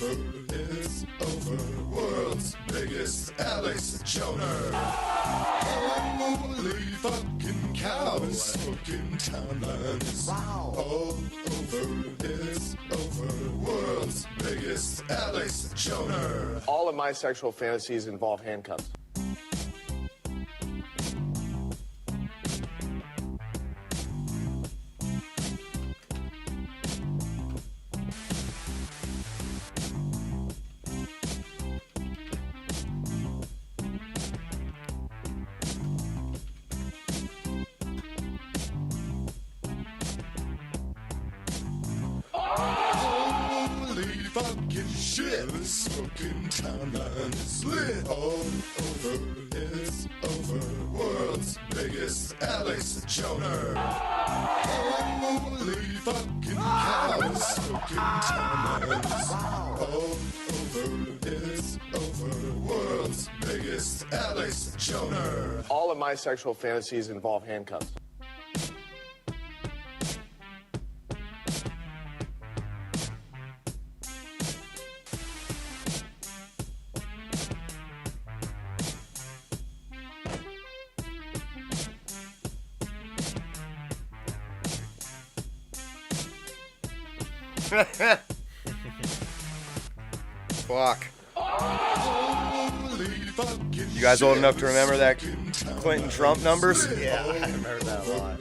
It's over. World's biggest Alex Joner. Holy fucking cow. Smoking timelines. Wow. All over. It's over. World's biggest Alex Joner. All of my sexual fantasies involve handcuffs. Fucking shit, smoking timeline is lit. All over, it's over. World's biggest Alex Joner. Holy fucking cow, smoking timeline is all over, it's over. World's biggest Alex Joner. All of my sexual fantasies involve handcuffs. Fuck. You guys old enough to remember that Clinton Trump numbers? Yeah, I remember that a lot.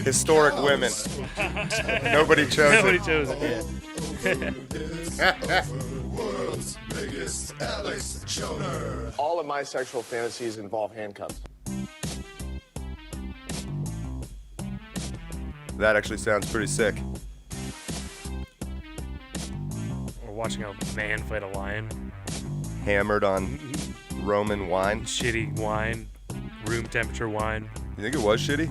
Historic women. Nobody chose Nobody it. chose it. World's biggest Alex Joner. All of my sexual fantasies involve handcuffs. That actually sounds pretty sick. We're watching a man fight a lion. Hammered on Roman wine. Shitty wine. Room temperature wine. You think it was shitty?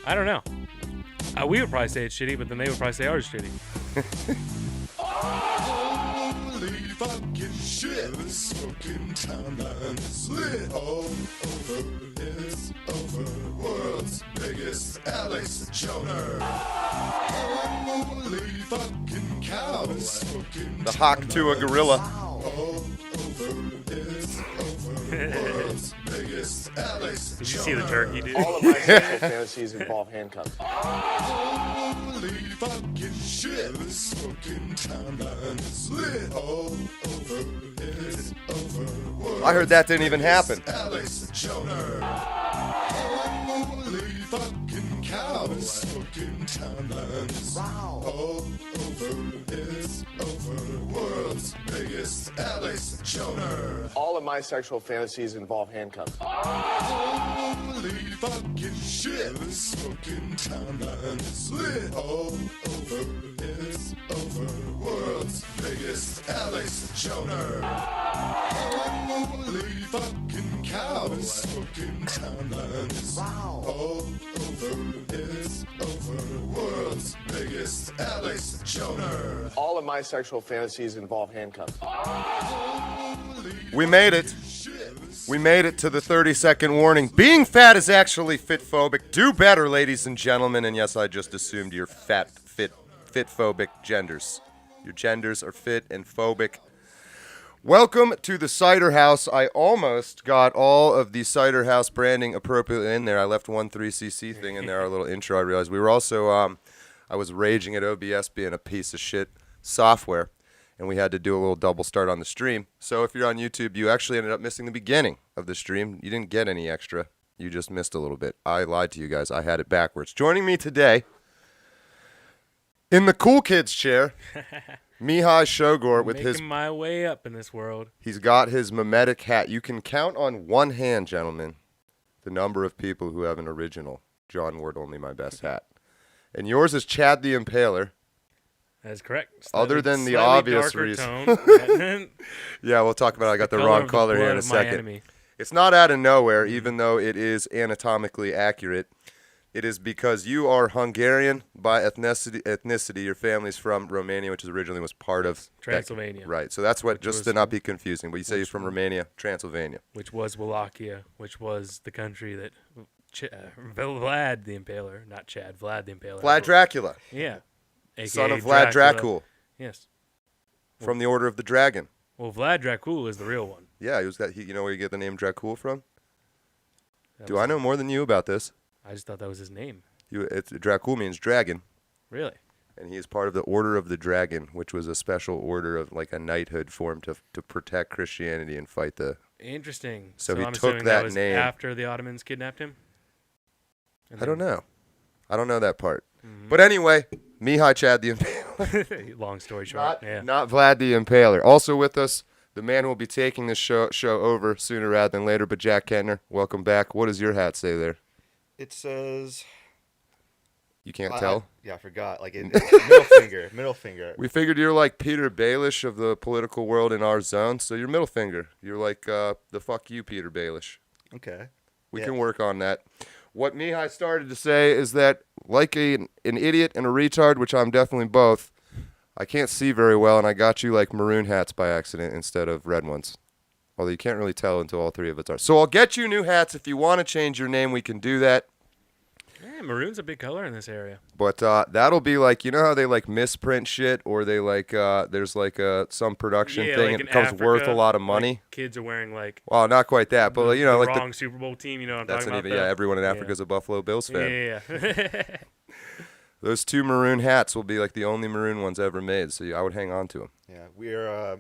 I don't know. We would probably say it's shitty, but then they would probably say ours is shitty. Holy fucking shit, smoking timeline is lit. All over, it's over. World's biggest Alex Joner. Holy fucking cow, smoking The hawk to a gorilla. all over, it's over. World's biggest Alex Did you see the turkey, dude? All of my sexual fantasies involve handcuffs. Holy fucking shit, smoking timeline is lit. All over, it's over. I heard that didn't even happen. Alex Joner. Holy fucking cow, smoking timeline is all over, it's over. World's biggest Alex Joner. All of my sexual fantasies involve handcuffs. Holy fucking shit, smoking timeline is lit. All over, it's over. World's biggest Alex Joner. Holy fucking cow, smoking timeline is all over, it's over. World's biggest Alex Joner. All of my sexual fantasies involve handcuffs. We made it. We made it to the 30-second warning. Being fat is actually fit-phobic. Do better, ladies and gentlemen. And yes, I just assumed you're fit-phobic genders. Your genders are fit and phobic. Welcome to the Cider House. I almost got all of the Cider House branding appropriately in there. I left 13cc thing in there, our little intro. I realized we were also, I was raging at OBS being a piece of shit software, and we had to do a little double start on the stream. So if you're on YouTube, you actually ended up missing the beginning of the stream. You didn't get any extra. You just missed a little bit. I lied to you guys. I had it backwards. Joining me today in the cool kids chair, Mihaly Sogor with Making my way up in this world. He's got his mimetic hat. You can count on one hand, gentlemen, the number of people who have an original John Ward Only My Best hat. And yours is Chad the Impaler. That is correct. Other than the obvious reason. Yeah, we'll talk about it. I got the wrong color here in a second. It's not out of nowhere, even though it is anatomically accurate. It is because you are Hungarian by ethnicity. Your family's from Romania, which originally was part of Transylvania. Right. So that's what, just to not be confusing. But you say you're from Romania, Transylvania. Which was Wallachia, which was the country that Vlad the Impaler, not Chad. Vlad the Impaler. Vlad Dracula, Yeah. AKA son of Vlad Dracul, Yes. from the Order of the Dragon. Well, Vlad Dracul is the real one. Yeah, he was that. You know where you get the name Dracul from? Do I know more than you about this? I just thought that was his name. Dracul means dragon. Really? And he is part of the Order of the Dragon, which was a special order of like a knighthood formed to protect Christianity and fight the. Interesting. So he I'm took assuming that was name. after the Ottomans kidnapped him? I don't know. I don't know that part. But anyway, Mihaly Chad the Impaler. Long story short. Not Vlad the Impaler. Also with us, the man who will be taking this show over sooner rather than later, but Jack Kentner, welcome back. What does your hat say there? It says. You can't tell? I forgot. Like it's middle finger. We figured you're like Peter Baelish of the political world in our zone, so you're middle finger. You're like the fuck you, Peter Baelish. Okay. We can work on that. What Mihaly started to say is that, like an idiot and a retard, which I'm definitely both, I can't see very well, and I got you like maroon hats by accident instead of red ones. Although you can't really tell until all three of us are. So I'll get you new hats. If you want to change your name, we can do that. Yeah, maroon's a big color in this area. But that'll be like, you know how they like misprint shit, or they like there's like some production thing like and in it becomes Africa, worth a lot of money. Like kids are wearing like Well, not quite that, but you know, the like wrong Super Bowl team. You know what I'm that's talking an about? even everyone in Africa's a Buffalo Bills fan. Yeah. Those two maroon hats will be like the only maroon ones ever made, so I would hang on to them. Yeah, we're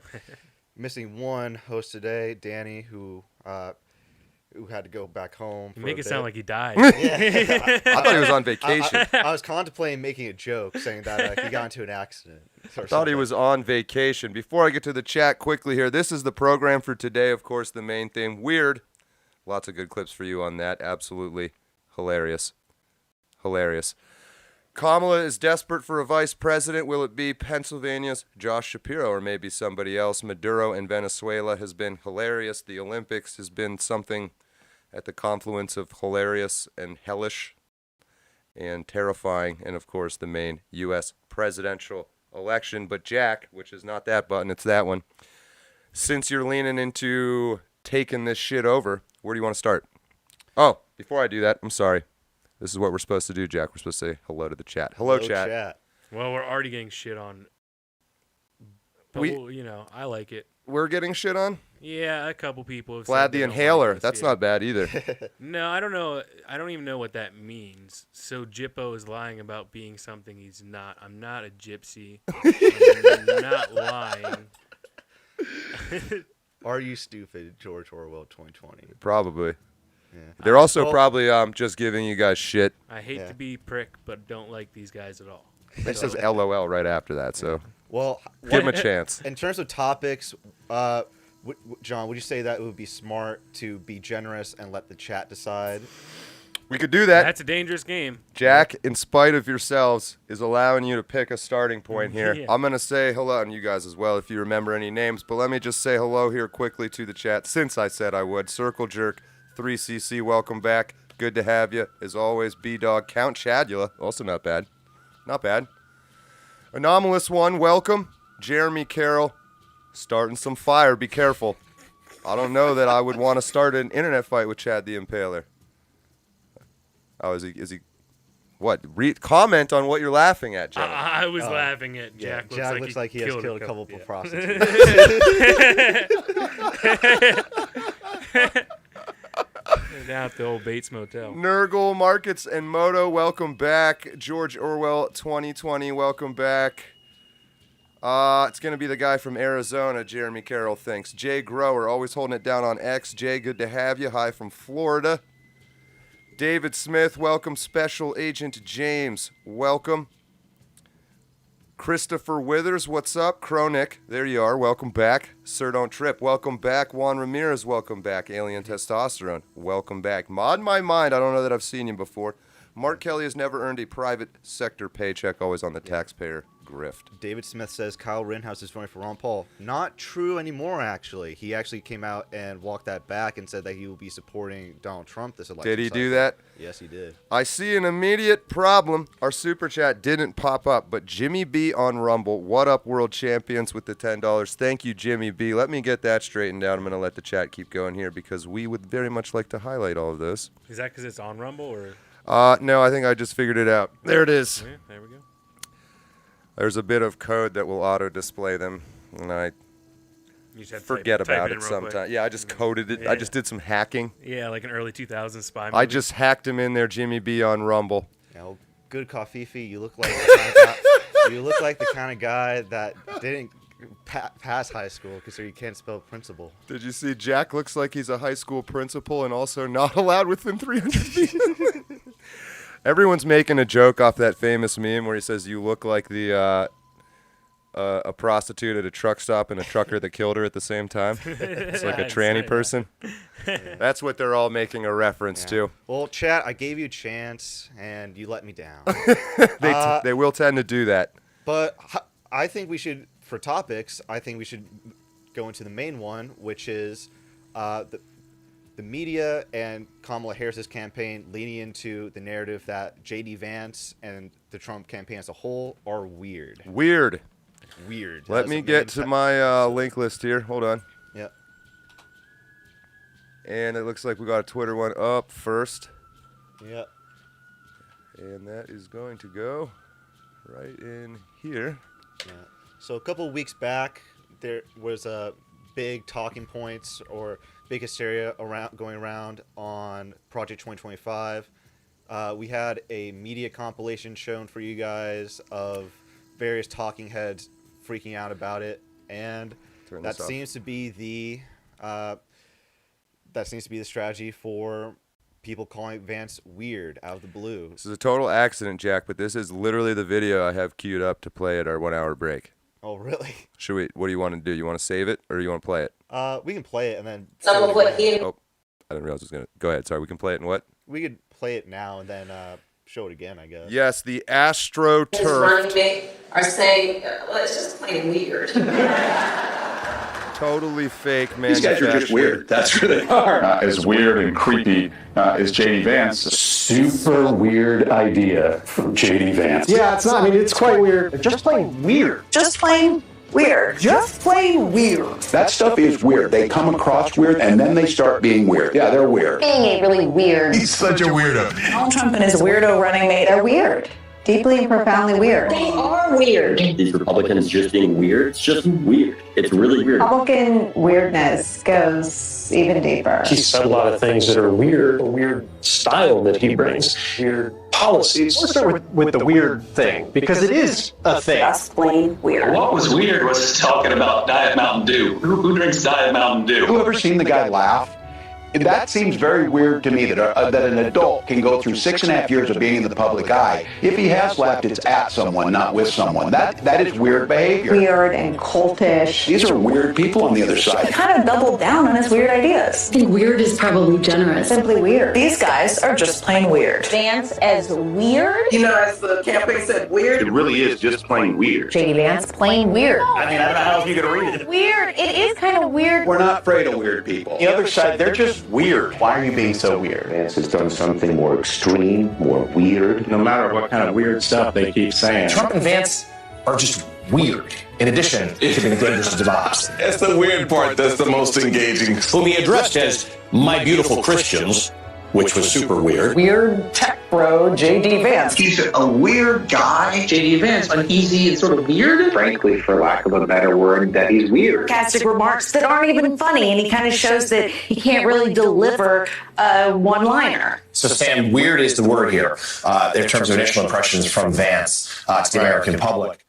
missing one host today, Danny, who had to go back home. You make it sound like he died. I thought he was on vacation. I was contemplating making a joke, saying that he got into an accident. I thought he was on vacation. Before I get to the chat quickly here, this is the program for today. Of course, the main theme, weird. Lots of good clips for you on that. Absolutely hilarious. Hilarious. Kamala is desperate for a vice president. Will it be Pennsylvania's Josh Shapiro or maybe somebody else? Maduro in Venezuela has been hilarious. The Olympics has been something at the confluence of hilarious and hellish and terrifying. And, of course, the main U.S. presidential election. But, Jack, which is not that button, it's that one. Since you're leaning into taking this shit over, where do you want to start? Oh, before I do that, I'm sorry. This is what we're supposed to do, Jack. We're supposed to say hello to the chat. Hello, chat. Well, we're already getting shit on. But I like it. We're getting shit on? Yeah, a couple people have Vlad said the they don't Inhaler. like us, That's yeah. not bad either. No, I don't know. I don't even know what that means. So Jippo is lying about being something he's not. I'm not a gypsy. I'm not lying. Are you stupid, George Orwell 2020? Probably. Yeah. They're also probably just giving you guys shit. I hate to be prick, but don't like these guys at all. It says LOL right after that, so Well, give him a chance. in terms of topics, John, would you say that it would be smart to be generous and let the chat decide? We could do that. That's a dangerous game. Jack, in spite of yourselves, is allowing you to pick a starting point here. Yeah. I'm going to say hello, and you guys as well, if you remember any names. But let me just say hello here quickly to the chat, since I said I would. Circle Jerk, 3cc, welcome back. Good to have you. As always, B-Dog, Count Chadula, also not bad. Not bad. Anomalous One, welcome. Jeremy Carroll, starting some fire. Be careful. I don't know that I would want to start an internet fight with Chad the Impaler. Oh, is he? What? Comment on what you're laughing at, Jack. I was laughing at Jack. Jack looks like he has killed a couple of prostitutes. Down at the old Bates Motel. Nurgle, Markets, and Moto, welcome back. George Orwell, 2020, welcome back. It's going to be the guy from Arizona, Jeremy Carroll thinks. Jay Grower, always holding it down on X. Jay, good to have you. Hi from Florida. David Smith, welcome. Special Agent James, welcome. Christopher Withers, what's up? Chronic, there you are, welcome back. Sir Don't Trip, welcome back. Juan Ramirez, welcome back. Alien Testosterone, welcome back. Mod My Mind, I don't know that I've seen you before. Mark Kelly has never earned a private sector paycheck, always on the taxpayer grift. David Smith says Kyle Rittenhouse is voting for Ron Paul. Not true anymore, actually. He actually came out and walked that back and said that he will be supporting Donald Trump this election Did he cycle. do that? Yes, he did. I see an immediate problem. Our super chat didn't pop up, but Jimmy B on Rumble. What up, world champions, with the $10. Thank you, Jimmy B. Let me get that straightened out. I'm going to let the chat keep going here because we would very much like to highlight all of those. Is that because it's on Rumble or? No, I think I just figured it out. There it is. Yeah, there we go. There's a bit of code that will auto-display them, and I You just have to forget type about in it real quick. sometimes. Yeah, I just coded it. Yeah. I just did some hacking. Yeah, like an early 2000s spy movie. I just hacked him in there, Jimmy B on Rumble. Yeah, well, good Kafifi. You look like the kind of guy, you look like the kind of guy that didn't pass high school because you can't spell principal. Did you see Jack looks like he's a high school principal and also not allowed within 300 feet? Everyone's making a joke off that famous meme where he says, you look like the a prostitute at a truck stop and a trucker that killed her at the same time. It's like a tranny person. That's what they're all making a reference to. Well, chat, I gave you a chance, and you let me down. They will tend to do that. But I think we should, for topics, I think we should go into the main one, which is the media and Kamala Harris's campaign leaning into the narrative that J.D. Vance and the Trump campaign as a whole are weird. Weird. Weird. Let me get to my link list here. Hold on. Yep. And it looks like we got a Twitter one up first. Yep. And that is going to go right in here. Yeah. So a couple of weeks back, there was a big talking points or big hysteria going around on Project 2025. We had a media compilation shown for you guys of various talking heads freaking out about it, and that seems to be the strategy for people calling Vance weird out of the blue. This is a total accident, Jack, but this is literally the video I have queued up to play at our 1 hour break. Oh, really? Should we? What do you want to do? You want to save it or you want to play it? We can play it and then. Some of what he. Oh, I didn't realize I was gonna. Go ahead. Sorry. We can play it in what? We could play it now and then show it again, I guess. Yes, the His AstroTurf. running mate are saying, well, it's just plain weird. Totally fake, man. These guys are just weird. That's who they are. As weird and creepy as J.D. Vance. Super weird idea from J.D. Vance. Yeah, it's not. I mean, it's quite weird. Just plain weird. Just plain weird. Just plain weird. That stuff is weird. They come across weird, and then they start being weird. Yeah, they're weird. Being a really weird. He's such a weirdo. Donald Trump and his weirdo running mate are weird. Deeply and profoundly weird. They are weird. These Republicans just being weird. It's just weird. It's really weird. Republican weirdness goes even deeper. He said a lot of things that are weird, a weird style that he brings, weird policies. Let's start with the weird thing, because it is a thing. Just plain weird. What was weird was his talking about Diet Mountain Dew. Who drinks Diet Mountain Dew? You ever seen the guy laugh? That seems very weird to me that an adult can go through 6.5 years of being in the public eye. If he has laughed, it's at someone, not with someone. That is weird behavior. Weird and cultish. These are weird people on the other side. Kind of doubled down on his weird ideas. I think weird is probably generous. Simply weird. These guys are just plain weird. Vance as weird? You know, as the campaign said, weird. It really is just plain weird. J.D. Vance, plain weird. I mean, I don't know how else you could read it. Weird. It is kind of weird. We're not afraid of weird people. The other side, they're just weird. Why are you being so weird? Vance has done something more extreme, more weird. No matter what kind of weird stuff they keep saying. Trump and Vance are just weird, in addition to being dangerous to democracy. That's the weird part that's the most engaging. Whom he addressed as my beautiful Christians, which was super weird. Weird tech bro, J.D. Vance. He's a weird guy. J.D. Vance, uneasy and sort of weird. Frankly, for lack of a better word, that he's weird. Sarcastic remarks that aren't even funny, and he kind of shows that he can't really deliver a one-liner. So, Sam, weird is the word here in terms of initial impressions from Vance to the American public.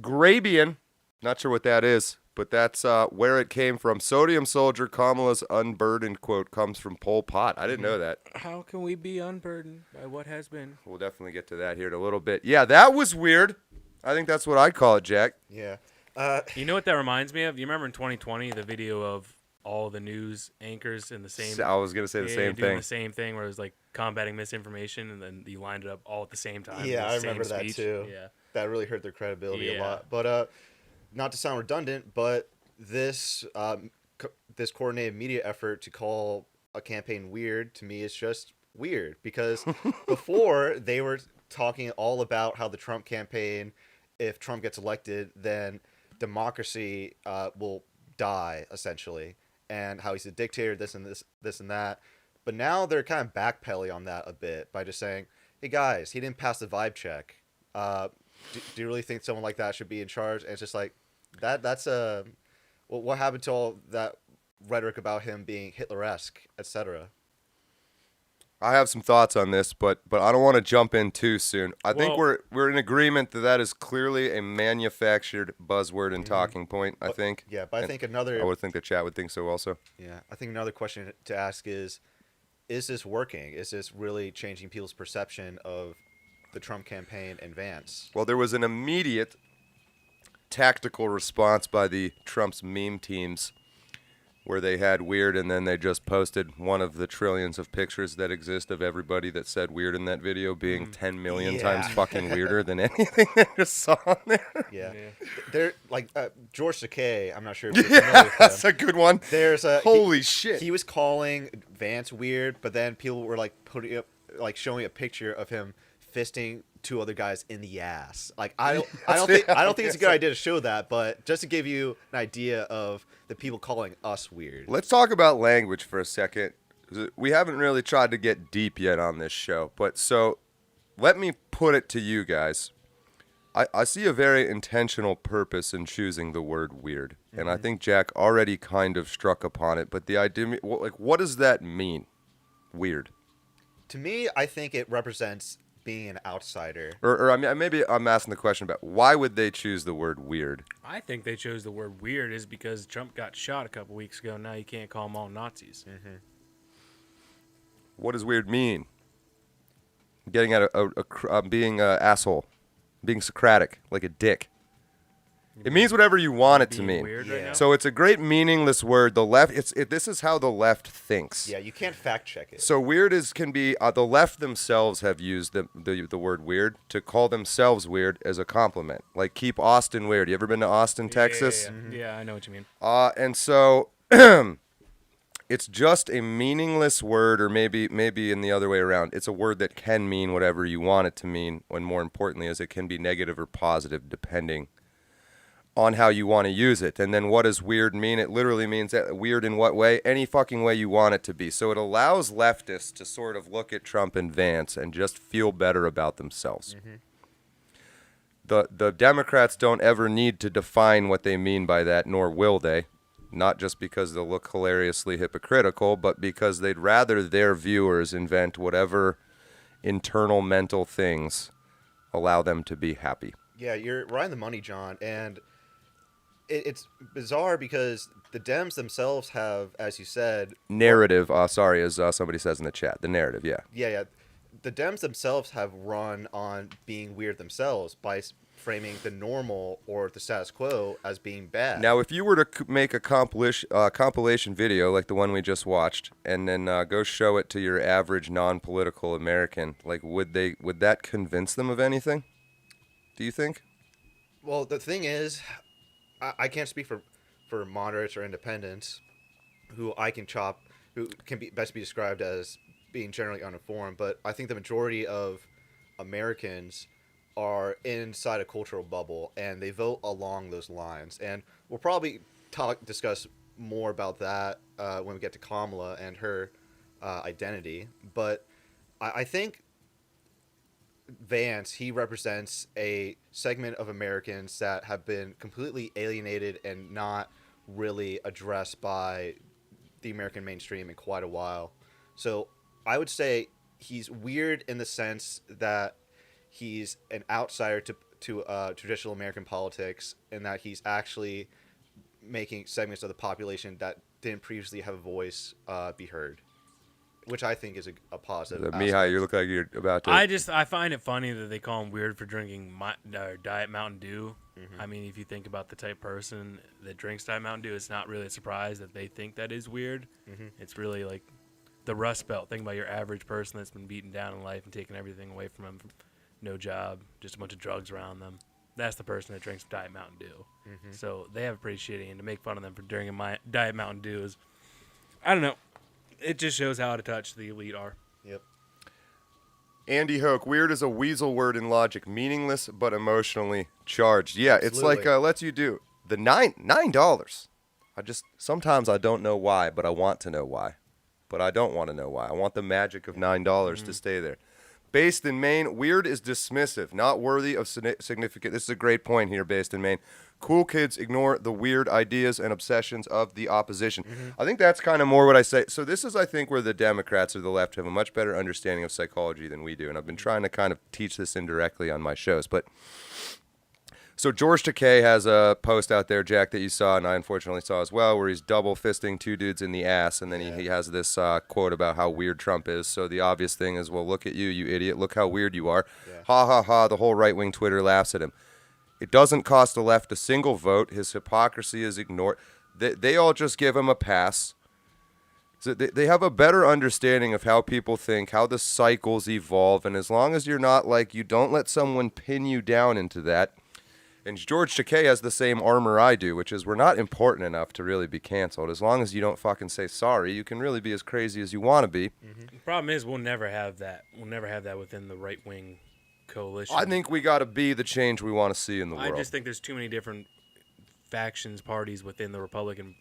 Grabian, not sure what that is, but that's where it came from. Sodium Soldier, Kamala's unburdened quote comes from Pol Pot. I didn't know that. How can we be unburdened by what has been? We'll definitely get to that here in a little bit. Yeah, that was weird. I think that's what I'd call it, Jack. Yeah. You know what that reminds me of? You remember in 2020 the video of all the news anchors in the same. I was gonna say the same doing thing. The same thing where it was like combating misinformation, and then you lined it up all at the same time. Yeah, in the I remember same that speech. too. Yeah, that really hurt their credibility a Yeah. lot. But not to sound redundant, but this this coordinated media effort to call a campaign weird to me is just weird because before they were talking all about how the Trump campaign, if Trump gets elected, then democracy will die essentially, and how he's a dictator, this and that. But now they're kind of backpedaling on that a bit by just saying, "Hey guys, he didn't pass the vibe check. Do you really think someone like that should be in charge?" And it's just like that's a what happened to all that rhetoric about him being Hitler-esque, etc. I have some thoughts on this, but I don't want to jump in too soon. I think Well- we're in agreement that is clearly a manufactured buzzword and talking point. I think. Yeah, but I think another. I would think the chat would think so also. Yeah, I think another question to ask is this working? Is this really changing people's perception of the Trump campaign and Vance? Well, there was an immediate tactical response by the Trump's meme teams where they had weird and then they just posted one of the trillions of pictures that exist of everybody that said weird in that video being 10 million times fucking weirder than anything they just saw on there. Yeah. They're like George Takei, I'm not sure if you're familiar with That's him. a good one. There's a Holy shit. He was calling Vance weird, but then people were like putting up showing a picture of him fisting two other guys in the ass. Like I don't think it's a good idea to show that, but just to give you an idea of the people calling us weird. Let's talk about language for a second. We haven't really tried to get deep yet on this show, but so let me put it to you guys. I see a very intentional purpose in choosing the word weird, and I think Jack already kind of struck upon it, but the idea, like, what does that mean? Weird. To me, I think it represents being an outsider. Or I mean, maybe I'm asking the question about why would they choose the word weird? I think they chose the word weird is because Trump got shot a couple weeks ago. Now you can't call them all Nazis. Mm-hmm. What does weird mean? Getting at being an asshole, being Socratic, like a dick. It means whatever you want it to mean. Weird right now? So it's a great meaningless word. The left, this is how the left thinks. Yeah, you can't fact check it. So weird can be the left themselves have used the word weird to call themselves weird as a compliment. Like keep Austin weird. You ever been to Austin, Texas? Yeah, I know what you mean. And so it's just a meaningless word, or maybe in the other way around. It's a word that can mean whatever you want it to mean, and more importantly, is it can be negative or positive depending on how you want to use it. And then what does weird mean? It literally means that weird in what way? Any fucking way you want it to be. So it allows leftists to sort of look at Trump and Vance and just feel better about themselves. The Democrats don't ever need to define what they mean by that, nor will they. Not just because they'll look hilariously hypocritical, but because they'd rather their viewers invent whatever internal mental things allow them to be happy. Yeah, you're right on the money, John. And it's bizarre because the Dems themselves have, as you said... Narrative, as somebody says in the chat. The narrative, yeah. Yeah. The Dems themselves have run on being weird themselves by framing the normal or the status quo as being bad. Now, if you were to make a compilation video like the one we just watched, and then go show it to your average non-political American, like would that convince them of anything? Do you think? Well, the thing is, I can't speak for moderates or independents, who can be best be described as being generally uninformed. But I think the majority of Americans are inside a cultural bubble, and they vote along those lines. And we'll probably discuss more about that when we get to Kamala and her identity. But I think Vance, he represents a segment of Americans that have been completely alienated and not really addressed by the American mainstream in quite a while. So I would say he's weird in the sense that he's an outsider to traditional American politics, and that he's actually making segments of the population that didn't previously have a voice be heard. which I think is a positive. Mihaly, you look like you're about to. I find it funny that they call him weird for drinking Diet Mountain Dew. Mm-hmm. I mean, if you think about the type of person that drinks Diet Mountain Dew, it's not really a surprise that they think that is weird. Mm-hmm. It's really like the Rust Belt. Think about your average person that's been beaten down in life and taken everything away from them. No job, just a bunch of drugs around them. That's the person that drinks Diet Mountain Dew. Mm-hmm. So they have it pretty shitty, and to make fun of them for drinking Diet Mountain Dew is, I don't know. It just shows how out of touch the elite are. Yep. Andy Hoke, weird is a weasel word in logic, meaningless but emotionally charged. Yeah, Absolutely. it's like lets you do the $9. Sometimes I don't know why, but I want to know why. But I don't want to know why. I want the magic of $9 to stay there. Based in Maine, weird is dismissive, not worthy of significant. This is a great point here, based in Maine. Cool kids ignore the weird ideas and obsessions of the opposition. I think that's kind of more what I say. So this is, I think, where the Democrats or the left have a much better understanding of psychology than we do. And I've been trying to kind of teach this indirectly on my shows. But so George Takei has a post out there, Jack, that you saw, and I unfortunately saw as well, where he's double fisting two dudes in the ass, and then he has this quote about how weird Trump is. So the obvious thing is, well, look at you, you idiot. Look how weird you are. Yeah. Ha, ha, ha. The whole right-wing Twitter laughs at him. It doesn't cost the left a single vote. His hypocrisy is ignored. They all just give him a pass. So they have a better understanding of how people think, how the cycles evolve, and as long as you're not like, you don't let someone pin you down into that. And George Takei has the same armor I do, which is we're not important enough to really be canceled. As long as you don't fucking say sorry, you can really be as crazy as you want to be. Mm-hmm. The problem is we'll never have that. We'll never have that within the right-wing coalition. I think we got to be the change we want to see in the world. I just think there's too many different factions, parties within the Republican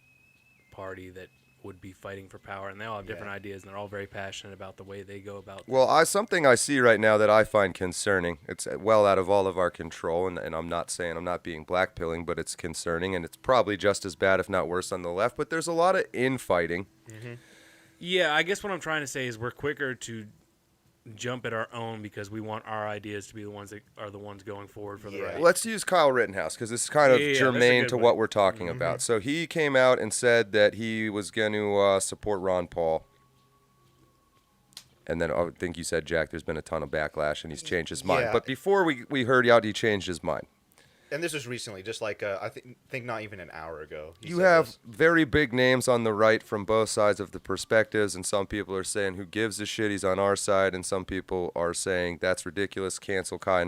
Party that would be fighting for power, and they all have different ideas, and they're all very passionate about the way they go about things. Well, something I see right now that I find concerning, it's well out of all of our control, and I'm not saying I'm not being blackpilling, but it's concerning, and it's probably just as bad, if not worse, on the left, but there's a lot of infighting. Mm-hmm. Yeah, I guess what I'm trying to say is we're quicker to jump at our own because we want our ideas to be the ones that are the ones going forward for the right. Let's use Kyle Rittenhouse because this is kind of germane to what we're talking about. So he came out and said that he was going to support Ron Paul. And then I think you said, Jack, there's been a ton of backlash and he's changed his mind. Yeah. But before we heard out, he changed his mind. And this was recently, just like I think not even an hour ago. You have very big names on the right from both sides of the perspectives, and some people are saying, who gives a shit, he's on our side, and some people are saying, that's ridiculous, cancel Kyle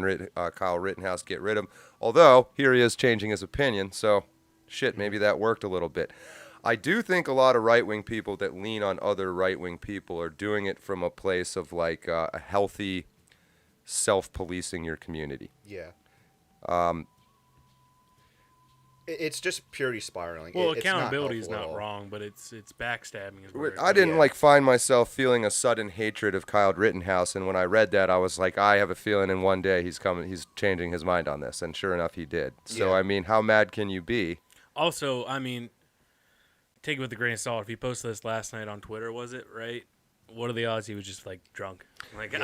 Rittenhouse, get rid of him. Although, here he is changing his opinion, so shit, maybe that worked a little bit. I do think a lot of right-wing people that lean on other right-wing people are doing it from a place of like a healthy self-policing your community. Yeah. It's just purity spiraling. Well, accountability is not wrong, but it's backstabbing. I didn't find myself feeling a sudden hatred of Kyle Rittenhouse, and when I read that, I was like, I have a feeling in one day he's changing his mind on this, and sure enough, he did. So, I mean, how mad can you be? Also, I mean, take it with a grain of salt. If he posted this last night on Twitter, was it, right? What are the odds he was just, like, drunk? Like,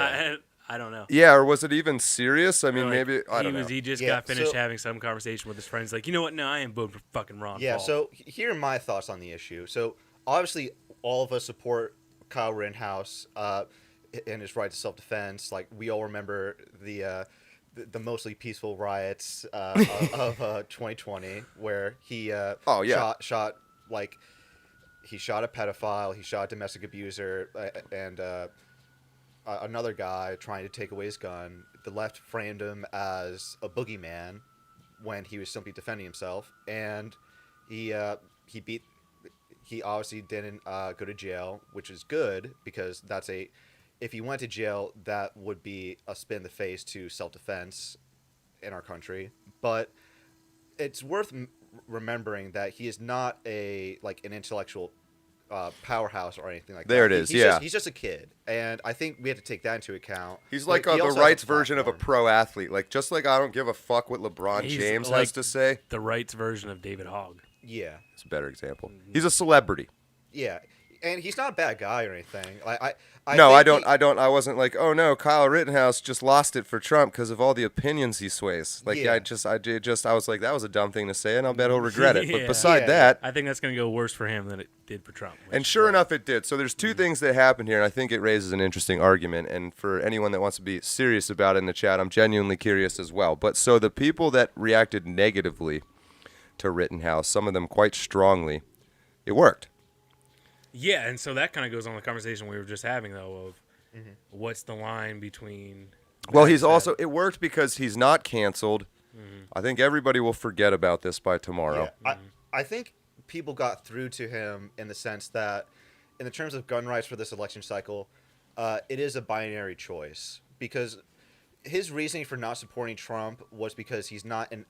I don't know. Yeah, or was it even serious? I mean, maybe, I don't know. He just got finished having some conversation with his friends, like, you know what? No, I am voting for fucking Ron Paul. So here are my thoughts on the issue. So obviously, all of us support Kyle Rittenhouse and his right to self-defense. Like, we all remember the mostly peaceful riots of 2020, where he shot he shot a pedophile, he shot a domestic abuser, and another guy trying to take away his gun. The left framed him as a boogeyman when he was simply defending himself, and he obviously didn't go to jail, which is good because if he went to jail, that would be a spin in the face to self-defense in our country. But it's worth remembering that he is not an intellectual powerhouse or anything like that. There it is, He's just a kid, and I think we have to take that into account. He's like the right's version of a pro athlete. Like, just like I don't give a fuck what LeBron James has to say. The right's version of David Hogg. Yeah. It's a better example. He's a celebrity. Yeah. And he's not a bad guy or anything. I wasn't like, oh no, Kyle Rittenhouse just lost it for Trump because of all the opinions he sways. Like, I was like, that was a dumb thing to say, and I'll bet he'll regret it. But beside that, I think that's going to go worse for him than it did for Trump. And sure enough, it did. So there's two things that happened here, and I think it raises an interesting argument. And for anyone that wants to be serious about it in the chat, I'm genuinely curious as well. But so the people that reacted negatively to Rittenhouse, some of them quite strongly, it worked. Yeah, and so that kind of goes on the conversation we were just having, though, of what's the line between... Well, it worked because he's not canceled. I think everybody will forget about this by tomorrow. Yeah. I think people got through to him in the sense that, in the terms of gun rights for this election cycle, it is a binary choice. Because his reasoning for not supporting Trump was because he's not an...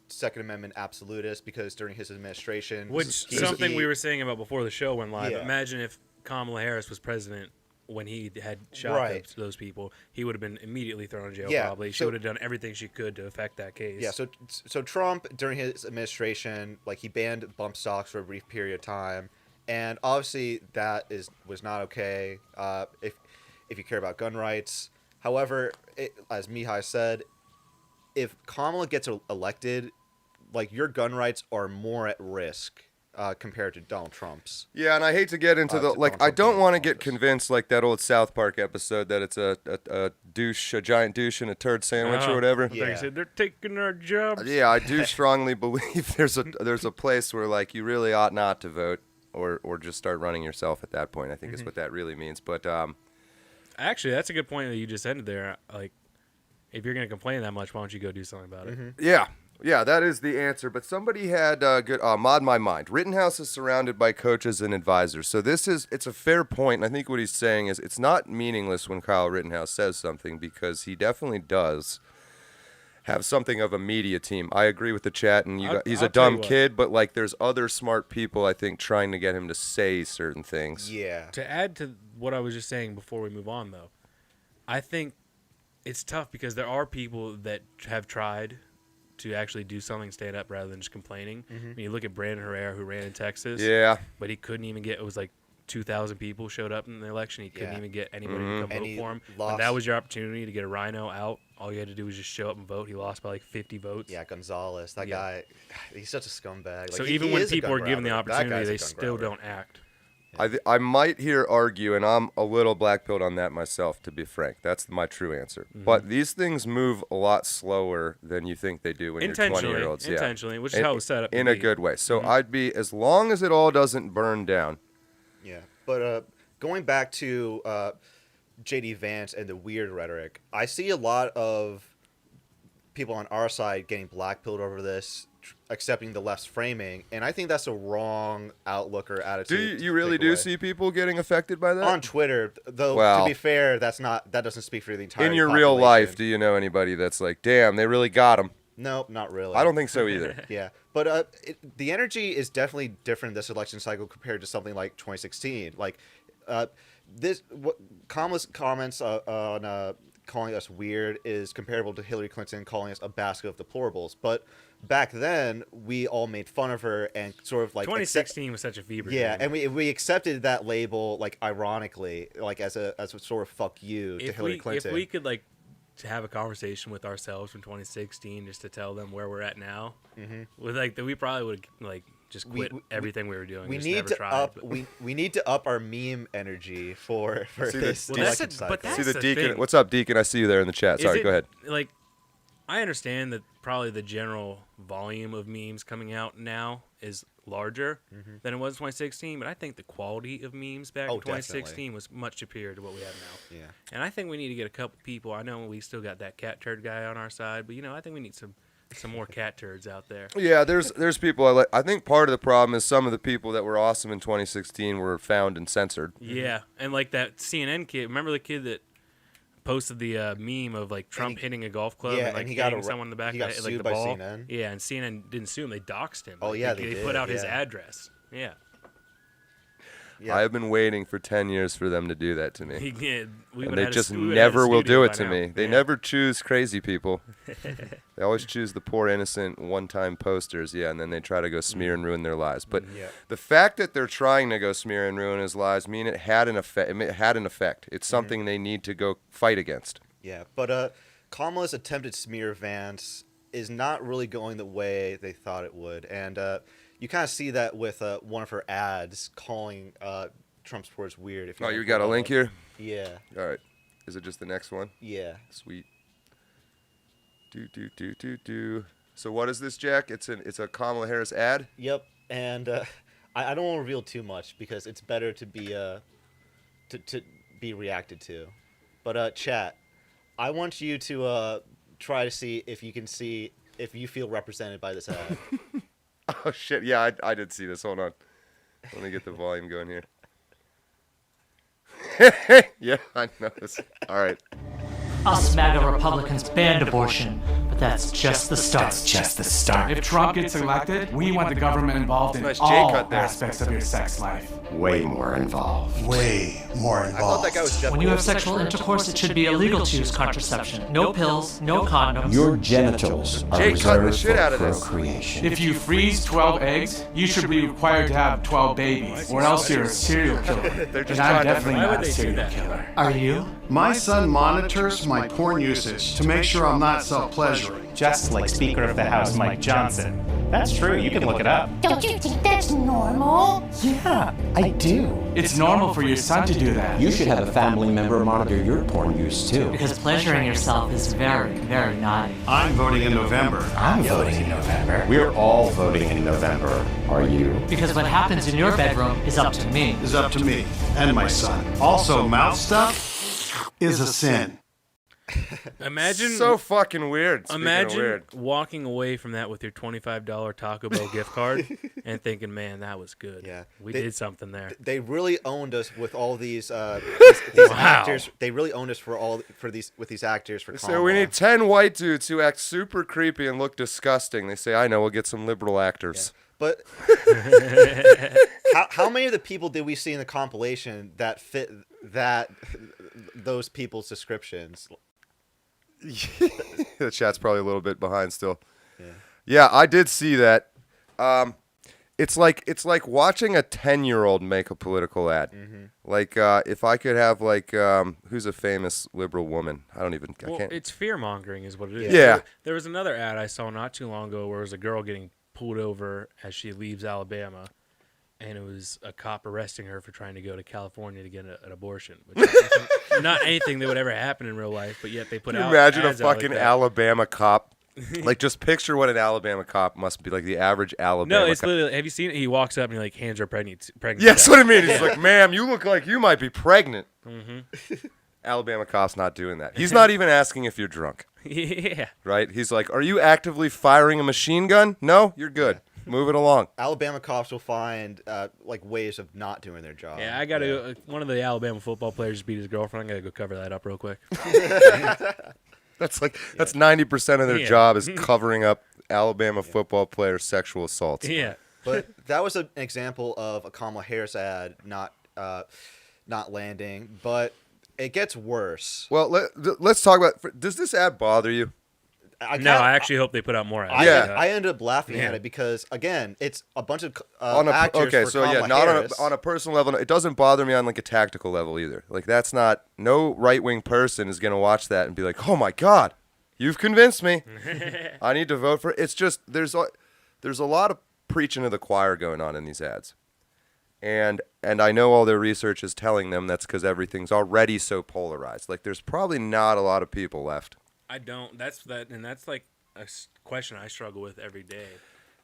Second Amendment absolutist, because during his administration, we were saying about before the show went live. Imagine if Kamala Harris was president when he had shot those people, he would have been immediately thrown in jail. Probably she would have done everything she could to affect that case. Yeah. So Trump during his administration, like, he banned bump stocks for a brief period of time, and obviously that was not okay. If you care about gun rights, however, as Mihaly said, if Kamala gets elected, like, your gun rights are more at risk compared to Donald Trump's. Yeah, and I hate to get into I don't want to get convinced, like that old South Park episode, that it's a douche, a giant douche in a turd sandwich or whatever. Yeah. They said they're taking our jobs. Yeah, I do strongly believe there's a place where, like, you really ought not to vote or just start running yourself at that point, I think is what that really means. But actually, that's a good point that you just ended there. Like, if you're going to complain that much, why don't you go do something about it? Yeah, that is the answer. But somebody had good mod my mind. Rittenhouse is surrounded by coaches and advisors. So it's a fair point. And I think what he's saying is it's not meaningless when Kyle Rittenhouse says something, because he definitely does have something of a media team. I agree with the chat, and he's a dumb kid, but, like, there's other smart people, I think, trying to get him to say certain things. Yeah. To add to what I was just saying before we move on, though, I think it's tough because there are people that have tried to actually do something, stand up rather than just complaining. I mean, you look at Brandon Herrera, who ran in Texas. Yeah. But he couldn't even get, it was like 2,000 people showed up in the election. He couldn't even get anybody to come vote for him. And that was your opportunity to get a rhino out. All you had to do was just show up and vote. He lost by like 50 votes. Yeah, Gonzalez. That guy, he's such a scumbag. Like, so even when people are given the opportunity, they still don't act. I might here argue, and I'm a little black-pilled on that myself, to be frank. That's my true answer. But these things move a lot slower than you think they do when you're 20-year-olds. Intentionally, which is how it was set up. In a good way. So I'd be, as long as it all doesn't burn down. Yeah, but going back to J.D. Vance and the weird rhetoric, I see a lot of people on our side getting black-pilled over this, accepting the left's framing, and I think that's a wrong outlook or attitude. Do you really do see people getting affected by that? On Twitter, though, to be fair, that doesn't speak for the entire In your population. real life, do you know anybody that's like, damn, they really got him? No, not really. I don't think so either. Yeah, but the energy is definitely different this election cycle compared to something like 2016. Like, Kamala's comments on calling us weird is comparable to Hillary Clinton calling us a basket of deplorables. But back then, we all made fun of her and sort of like 2016 was such a fever. Yeah, and we accepted that label, like, ironically, like as a sort of fuck you to Hillary Clinton. If we could, like, to have a conversation with ourselves from 2016 just to tell them where we're at now, with, like, we probably would, like, just quit everything we were doing. We need to up. We need to up our meme energy for this election cycle. See the Deacon. Thing. What's up, Deacon? I see you there in the chat. Sorry, go ahead. Like, I understand that probably the general volume of memes coming out now is larger than it was in 2016, but I think the quality of memes back in 2016 was much superior to what we have now. Yeah. And I think we need to get a couple people. I know we still got that cat turd guy on our side, but, you know, I think we need some more cat turds out there. Yeah, there's people I like. I think part of the problem is some of the people that were awesome in 2016 were found and censored. Yeah, and like that CNN kid. Remember the kid that posted the meme of, like, Trump hitting a golf club and, like, hitting someone in the back of the, like, the ball? CNN. Yeah, and CNN didn't sue him. They doxed him. Oh, like, yeah, they put out his address. Yeah. I have been waiting for 10 years for them to do that to me. Yeah, and they just never will do it to me. They never choose crazy people. They always choose the poor, innocent, one-time posters, and then they try to go smear and ruin their lives. But the fact that they're trying to go smear and ruin his lives mean it had an effect. It's something they need to go fight against. Yeah, but Kamala's attempted smear of Vance is not really going the way they thought it would. And you kind of see that with one of her ads calling Trump supporters weird. If you got a link here? Yeah. All right. Is it just the next one? Yeah. Sweet. So what is this, Jack? It's a Kamala Harris ad? Yep. And I don't want to reveal too much because it's better to be to be reacted to. But chat, I want you to try to see if you feel represented by this ad. Oh shit! Yeah, I did see this. Hold on. Let me get the volume going here. Yeah, I know this. All right. Us MAGA Republicans banned abortion, but that's just the start. That's just the start. If Trump gets elected, we want the government involved in all aspects of your sex life. Way more involved. Way more involved. I thought that guy was Jeff. When you have sexual intercourse, it should be illegal to use contraception. No pills, no condoms. Your genitals are reserved for procreation. If you freeze 12 eggs, you should be required to have 12 babies, or else you're a serial killer. And I'm definitely not a serial killer. Are you? My son monitors my porn usage to make sure I'm not self-pleasuring. Just like Speaker of the House Mike Johnson. That's true, you can look it up. Don't you think that's normal? Yeah, I do. It's normal for your son to do that. You should have a family member monitor your porn use too. Because pleasuring yourself is very, very naughty. I'm voting in November. I'm voting in November. We're all voting in November. Are you? Because what happens in your bedroom is up to me. Is up to me and my son. Also, mouth stuff is a sin. Imagine so fucking weird. Imagine walking away from that with your $25 Taco Bell gift card and thinking, "Man, that was good. Yeah, we did something there." They really owned us with all these actors. They really owned us with these actors for. So we need 10 white dudes who act super creepy and look disgusting. They say, "I know, we'll get some liberal actors." Yeah. But how many of the people did we see in the compilation that fit those people's descriptions? The chat's probably a little bit behind still. Yeah, I did see that. It's like watching a 10-year-old make a political ad. Mm-hmm. Like if I could have who's a famous liberal woman? I can't. It's fear mongering, is what it is. Yeah. There was another ad I saw not too long ago where it was a girl getting pulled over as she leaves Alabama, and it was a cop arresting her for trying to go to California to get an abortion. Which is not anything that would ever happen in real life, but yet they put out. Imagine a ads out fucking like Alabama cop. Just picture what an Alabama cop must be like. The average Alabama. No, it's cop. literally. Have you seen it? He walks up and he hands her pregnant. Yeah, that's what I mean. He's like, "Ma'am, you look like you might be pregnant." Mm-hmm. Alabama cop's not doing that. He's not even asking if you're drunk. Yeah. Right? He's like, "Are you actively firing a machine gun?" No, you're good. Move it along. Alabama cops will find ways of not doing their job. Yeah, I gotta go. One of the Alabama football players beat his girlfriend. I gotta go cover that up real quick. That's 90% of their job is covering up Alabama football players' sexual assaults. Yeah. But that was an example of a Kamala Harris ad not landing. But it gets worse. Well, let's talk about. Does this ad bother you? I actually hope they put out more ads. I ended up laughing at it because, again, it's a bunch of actors for Kamala Harris. On a personal level, it doesn't bother me on a tactical level either. That's not. No right-wing person is gonna watch that and be like, "Oh my God, you've convinced me. I need to vote for." It's just there's a lot of preaching to the choir going on in these ads, and I know all their research is telling them that's because everything's already so polarized. There's probably not a lot of people left. I don't. That's like a question I struggle with every day,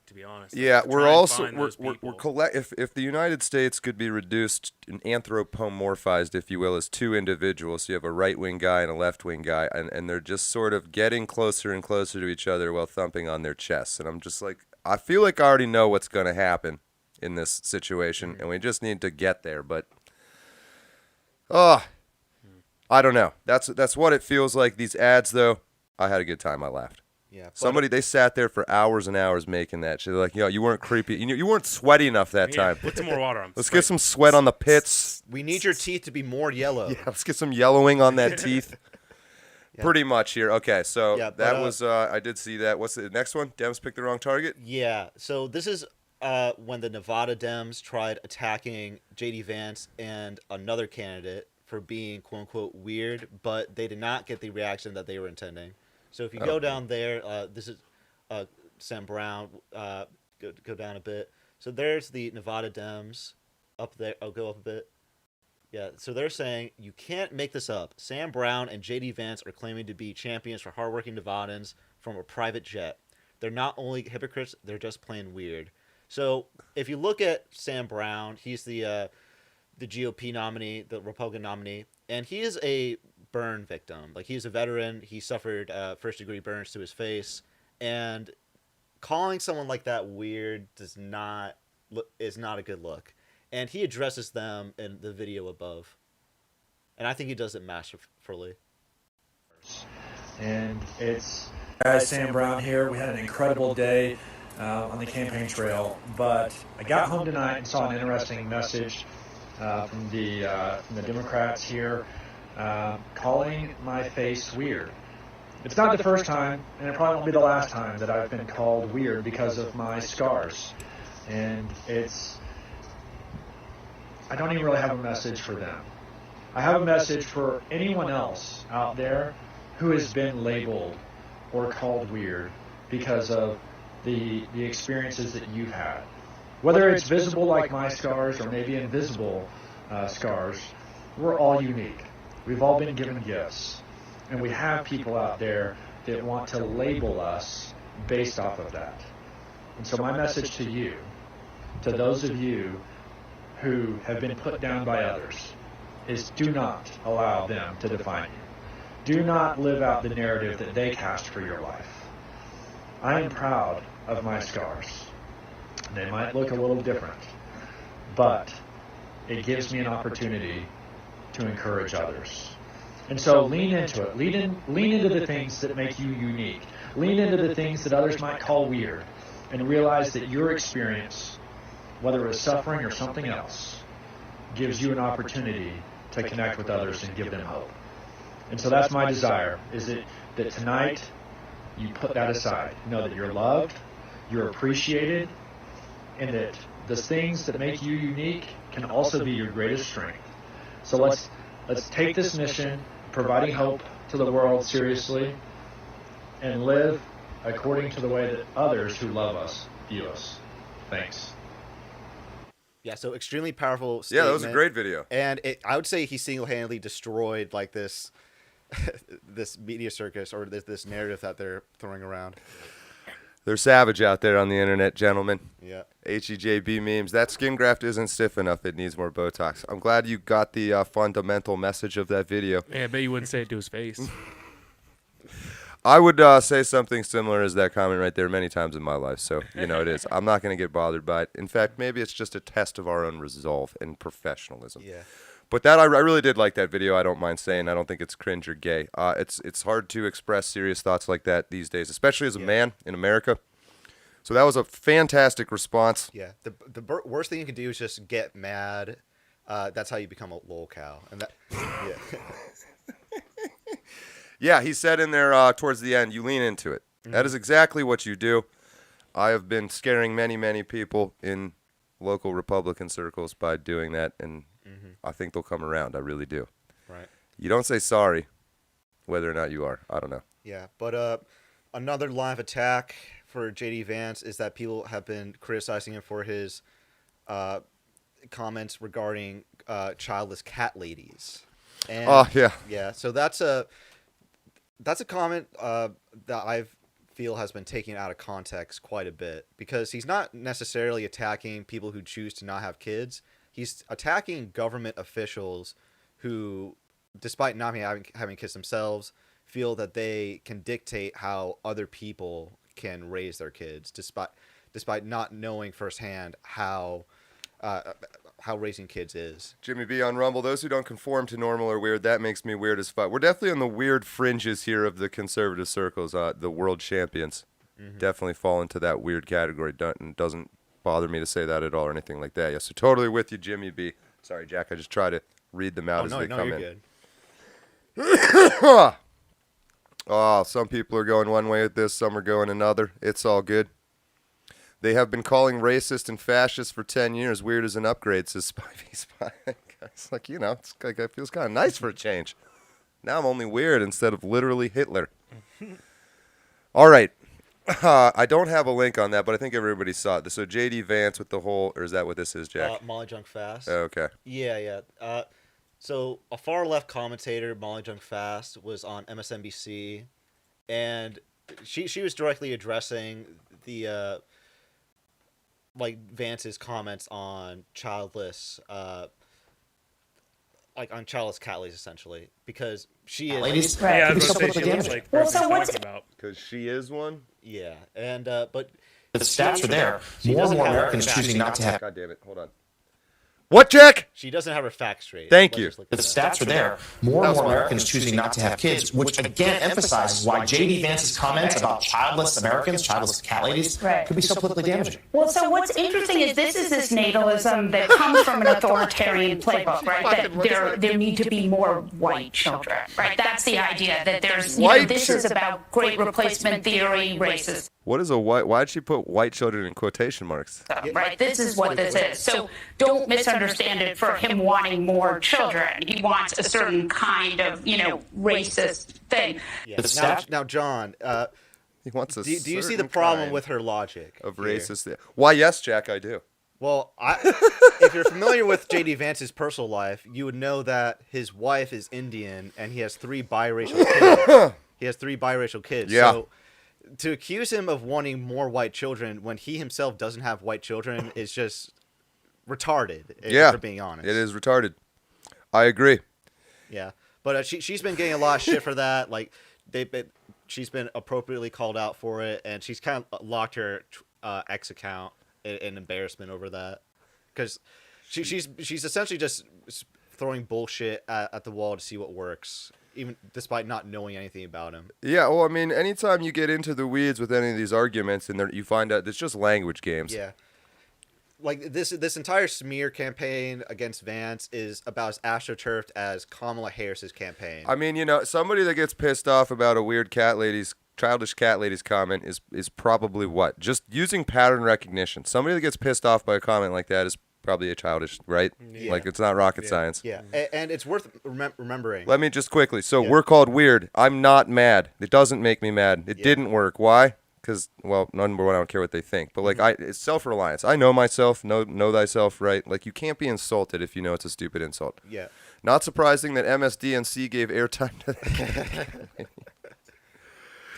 to be honest. Yeah, we're if the United States could be reduced and anthropomorphized, if you will, as two individuals, so you have a right-wing guy and a left-wing guy, and they're just sort of getting closer and closer to each other while thumping on their chests. And I'm just like, I feel like I already know what's going to happen in this situation, and we just need to get there. But, I don't know. That's what it feels like. These ads, though, I had a good time. I laughed. Yeah. They sat there for hours and hours making that shit. They're like, you weren't creepy. You weren't sweaty enough that time. Put some more water on. Let's get some sweat on the pits. We need your teeth to be more yellow. Yeah, let's get some yellowing on that teeth. Pretty much here. Okay, so Yeah, but, that was I did see that. What's the next one? Dems picked the wrong target? Yeah. So this is when the Nevada Dems tried attacking J.D. Vance and another candidate for being quote unquote weird, but they did not get the reaction that they were intending. So if you go down there, this is Sam Brown. Go down a bit. So there's the Nevada Dems up there. I'll go up a bit. Yeah, so they're saying, you can't make this up. Sam Brown and J.D. Vance are claiming to be champions for hardworking Nevadans from a private jet. They're not only hypocrites, they're just plain weird. So if you look at Sam Brown, he's the GOP nominee, the Republican nominee, and he is a burn victim. Like, he's a veteran. He suffered first-degree burns to his face. And calling someone like that weird is not a good look. And he addresses them in the video above. And I think he does it masterfully. And it's Sam Brown here. We had an incredible day on the campaign trail, but I got home tonight and saw an interesting message from the Democrats here calling my face weird. It's not the first time, and it probably won't be the last time that I've been called weird because of my scars. And I don't even really have a message for them. I have a message for anyone else out there who has been labeled or called weird because of the experiences that you've had. Whether it's visible like my scars or maybe invisible scars, we're all unique. We've all been given gifts. And we have people out there that want to label us based off of that. And so my message to you, to those of you who have been put down by others, is do not allow them to define you. Do not live out the narrative that they cast for your life. I am proud of my scars. They might look a little different, but it gives me an opportunity to encourage others. And so lean into it. Lean into the things that make you unique. Lean into the things that others might call weird, and realize that your experience, whether it's suffering or something else, gives you an opportunity to connect with others and give them hope. And so that's my desire, is that tonight you put that aside. Know that you're loved, you're appreciated, and that the things that make you unique can also be your greatest strength. So let's take this mission, providing hope to the world, seriously, and live according to the way that others who love us view us. Thanks. Yeah, so extremely powerful statement. Yeah, that was a great video. And I would say he single-handedly destroyed like this this media circus or this narrative that they're throwing around. They're savage out there on the internet, gentlemen. Yeah. HEJB memes. That skin graft isn't stiff enough. It needs more Botox. I'm glad you got the fundamental message of that video. Yeah, I bet you wouldn't say it to his face. I would say something similar as that comment right there many times in my life. So, it is. I'm not going to get bothered by it. In fact, maybe it's just a test of our own resolve and professionalism. Yeah. But I really did like that video. I don't mind saying I don't think it's cringe or gay. It's hard to express serious thoughts like that these days, especially as a man in America. So that was a fantastic response. Yeah. The worst thing you can do is just get mad. That's how you become a lol cow. And that, yeah. Yeah, he said in there towards the end, you lean into it. Mm-hmm. That is exactly what you do. I have been scaring many, many people in local Republican circles by doing that, and I think they'll come around. I really do. Right. You don't say sorry, whether or not you are. I don't know. Yeah, but another line of attack for J.D. Vance is that people have been criticizing him for his comments regarding childless cat ladies. And, yeah. Yeah, so that's a comment that I feel has been taken out of context quite a bit, because he's not necessarily attacking people who choose to not have kids. He's attacking government officials who, despite not having kids themselves, feel that they can dictate how other people can raise their kids, despite not knowing firsthand how raising kids is. Jimmy B on Rumble. Those who don't conform to normal are weird. That makes me weird as fuck. We're definitely on the weird fringes here of the conservative circles. The world champions definitely fall into that weird category. Doesn't bother me to say that at all or anything like that. Yes, so totally with you, Jimmy B. Sorry, Jack. I just try to read them out as they come in. You're good. Oh, some people are going one way with this, some are going another. It's all good. They have been calling racist and fascist for 10 years. Weird as an upgrade, says Spivey Spy. It's like, it's like, it feels kind of nice for a change. Now I'm only weird instead of literally Hitler. All right. I don't have a link on that, but I think everybody saw it. So J.D. Vance with the whole, or is that what this is, Jack? Molly Junk Fast. Oh, okay. Yeah. So a far left commentator, Molly Junk Fast, was on MSNBC, and she was directly addressing the Vance's comments on childless cat ladies, essentially, because she is. Ladies, Yeah, I was going to say she looks like the person he's talking about. Because she is one? Yeah, and but the stats are there. More and more Americans choosing not to have. God damn it! Hold on. What, Jack? She doesn't have her facts straight. Thank you. The stats are there. More and more Americans choosing not to have kids, which again emphasizes why J.D. Vance's comments about childless Americans, childless cat ladies, could be so politically damaging. Well, so what's interesting is this natalism that comes from an authoritarian playbook, right? That there need to be more white children, right? That's the idea, that there's, this is about great replacement theory, racist. What is a white? Why'd she put white children in quotation marks? Right, this is what this is. So don't misunderstand it for him wanting more children. He wants a certain kind of, racist thing. Yeah. Now, John, he wants a do you see the problem with her logic of racist? Why, yes, Jack, I do. Well, if you're familiar with J.D. Vance's personal life, you would know that his wife is Indian and he has 3 biracial kids. Yeah. So to accuse him of wanting more white children when he himself doesn't have white children is just retarded, if we're being honest. It is retarded. I agree. Yeah. But she's been getting a lot of shit for that. She's been appropriately called out for it, and she's kind of locked her X account in embarrassment over that. Because she's essentially just throwing bullshit at the wall to see what works, even despite not knowing anything about him. Yeah, well, I mean, anytime you get into the weeds with any of these arguments, and you find out it's just language games. Yeah. Like, this entire smear campaign against Vance is about as astroturfed as Kamala Harris's campaign. I mean, somebody that gets pissed off about a weird childish cat lady's comment is probably what? Just using pattern recognition. Somebody that gets pissed off by a comment like that is probably a childish, right? Yeah. Like, it's not rocket science. Yeah, and it's worth remembering. Let me just quickly. So we're called weird. I'm not mad. It doesn't make me mad. It didn't work. Why? Because, well, number one, I don't care what they think. But, it's self-reliance. I know myself. Know thyself, right? Like, you can't be insulted if you know it's a stupid insult. Yeah. Not surprising that MSDNC gave airtime to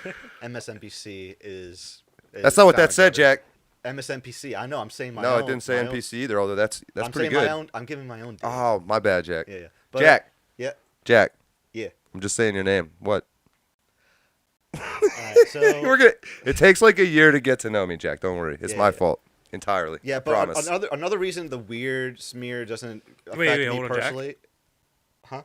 that. MSNBC is That's not what that said, Jack. MSNBC. I know. I'm saying my no, own. it didn't say NPC either, although that's I'm pretty saying good. I'm giving my own. Deal. Oh, my bad, Jack. Yeah. But, Jack. Yeah. Jack. Yeah. I'm just saying your name. What? All right, so it takes like a year to get to know me, Jack. Don't worry. It's my fault entirely. Yeah, I but promise. another reason the weird smear doesn't affect Wait, me hold on, personally. Jack. Huh?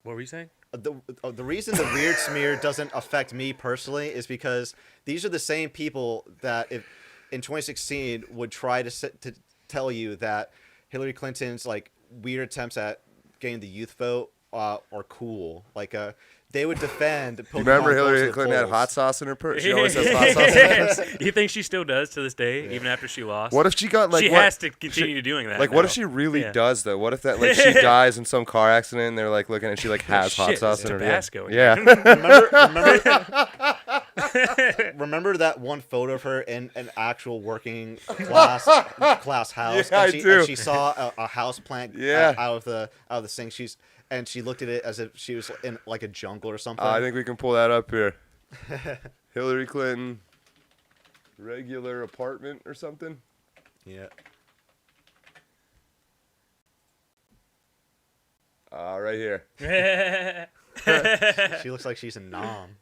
What were you saying? The reason the weird smear doesn't affect me personally is because these are the same people that in 2016 would try to tell you that Hillary Clinton's weird attempts at getting the youth vote are cool. They would defend. You remember Hillary Clinton had hot sauce in her purse? She always has hot sauce in her purse. You think she still does to this day, even after she lost? What if she got She has to continue doing that. What if she really does though? What if that she dies in some car accident and they're looking and she has hot sauce in her Tabasco. Yeah. Remember that one photo of her in an actual working class house? Yeah, I do. And she saw a house plant out of the sink. And she looked at it as if she was in a jungle or something. I think we can pull that up here. Hillary Clinton, regular apartment or something. Yeah. Right here. She looks like she's a nom.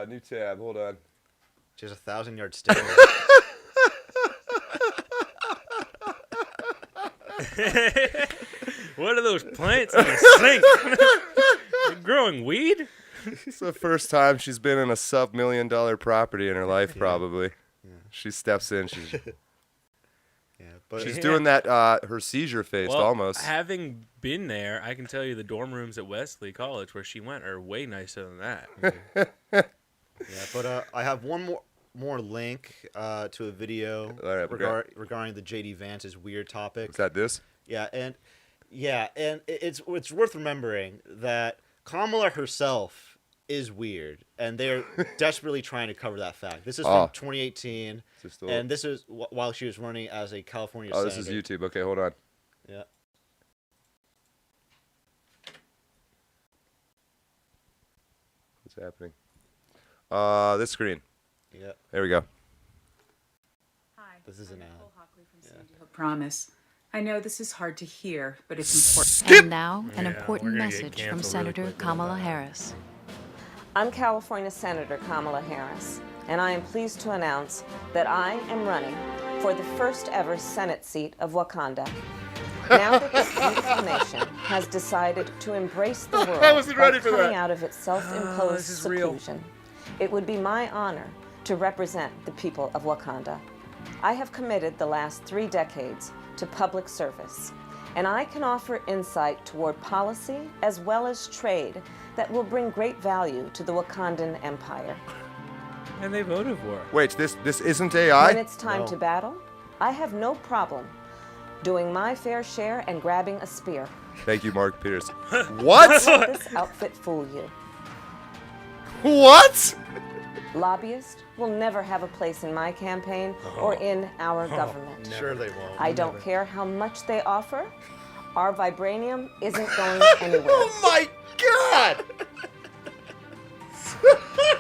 New tab. Hold on. She has 1,000-yard stare. What are those plants in the sink? You're growing weed? It's the first time she's been in a sub-$1 million property in her life, probably. Yeah. She steps in. She's doing that her seizure face almost. Having been there, I can tell you the dorm rooms at Wesley College where she went are way nicer than that. But I have one more link to a video regarding the JD Vance's weird topic. Is that this? Yeah, and it's worth remembering that Kamala herself is weird, and they're desperately trying to cover that fact. This is from 2018, and this is while she was running as a California senator. This is YouTube. Okay, hold on. Yeah. What's happening? This screen. Yeah. There we go. Hi. This is an ad. Promise. I know this is hard to hear, but it's important. Skip! And now, an important message from Senator Kamala Harris. I'm California Senator Kamala Harris, and I am pleased to announce that I am running for the first ever Senate seat of Wakanda. Now that this beautiful nation has decided to embrace the world by coming out of its self-imposed seclusion, it would be my honor to represent the people of Wakanda. I have committed the last 3 decades to public service, and I can offer insight toward policy as well as trade that will bring great value to the Wakandan Empire. And they voted for it. Wait, this isn't AI? When it's time to battle, I have no problem doing my fair share and grabbing a spear. Thank you, Mark Pierce. What? Don't let this outfit fool you. What? Lobbyists will never have a place in my campaign or in our government. Sure they won't. I don't care how much they offer. Our vibranium isn't going anywhere. Oh my God!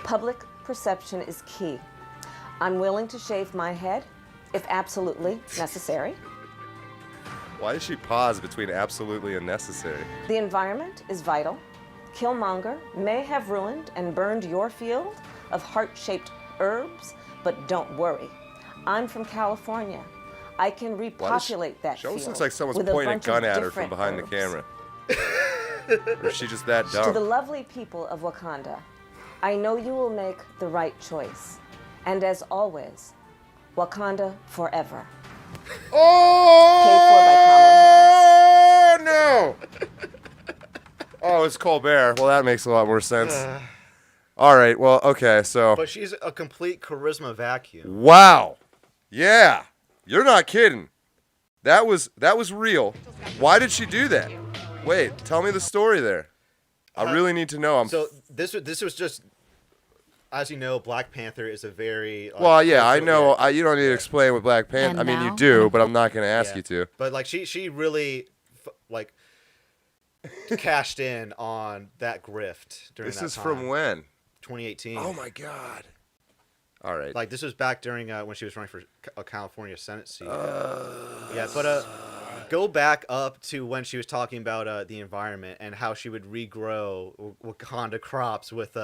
Public perception is key. I'm willing to shave my head if absolutely necessary. Why does she pause between absolutely and necessary? The environment is vital. Killmonger may have ruined and burned your field of heart-shaped herbs, but don't worry. I'm from California. I can repopulate that She field. almost looks like someone's with a pointing a bunch gun of at her from different behind herbs. the camera. Or is she just that To the dumb? lovely people of Wakanda, I know you will make the right choice. And as always, Wakanda forever. Oh! No! Oh, it's Colbert. Well, that makes a lot more sense. All right. Well, okay. So. But she's a complete charisma vacuum. Wow. Yeah. You're not kidding. That was real. Why did she do that? Wait. Tell me the story there. I really need to know. So this was just, as you know, Black Panther is a very. Well, yeah, I know. You don't need to explain what Black Panther. I mean, you do, but I'm not going to ask you to. But like she really cashed in on that grift during that time. This is from when? 2018. Oh my God. All right. Like this was back during when she was running for a California Senate seat. Yeah, but go back up to when she was talking about the environment and how she would regrow Wakanda crops with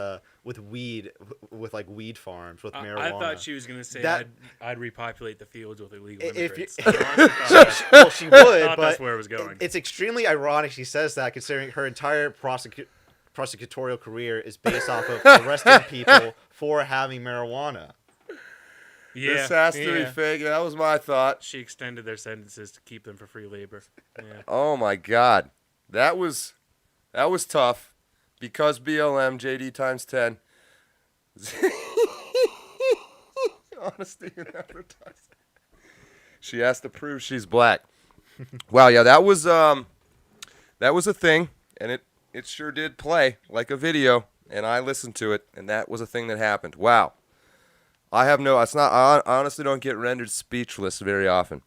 weed, with like weed farms with marijuana. I thought she was gonna say I'd repopulate the fields with illegal immigrants. Well, she would, but that's where it was going. It's extremely ironic she says that, considering her entire prosecutorial career is based off of arresting people for having marijuana. Yeah, this has to be fake. That was my thought. She extended their sentences to keep them for free labor. Yeah. Oh my God, that was tough. Because BLM, JD times 10. Honesty in advertising. She has to prove she's black. Wow, yeah, that was a thing, and it sure did play like a video, and I listened to it, and that was a thing that happened. Wow. I honestly don't get rendered speechless very often.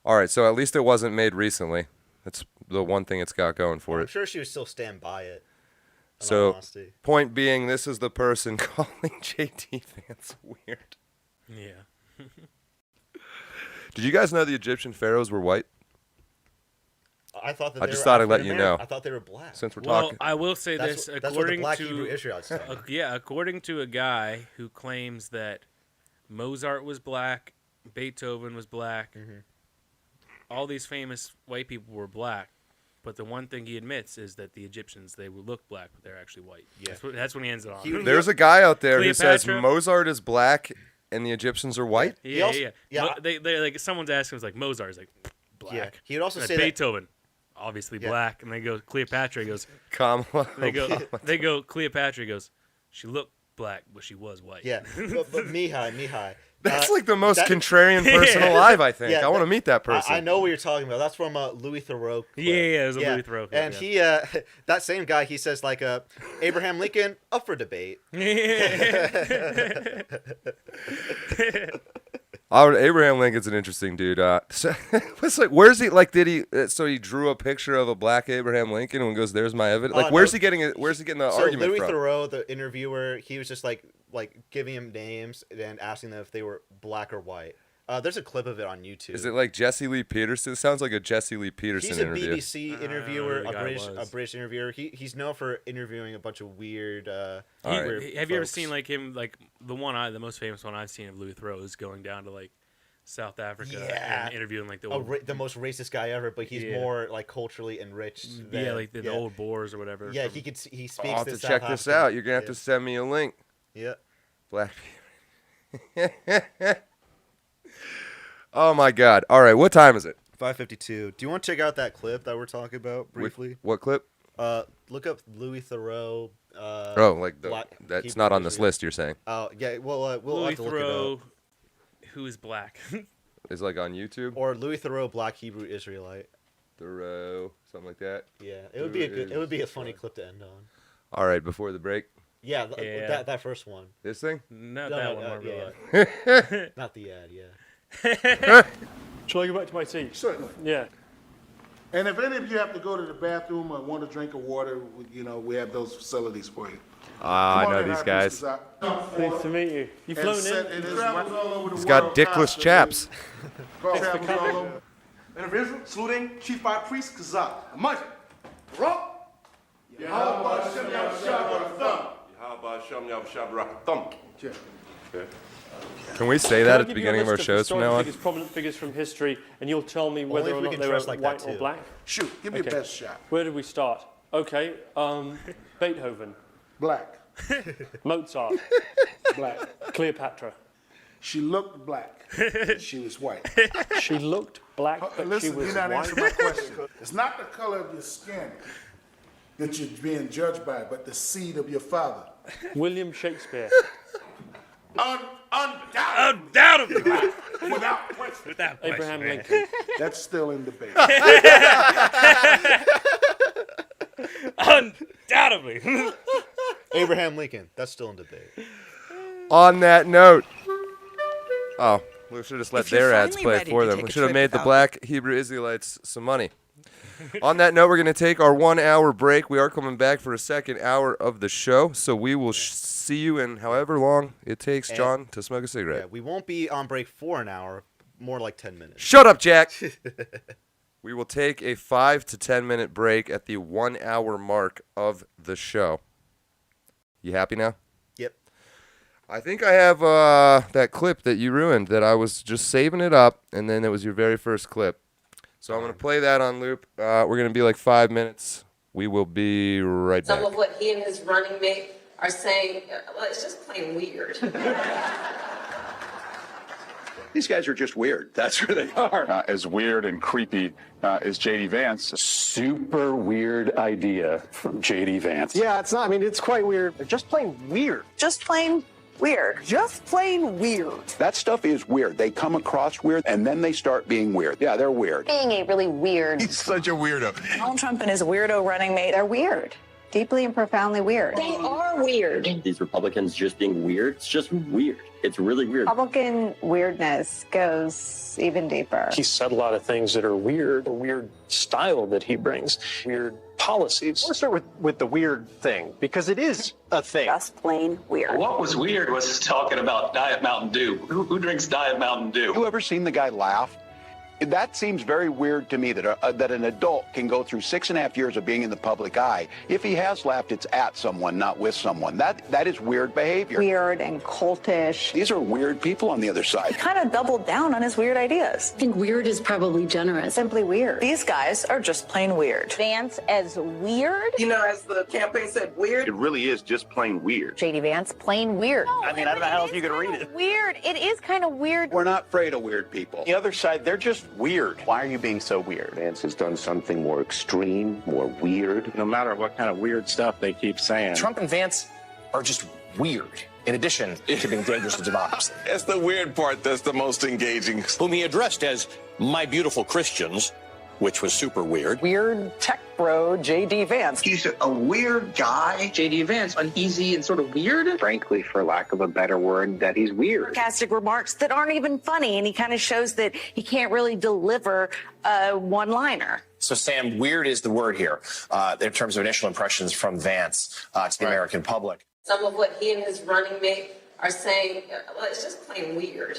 All right, so at least it wasn't made recently. That's the one thing it's got going for it. I'm sure she would still stand by it. So, point being, this is the person calling JD Vance weird. Yeah. Did you guys know the Egyptian pharaohs were white? I thought that I just thought I'd let you know. I thought they were black. Since we're Well, talking. I will say That's this. what the Black Hebrew Israelites say. According to a guy who claims that Mozart was black, Beethoven was black, all these famous white people were black. But the one thing he admits is that the Egyptians, they would look black, but they're actually white. Yeah. That's when he ends it on. There's a guy out there who says Cleopatra? Mozart is black and the Egyptians are white. Yeah. They like someone's asking, was like Mozart is like black. Yeah. He would also And say Beethoven, obviously black, and they go Cleopatra. He goes Kamala. They go Cleopatra. He goes, she looked black, but she was white. Yeah, but Mihaly. That's like the most contrarian person alive, I think. Yeah, I want to meet that person. I know what you're talking about. That's from Louis Theroux. Clip. Yeah, it was a Louis Theroux clip, And he, that same guy, he says like, Abraham Lincoln up for debate. Abraham Lincoln's an interesting dude. So, it's like, where's he? Like, did he? So he drew a picture of a black Abraham Lincoln and goes, "There's my evidence." Like, where's he getting it? Where's he getting the argument Louis from? Theroux, the interviewer, he was just like giving him names and asking them if they were black or white. There's a clip of it on YouTube. Is it like Jesse Lee Peterson? It sounds like a Jesse Lee Peterson interview. He's a BBC interviewer, a British interviewer. He's known for interviewing a bunch of weird. Have you ever seen like him? Like the most famous one I've seen of Louis Theroux is going down to like South Africa and interviewing like the most racist guy ever, but he's more like culturally enriched. Than, like the old Boers or whatever. Yeah, he speaks. I'll have to check this out. You're gonna have to send me a link. Yeah. Black. Oh my God! All right, what time is it? 5:52. Do you want to check out that clip that we're talking about briefly? What clip? Look up Louis Theroux. That's not on this list. You're saying? Oh yeah. Well, we'll Louis have to look it Theroux, up. who is black? Is like on YouTube or Louis Theroux, Black Hebrew Israelite. Theroux, something like that. Yeah, it would be a funny clip to end on. All right, before the break. Yeah, that first one. This thing? Not that one. Yeah. Not the ad. Yeah. Shall I go back to my seat? Certainly. Yeah. And if any of you have to go to the bathroom or want a drink of water, we have those facilities for you. I know these guys. Nice to meet you. You've flown in? He's got dickless chaps. Travels all over. And if isn't, saluting Chief High Priest Kazak. Imagine. Rock. Yahweh Shem Yahshua Thumb. Can we say that at the beginning of our shows from now on? Prominent figures from history, and you'll tell me whether or not they were white or black? Shoot, give me your best shot. Where did we start? Okay, Beethoven. Black. Mozart. Black. Cleopatra. She looked black. She was white. She looked black, but listen, she was you're not white. answering my question. It's not the color of your skin that you're being judged by, but the seed of your father. William Shakespeare. Undoubtedly. Without question. Abraham Lincoln. That's still in debate. Undoubtedly. Abraham Lincoln. That's still in debate. On that note. Oh, we should have just let their ads play for them. We should have made the black Hebrew Israelites some money. On that note, we're going to take our 1 hour break. We are coming back for a second hour of the show, so we will see you in however long it takes John to smoke a cigarette. Yeah, we won't be on break for an hour, more like 10 minutes. Shut up, Jack! We will take a 5 to 10 minute break at the 1 hour mark of the show. You happy now? Yep. I think I have that clip that you ruined, that I was just saving it up, and then it was your very first clip. So I'm going to play that on loop. We're going to be like 5 minutes. We will be right back. Some of what he and his running mate are saying, well, it's just plain weird. These guys are just weird. That's who they are. As weird and creepy as J.D. Vance. Super weird idea from J.D. Vance. Yeah, it's not. I mean, it's quite weird. They're just plain weird. Just plain weird. Just plain weird. That stuff is weird. They come across weird, and then they start being weird. Yeah, they're weird. Being a really weird. He's such a weirdo. Donald Trump and his weirdo running mate, they're weird. Deeply and profoundly weird. They are weird. These Republicans just being weird, it's just weird. It's really weird. Republican weirdness goes even deeper. He said a lot of things that are weird, a weird style that he brings, weird policies. Let's start with the weird thing, because it is a thing. Just plain weird. What was weird was talking about Diet Mountain Dew. Who drinks Diet Mountain Dew? You ever seen the guy laugh? That seems very weird to me, that an adult can go through 6.5 years of being in the public eye. If he has laughed, it's at someone, not with someone. That is weird behavior. Weird and cultish. These are weird people on the other side. He kind of doubled down on his weird ideas. I think weird is probably generous. Simply weird. These guys are just plain weird. Vance as weird? You know, as the campaign said, weird. It really is just plain weird. J.D. Vance, plain weird. No, I mean, I don't know how else you could read it. Weird. It is kind of weird. We're not afraid of weird people. The other side, they're just weird. Why are you being so weird? Vance has done something more extreme, more weird. No matter what kind of weird stuff they keep saying. Trump and Vance are just weird. In addition to being dangerous to democracy. It's the weird part that's the most engaging. Whom he addressed as my beautiful Christians, which was super weird. Weird tech bro, J.D. Vance. He's a weird guy. J.D. Vance, uneasy and sort of weird. Frankly, for lack of a better word, that he's weird. Sarcastic remarks that aren't even funny, and he kind of shows that he can't really deliver a one-liner. So, Sam, weird is the word here in terms of initial impressions from Vance to the American public. Some of what he and his running mate are saying, well, it's just plain weird.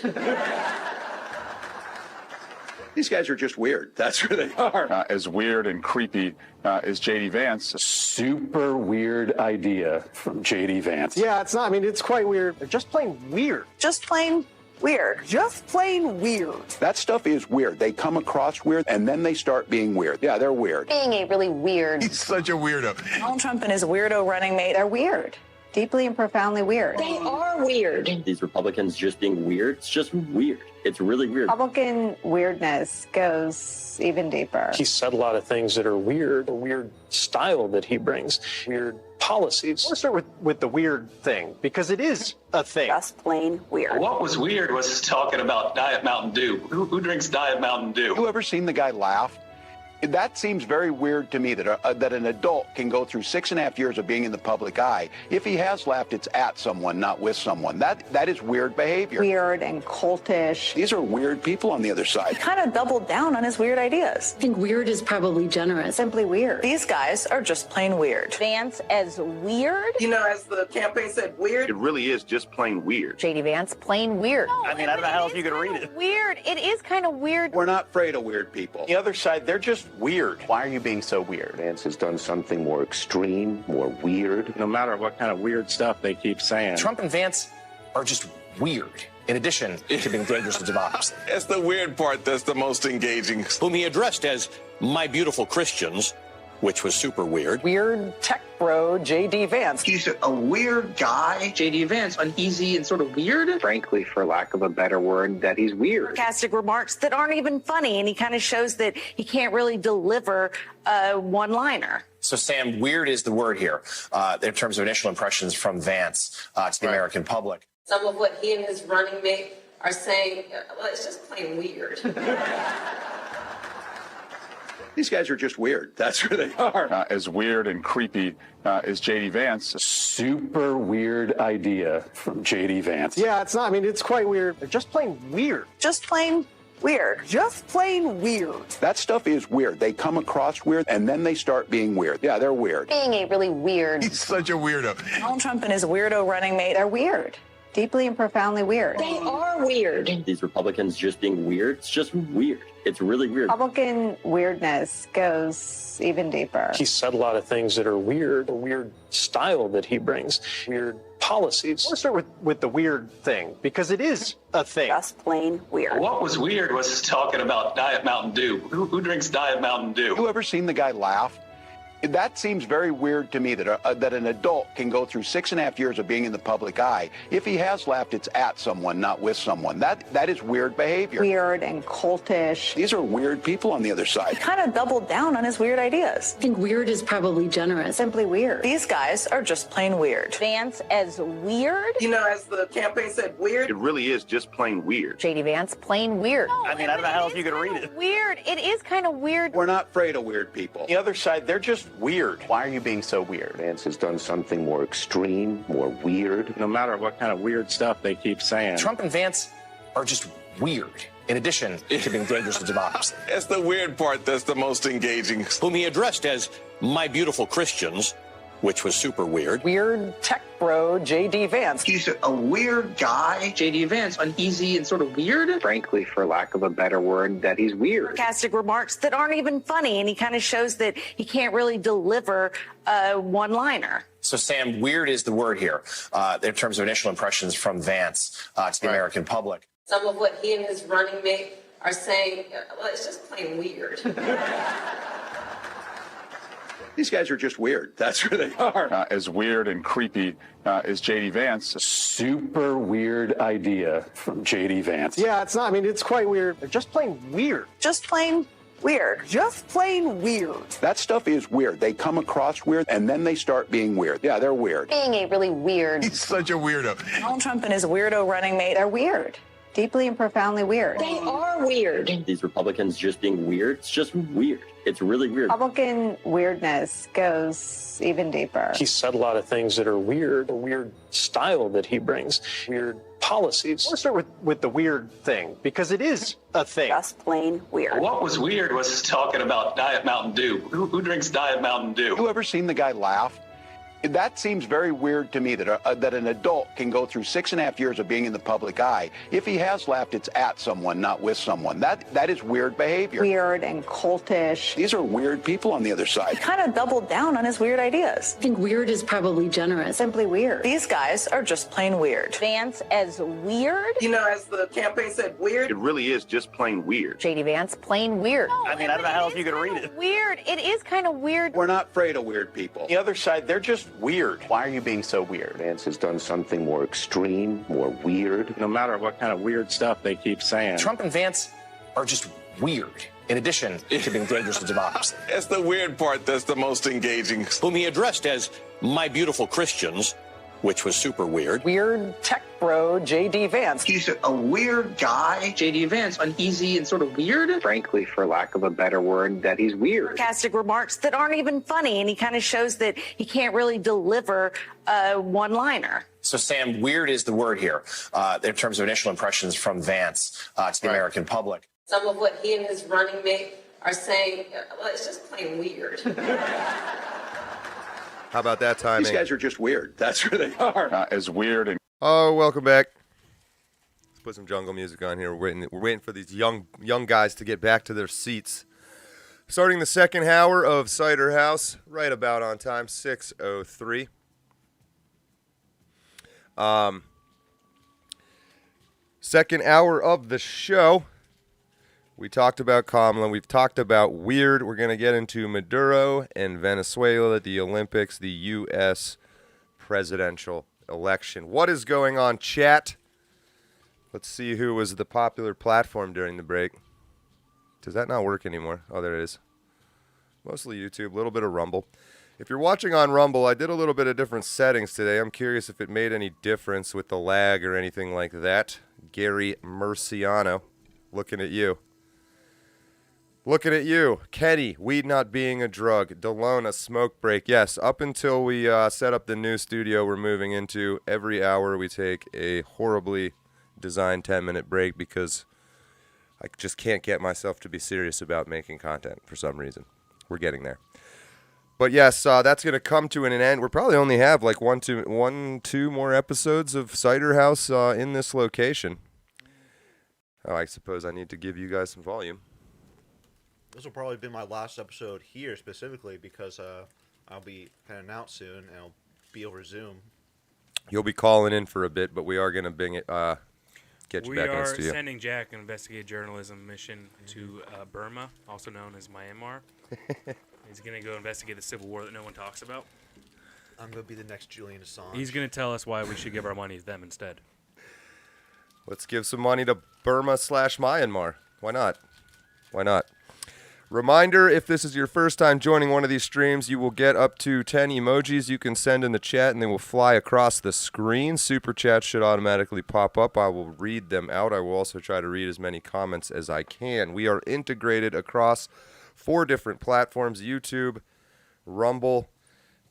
These guys are just weird. That's where they are. As weird and creepy as J.D. Vance. Super weird idea from J.D. Vance. Yeah, it's not. I mean, it's quite weird. They're just plain weird. Just plain weird. Just plain weird. That stuff is weird. They come across weird, and then they start being weird. Yeah, they're weird. Being a really weird. He's such a weirdo. Donald Trump and his weirdo running mate, they're weird. Deeply and profoundly weird. They are weird. These Republicans just being weird. It's just weird. It's really weird. Republican weirdness goes even deeper. He said a lot of things that are weird, a weird style that he brings, weird policies. Let's start with the weird thing, because it is a thing. Just plain weird. What was weird was talking about Diet Mountain Dew. Who drinks Diet Mountain Dew? You ever seen the guy laugh? That seems very weird to me that an adult can go through 6.5 years of being in the public eye. If he has laughed, it's at someone, not with someone. That is weird behavior. Weird and cultish. These are weird people on the other side. He kind of doubled down on his weird ideas. I think weird is probably generous. Simply weird. These guys are just plain weird. Vance as weird? You know, as the campaign said, weird. It really is just plain weird. J.D. Vance, plain weird. No, I don't know how else you could read it. Weird. It is kind of weird. We're not afraid of weird people. The other side, they're just weird. Why are you being so weird? Vance has done something more extreme, more weird. No matter what kind of weird stuff they keep saying. Trump and Vance are just weird. In addition to being dangerous to democracy. It's the weird part that's the most engaging. Whom he addressed as my beautiful Christians, which was super weird. Weird tech bro, J.D. Vance. He's a weird guy. J.D. Vance, uneasy and sort of weird. Frankly, for lack of a better word, that he's weird. Sarcastic remarks that aren't even funny, and he kind of shows that he can't really deliver a one-liner. So, Sam, weird is the word here in terms of initial impressions from Vance to the American public. Some of what he and his running mate are saying, well, it's just plain weird. These guys are just weird. That's where they are. As weird and creepy as J.D. Vance. Super weird idea from J.D. Vance. Yeah, it's not. I mean, it's quite weird. They're just plain weird. Just plain weird. Just plain weird. That stuff is weird. They come across weird, and then they start being weird. Yeah, they're weird. Being a really weird. He's such a weirdo. Donald Trump and his weirdo running mate, they're weird. Deeply and profoundly weird. They are weird. These Republicans just being weird. It's just weird. It's really weird. Republican weirdness goes even deeper. He said a lot of things that are weird, a weird style that he brings, weird policies. Let's start with the weird thing, because it is a thing. Just plain weird. What was weird was talking about Diet Mountain Dew. Who drinks Diet Mountain Dew? You ever seen the guy laugh? That seems very weird to me that an adult can go through 6.5 years of being in the public eye. If he has laughed, it's at someone, not with someone. That is weird behavior. Weird and cultish. These are weird people on the other side. He kind of doubled down on his weird ideas. I think weird is probably generous. Simply weird. These guys are just plain weird. Vance as weird? You know, as the campaign said, weird. It really is just plain weird. J.D. Vance, plain weird. No, I don't know how else you could read it. Weird. It is kind of weird. We're not afraid of weird people. The other side, they're just weird. Why are you being so weird? Vance has done something more extreme, more weird. No matter what kind of weird stuff they keep saying. Trump and Vance are just weird. In addition to being dangerous to democracy. It's the weird part that's the most engaging. Whom he addressed as my beautiful Christians, which was super weird. Weird tech bro, J.D. Vance. He's a weird guy. J.D. Vance, uneasy and sort of weird. Frankly, for lack of a better word, that he's weird. Sarcastic remarks that aren't even funny, and he kind of shows that he can't really deliver a one-liner. So, Sam, weird is the word here in terms of initial impressions from Vance to the American public. Some of what he and his running mate are saying, well, it's just plain weird. These guys are just weird. That's where they are. As weird and creepy as J.D. Vance. Super weird idea from J.D. Vance. Yeah, it's not. I mean, it's quite weird. They're just plain weird. Just plain Weird. Just plain weird. That stuff is weird. They come across weird, and then they start being weird. Yeah, they're weird. Being a really weird. He's such a weirdo. Donald Trump and his weirdo running mate, They're weird. Deeply and profoundly weird. They are weird. These Republicans just being weird, it's just weird. It's really weird. Republican weirdness goes even deeper. He said a lot of things that are weird, a weird style that he brings, weird policies. Let's start with the weird thing, because it is a thing. just plain weird. What was weird was talking about Diet Mountain Dew. Who drinks Diet Mountain Dew? You ever seen the guy laugh? That seems very weird to me that an adult can go through 6.5 years of being in the public eye. If he has laughed, it's at someone, not with someone. That is weird behavior. Weird and cultish. These are weird people on the other side. He kind of doubled down on his weird ideas. I think weird is probably generous. Simply weird. These guys are just plain weird. Vance as weird. You know, as the campaign said, weird. It really is just plain weird. JD Vance, plain weird. I mean, I don't know how else you could read it. Weird. It is kind of weird. We're not afraid of weird people. The other side, they're just weird. Why are you being so weird? Vance has done something more extreme, more weird. No matter what kind of weird stuff they keep saying. Trump and Vance are just weird, in addition to being dangerous to democracy. That's the weird part that's the most engaging. Whom he addressed as my beautiful Christians, which was super weird. Weird tech bro, JD Vance. He's a weird guy. JD Vance, uneasy and sort of weird. Frankly, for lack of a better word, that he's weird. Sarcastic remarks that aren't even funny, and he kind of shows that he can't really deliver a one-liner. So, Sam, weird is the word here in terms of initial impressions from Vance to the American public. Some of what he and his running mate are saying, well, it's just plain weird. How about that timing? These guys are just weird. That's who they are. As weird and Oh, welcome back. Let's put some jungle music on here. We're waiting for these young guys to get back to their seats. Starting the second hour of Cider House, right about on time, 6:03. Second hour of the show. We talked about Kamala. We've talked about weird. We're going to get into Maduro and Venezuela, the Olympics, the U.S. presidential election. What is going on, chat? Let's see who was the popular platform during the break. Does that not work anymore? Oh, there it is. Mostly YouTube, a little bit of Rumble. If you're watching on Rumble, I did a little bit of different settings today. I'm curious if it made any difference with the lag or anything like that. Gary Murciano, looking at you. Looking at you. Kenny, weed not being a drug. Delona, smoke break. Yes, up until we set up the new studio we're moving into, every hour we take a horribly designed 10-minute break because I just can't get myself to be serious about making content for some reason. We're getting there. But yes, that's going to come to an end. We'll probably only have like two more episodes of Cider House in this location. Oh, I suppose I need to give you guys some volume. This will probably be my last episode here specifically because I'll be heading out soon and I'll be over Zoom. You'll be calling in for a bit, but we are going to get you back in the studio. We are sending Jack an investigative journalism mission to Burma, also known as Myanmar. He's going to go investigate the civil war that no one talks about. I'm going to be the next Julian Assange. He's going to tell us why we should give our money to them instead. Let's give some money to Burma/Myanmar. Why not? Why not? Reminder, if this is your first time joining one of these streams, you will get up to 10 emojis you can send in the chat, and they will fly across the screen. Super chats should automatically pop up. I will read them out. I will also try to read as many comments as I can. We are integrated across 4 different platforms: YouTube, Rumble,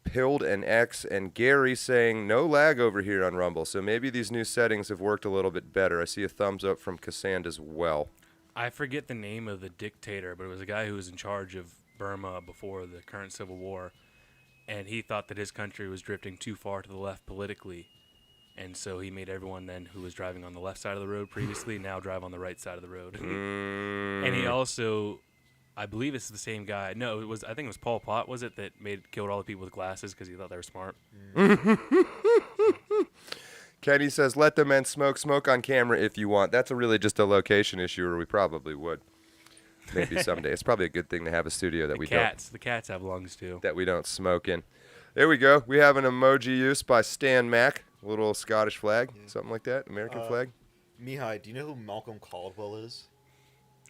Pilled, and X. And Gary saying no lag over here on Rumble, so maybe these new settings have worked a little bit better. I see a thumbs up from Cassandra as well. I forget the name of the dictator, but it was a guy who was in charge of Burma before the current civil war, and he thought that his country was drifting too far to the left politically, and so he made everyone then who was driving on the left side of the road previously now drive on the right side of the road. And he also, I believe it's the same guy. No, I think it was Pol Pot, was it, that killed all the people with glasses because he thought they were smart? Kenny says, let the men smoke on camera if you want. That's really just a location issue, or we probably would. Maybe someday. It's probably a good thing to have a studio that The cats have lungs, too. That we don't smoke in. There we go. We have an emoji use by Stan Mack. A little Scottish flag, something like that. American flag. Mihaly, do you know who Malcolm Caldwell is?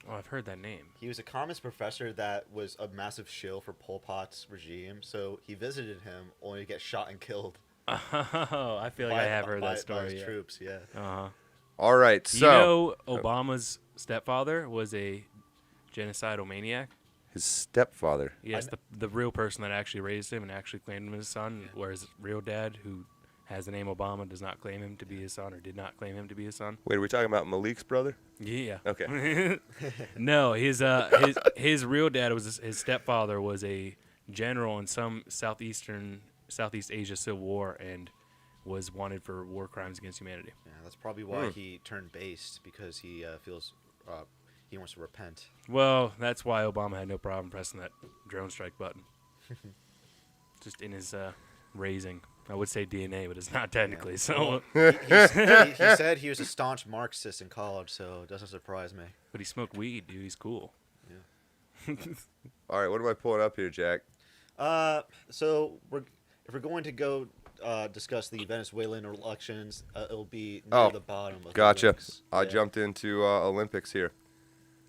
Oh, I've heard that name. He was a economist professor that was a massive shill for Pol Pot's regime, so he visited him only to get shot and killed. Oh, I feel like I have heard that story. By his troops, yeah. Uh-huh. All right, so... You know Obama's stepfather was a genocidal maniac? His stepfather? Yes, the real person that actually raised him and actually claimed him as his son, whereas real dad, who has the name Obama, does not claim him to be his son, or did not claim him to be his son. Wait, are we talking about Malik's brother? Yeah. Okay. No, his real dad his stepfather was a general in some Southeast Asia Civil War and was wanted for war crimes against humanity. Yeah, that's probably why he turned based, because he feels he wants to repent. Well, that's why Obama had no problem pressing that drone strike button. Just in his raising. I would say DNA, but it's not technically. So he said he was a staunch Marxist in college, so it doesn't surprise me. But he smoked weed, dude. He's cool. Yeah. All right, what am I pulling up here, Jack? So if we're going to go discuss the Venezuelan elections, it'll be near the bottom of gotcha. the links. I jumped into Olympics here.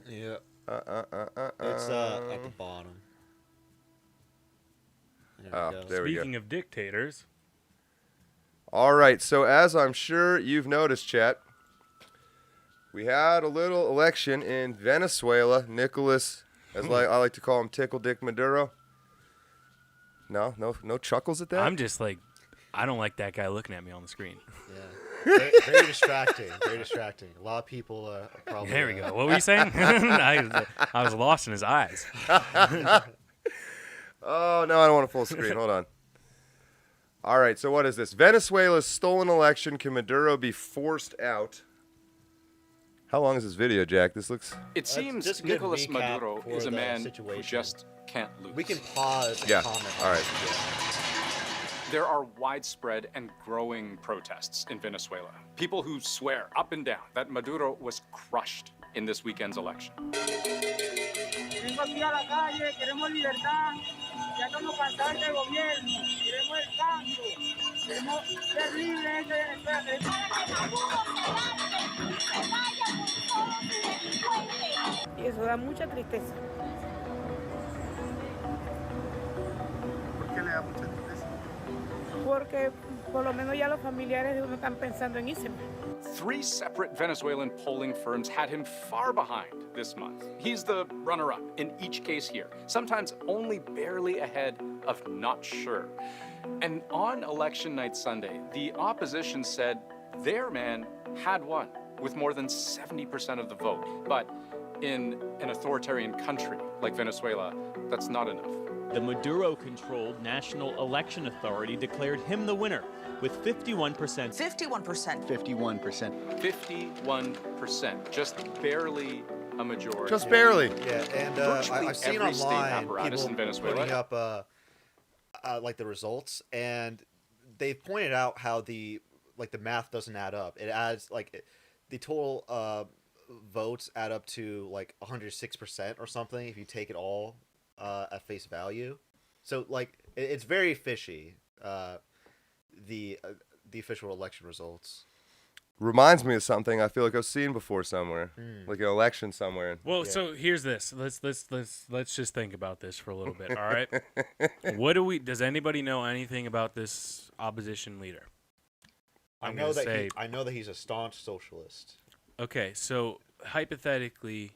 Yeah. It's at the bottom. There we go. Speaking of dictators. All right, so as I'm sure you've noticed, chat, we had a little election in Venezuela. Nicholas, as I like to call him, Tickle Dick Maduro. No chuckles at that? I'm just like, I don't like that guy looking at me on the screen. Yeah. Very distracting. Very distracting. A lot of people are probably... There we go. What were you saying? I was lost in his eyes. Oh, no, I don't want a full screen. Hold on. All right, so what is this? Venezuela's stolen election. Can Maduro be forced out? How long is this video, Jack? This looks... It seems Nicolas Maduro is a man who just can't lose. We can pause and comment. All right. There are widespread and growing protests in Venezuela. People who swear up and down that Maduro was crushed in this weekend's election. Vengo aquí a la calle, queremos libertad, ya estamos cansados del gobierno, queremos el cambio, queremos ser libres de Venezuela. Y eso da mucha tristeza. ¿Por qué le da mucha tristeza? Porque por lo menos ya los familiares de uno están pensando en irse. 3 separate Venezuelan polling firms had him far behind this month. He's the runner-up in each case here, sometimes only barely ahead of not sure. And on election night Sunday, the opposition said their man had won with more than 70% of the vote. But in an authoritarian country like Venezuela, that's not enough. The Maduro-controlled National Election Authority declared him the winner with 51%. 51%. 51%. 51%. Just barely a majority. Just barely. Yeah, and I've seen every state online apparatus people in Venezuela putting up like the results, and they've pointed out how the math doesn't add up. It adds the total votes add up to like 106% or something if you take it all at face value. So it's very fishy. The official election results. Reminds me of something I feel like I've seen before somewhere, like an election somewhere. Well, so here's this. Let's just think about this for a little bit. All right. Does anybody know anything about this opposition leader? I know that he's a staunch socialist. Okay, so hypothetically,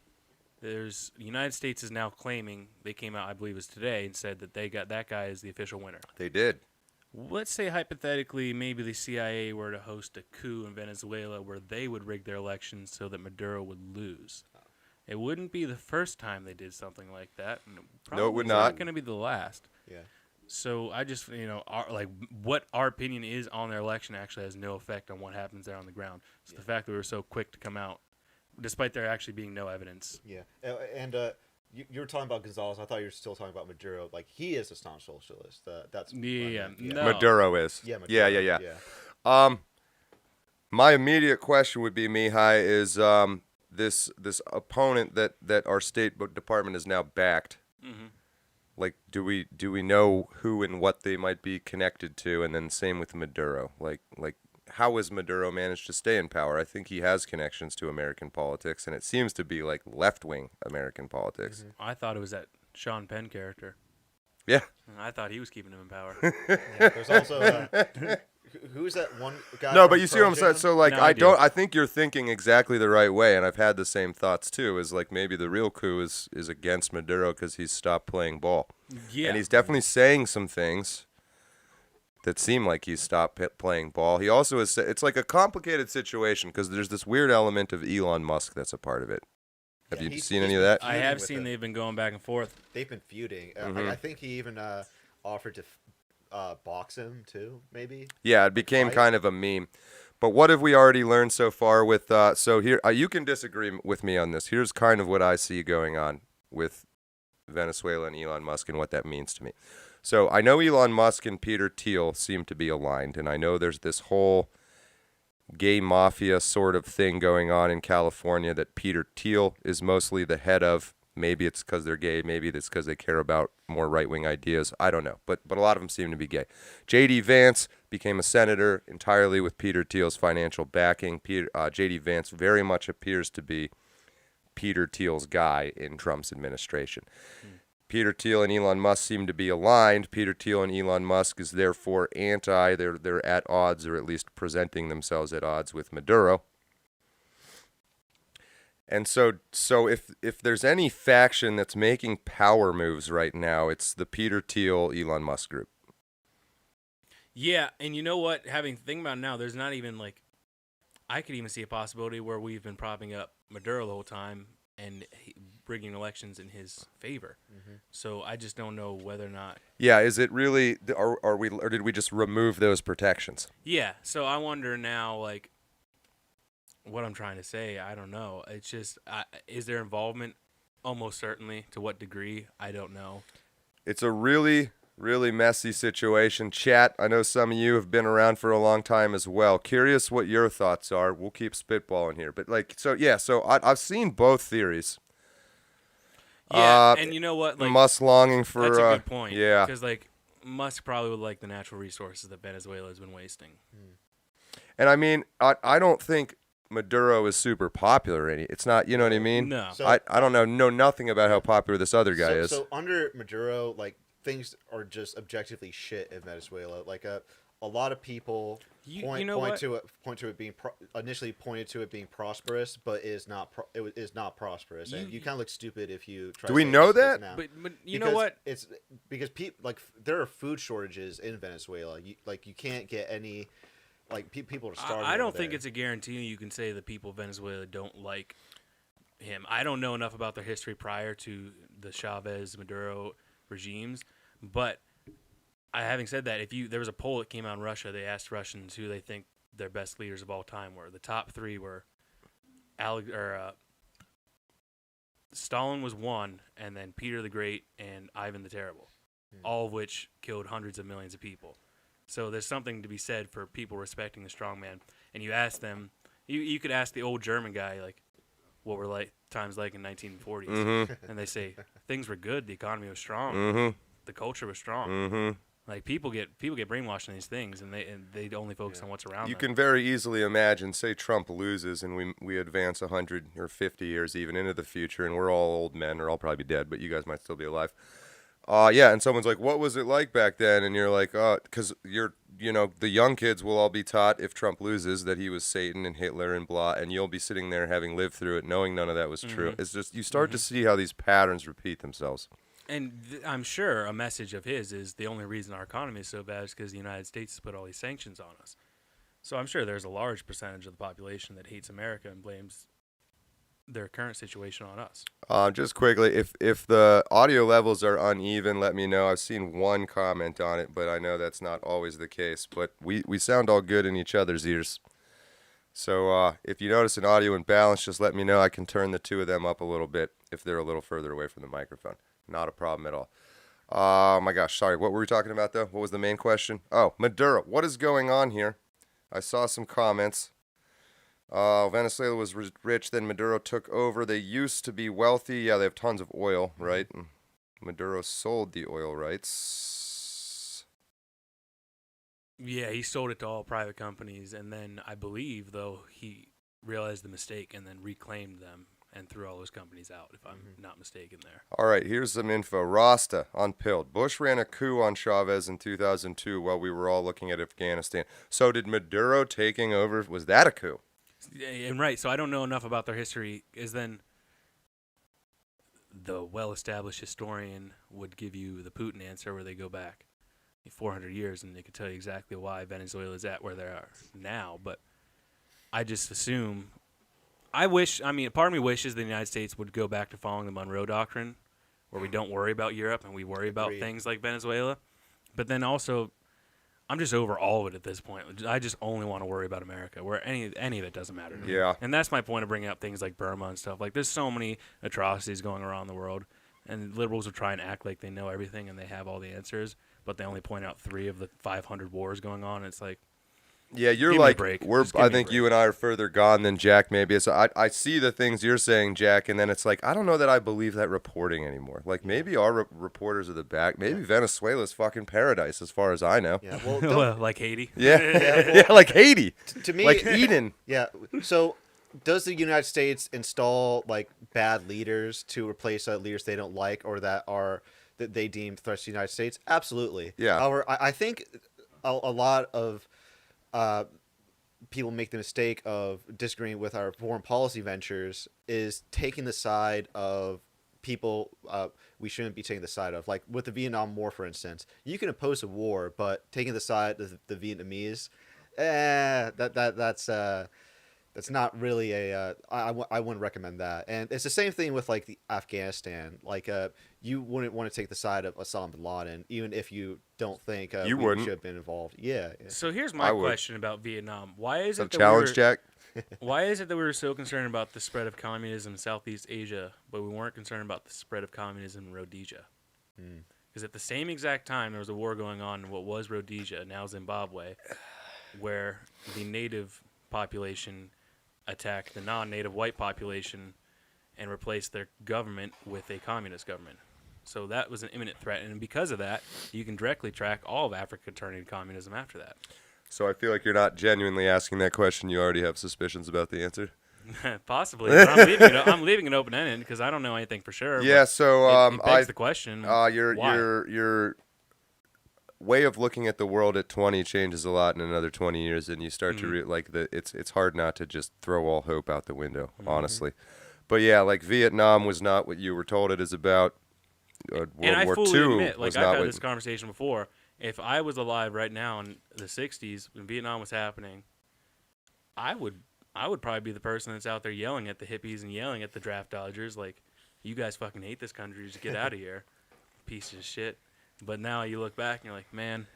the United States is now claiming, they came out, I believe it was today, and said that they got that guy as the official winner. They did. Let's say hypothetically maybe the CIA were to host a coup in Venezuela where they would rig their elections so that Maduro would lose. It wouldn't be the first time they did something like that. No, it would not. not. It's not going to be the last. Yeah. So I just, what our opinion is on their election actually has no effect on what happens there on the ground. So the fact that we were so quick to come out, despite there actually being no evidence. Yeah, and you were talking about Gonzalez. I thought you were still talking about Maduro. Like, he is a staunch socialist. That's No. Maduro is. Yeah, Maduro, yeah. My immediate question would be, Mihaly, is this opponent that our State Department is now backed. Mm-hmm. Like, do we know who and what they might be connected to? And then same with Maduro. Like how has Maduro managed to stay in power? I think he has connections to American politics, and it seems to be like left-wing American politics. I thought it was that Sean Penn character. Yeah. I thought he was keeping him in power. Yeah, there's also who's that one guy? No, from but you see Pearl what I'm saying? Jam? So, like, No, I think you're thinking exactly the right way, and I've had the same thoughts, too, is, like, maybe the real coup is against Maduro because he's stopped playing ball. Yeah. And he's definitely saying some things that seem like he's stopped playing ball. He also is, it's like a complicated situation because there's this weird element of Elon Musk that's a part of it. Have you seen any of that? I have seen they've been going back and forth. They've been feuding. I think he even offered to box him too, maybe. Yeah, it became kind of a meme. But what have we already learned so far with so here you can disagree with me on this. Here's kind of what I see going on with Venezuela and Elon Musk and what that means to me. So I know Elon Musk and Peter Thiel seem to be aligned, and I know there's this whole gay mafia sort of thing going on in California that Peter Thiel is mostly the head of. Maybe it's because they're gay. Maybe it's because they care about more right-wing ideas. I don't know. But a lot of them seem to be gay. J.D. Vance became a senator entirely with Peter Thiel's financial backing. J.D. Vance very much appears to be Peter Thiel's guy in Trump's administration. Peter Thiel and Elon Musk seem to be aligned. Peter Thiel and Elon Musk is therefore they're at odds, or at least presenting themselves at odds with Maduro. And so if there's any faction that's making power moves right now, it's the Peter Thiel Elon Musk group. Yeah, and you know what? Think about it now, there's not even like, I could even see a possibility where we've been propping up Maduro the whole time and rigging elections in his favor. So I just don't know whether or not. Yeah, is it really? Are we, or did we just remove those protections? Yeah, so I wonder now, like, what I'm trying to say. I don't know. It's just, is there involvement? Almost certainly. To what degree? I don't know. It's a really, really messy situation. Chat, I know some of you have been around for a long time as well. Curious what your thoughts are. We'll keep spitballing here. But, like, so I've seen both theories. Yeah, and you know what? Like, Musk longing for... That's a good point. Yeah. Because, like, Musk probably would like the natural resources that Venezuela has been wasting. And, I mean, I don't think Maduro is super popular. It's not, you know what I mean? No. So- I don't know nothing about how popular this other guy is. So under Maduro, like, things are just objectively shit in Venezuela. Like a lot of people point to it being initially pointed to it being prosperous, but it is not prosperous. And you kind of look stupid if you try. Do we know that? Now. But you know what? It's because there are food shortages in Venezuela. You can't get any. Like people are starving. I don't think it's a guarantee you can say the people of Venezuela don't like him. I don't know enough about their history prior to the Chavez Maduro regimes, but having said that, there was a poll that came out in Russia, they asked Russians who they think their best leaders of all time were. The top three were Stalin was one, and then Peter the Great and Ivan the Terrible, all of which killed hundreds of millions of people. So there's something to be said for people respecting the strongman. And you ask them, you could ask the old German guy, like, what were times like in 1940s, and they say things were good, the economy was strong, the culture was strong. Like people get brainwashed in these things, and they only focus on what's around them. You can very easily imagine, say Trump loses, and we advance 100 or 50 years even into the future, and we're all old men, or I'll probably be dead, but you guys might still be alive. And someone's like, what was it like back then? And you're like, because the young kids will all be taught if Trump loses that he was Satan and Hitler and blah, and you'll be sitting there having lived through it, knowing none of that was true. It's just, you start to see how these patterns repeat themselves. And I'm sure a message of his is the only reason our economy is so bad is because the United States has put all these sanctions on us. So I'm sure there's a large percentage of the population that hates America and blames their current situation on us. Just quickly, if the audio levels are uneven, let me know. I've seen one comment on it, but I know that's not always the case. But we sound all good in each other's ears. So if you notice an audio imbalance, just let me know. I can turn the two of them up a little bit if they're a little further away from the microphone. Not a problem at all. Oh my gosh, sorry. What were we talking about, though? What was the main question? Oh, Maduro. What is going on here? I saw some comments. Venezuela was rich, then Maduro took over. They used to be wealthy. Yeah, they have tons of oil, right? And Maduro sold the oil rights. Yeah, he sold it to all private companies, and then I believe, though, he realized the mistake and then reclaimed them and threw all those companies out, if I'm not mistaken there. All right, here's some info. Rasta on Pilled. Bush ran a coup on Chavez in 2002 while we were all looking at Afghanistan. So did Maduro taking over, was that a coup? And right, so I don't know enough about their history, is then the well-established historian would give you the Putin answer where they go back 400 years and they could tell you exactly why Venezuela is at where they are now. But I just assume, part of me wishes the United States would go back to following the Monroe Doctrine, where we don't worry about Europe and we worry about things like Venezuela. But then also, I'm just over all of it at this point. I just only want to worry about America, where any of it doesn't matter to me. Yeah. And that's my point of bringing up things like Burma and stuff. Like, there's so many atrocities going around the world, and liberals will try and act like they know everything and they have all the answers, but they only point out 3 of the 500 wars going on. And it's like, yeah, you're give me a like, break. I think you and I are further gone than Jack maybe. So I see the things you're saying, Jack, and then it's like, I don't know that I believe that reporting anymore. Like, maybe our reporters are the back. Maybe Venezuela's fucking paradise as far as I know. Yeah, well, like Haiti. Yeah, like Haiti. To me, like Eden. Yeah. So, does the United States install like bad leaders to replace leaders they don't like or that they deem threats to the United States? Absolutely. Yeah. However, I think a lot of people make the mistake of disagreeing with our foreign policy ventures is taking the side of people we shouldn't be taking the side of. Like with the Vietnam War, for instance, you can oppose a war, but taking the side of the Vietnamese, that's not really a. I wouldn't recommend that. And it's the same thing with like the Afghanistan. Like you wouldn't want to take the side of Osama bin Laden, even if you don't think we should have been involved. Yeah. So here's my question about Vietnam. Why is it that challenge, Jack? Why is it that we were so concerned about the spread of communism in Southeast Asia, but we weren't concerned about the spread of communism in Rhodesia? Because at the same exact time, there was a war going on in what was Rhodesia, now Zimbabwe, where the native population attacked the non-native white population and replaced their government with a communist government. So that was an imminent threat, and because of that, you can directly track all of Africa turning to communism after that. So I feel like you're not genuinely asking that question. You already have suspicions about the answer. Possibly. But I'm leaving it open-ended because I don't know anything for sure. Yeah, so it begs the question. Your way of looking at the world at 20 changes a lot in another 20 years, and you start to it's hard not to just throw all hope out the window, honestly. But yeah, like Vietnam was not what you were told it is about. World War fully II admit, was I've not had this conversation before. If I was alive right now in the 60s when Vietnam was happening, I would probably be the person that's out there yelling at the hippies and yelling at the draft dodgers like, you guys fucking hate this country, just get out of here, pieces of shit. But now you look back and you're like, man,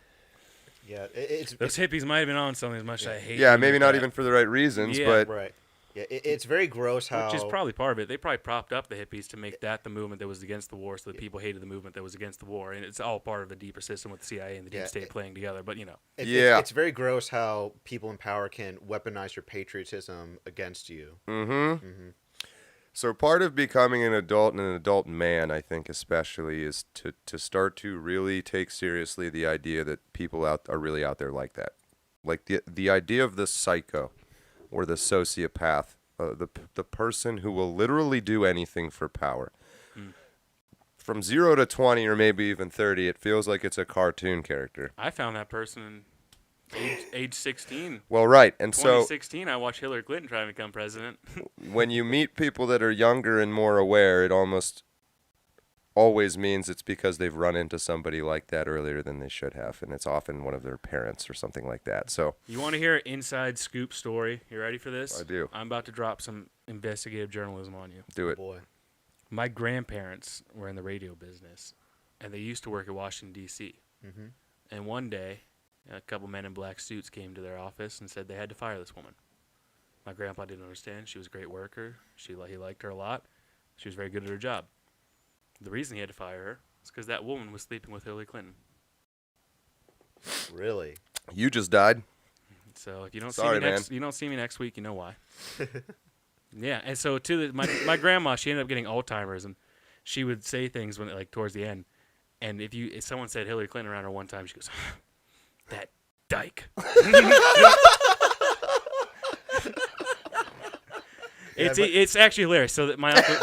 those hippies might have been on something as much as I hate. Yeah, maybe not even for the right reasons, but right. Yeah, it's very gross how. Which is probably part of it. They probably propped up the hippies to make that the movement that was against the war, so that people hated the movement that was against the war, and it's all part of the deeper system with the CIA and the deep state playing together. But it's very gross how people in power can weaponize your patriotism against you. So part of becoming an adult and an adult man, I think especially, is to start to really take seriously the idea that people are really out there like that. Like the idea of the psycho or the sociopath, the person who will literally do anything for power. From 0 to 20 or maybe even 30, it feels like it's a cartoon character. I found that person age 16. Well, right. And 2016, I watched Hillary Clinton try to become president. When you meet people that are younger and more aware, it almost always means it's because they've run into somebody like that earlier than they should have, and it's often one of their parents or something like that. So you want to hear an inside scoop story? You ready for this? I do. I'm about to drop some investigative journalism on you. Do it. Boy. My grandparents were in the radio business, and they used to work at Washington, D.C. And one day, a couple men in black suits came to their office and said they had to fire this woman. My grandpa didn't understand. She was a great worker. He liked her a lot. She was very good at her job. The reason he had to fire her is because that woman was sleeping with Hillary Clinton. Really? You just died. So if you don't see me next week, you know why. Yeah, and so my grandma, she ended up getting Alzheimer's, and she would say things when towards the end, and if someone said Hillary Clinton around her one time, she goes, dyke. It's actually hilarious. So that my uncle,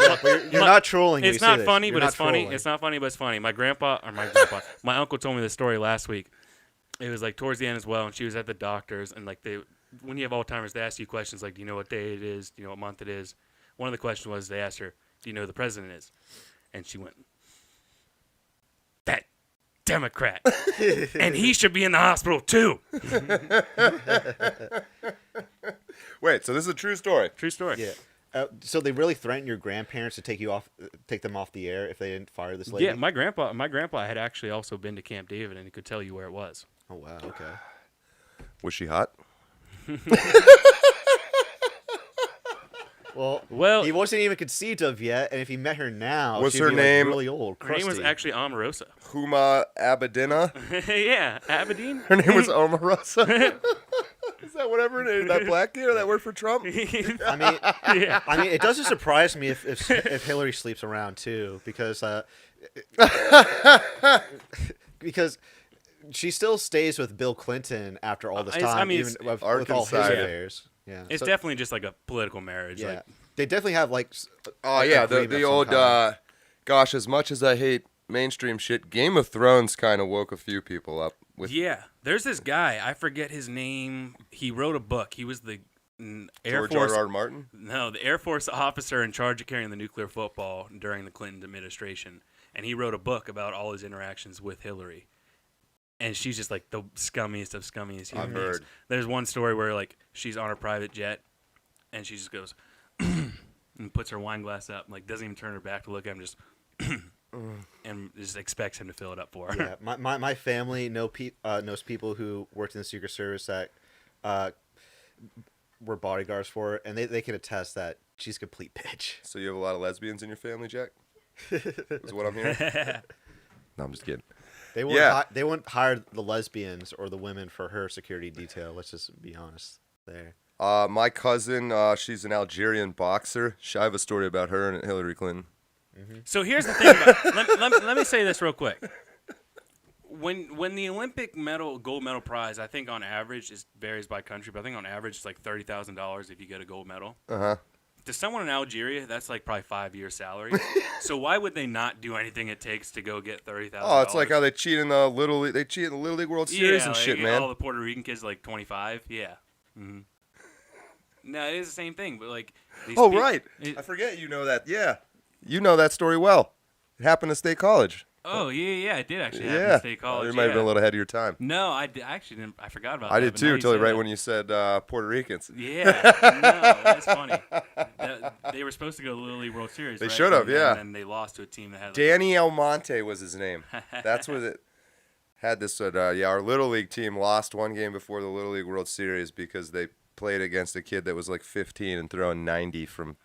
you're not trolling. It's not funny, but it's funny. It's not funny, but it's funny. My uncle told me this story last week. It was like towards the end as well, and she was at the doctor's, and like when you have Alzheimer's, they ask you questions like, do you know what day it is? Do you know what month it is? One of the questions was they asked her, do you know who the president is? And she went, that Democrat, and he should be in the hospital too. Wait, so this is a true story? True story. Yeah. So they really threatened your grandparents to take them off the air if they didn't fire this lady? Yeah, my grandpa had actually also been to Camp David, and he could tell you where it was. Oh wow, okay. Was she hot? Well, he wasn't even conceived of yet, and if he met her now, was she'd her be name like really old? Her name was actually Omarosa. Huma Abedina? Yeah, Abedin. Her name was Omarosa. Is that whatever name? That black kid or that word for Trump? I mean, it doesn't surprise me if Hillary sleeps around too, because she still stays with Bill Clinton after all this time, even with all his affairs. Yeah, it's definitely just like a political marriage. Yeah, like, they definitely have like. Oh yeah, the old. Gosh, as much as I hate mainstream shit, Game of Thrones kind of woke a few people up. Yeah, there's this guy. I forget his name. He wrote a book. He was the Air Force. George R.R. Martin? No, the Air Force officer in charge of carrying the nuclear football during the Clinton administration, and he wrote a book about all his interactions with Hillary. And she's just like the scummiest of scummiest human beings. heard. There's one story where like she's on her private jet, and she just goes and puts her wine glass up, like doesn't even turn her back to look at him, just and just expects him to fill it up for her. Yeah, my family knows people who worked in the Secret Service that were bodyguards for her, and they can attest that she's a complete bitch. So you have a lot of lesbians in your family, Jack? Is what I'm hearing? No, I'm just kidding. They wouldn't hire the lesbians or the women for her security detail. Let's just be honest there. My cousin, she's an Algerian boxer. I have a story about her and Hillary Clinton. Mm-hmm. So here's the thing. Let me say this real quick. When the Olympic gold medal prize, I think on average it varies by country, but I think on average it's like $30,000 if you get a gold medal. To someone in Algeria, that's like probably 5 years' salary. So why would they not do anything it takes to go get $30,000? Oh, it's like how they cheat in the Little League. They cheat in the Little League World Series and shit, man. All the Puerto Rican kids like 25. Yeah. Mm-hmm. No, it is the same thing, but like. Right. I forget you know that. Yeah. You know that story well. It happened at State College. Oh, yeah, it did actually happen at State College. You might have been a little ahead of your time. No, I actually didn't. I forgot about that. I did too, until right when you said Puerto Ricans. Yeah, no, that's funny. They were supposed to go to the Little League World Series. They right? should have, yeah. And then they lost to a team that had. Danny Almonte was his name. That's what it had. This, our Little League team lost one game before the Little League World Series because they played against a kid that was like 15 and throwing 90 from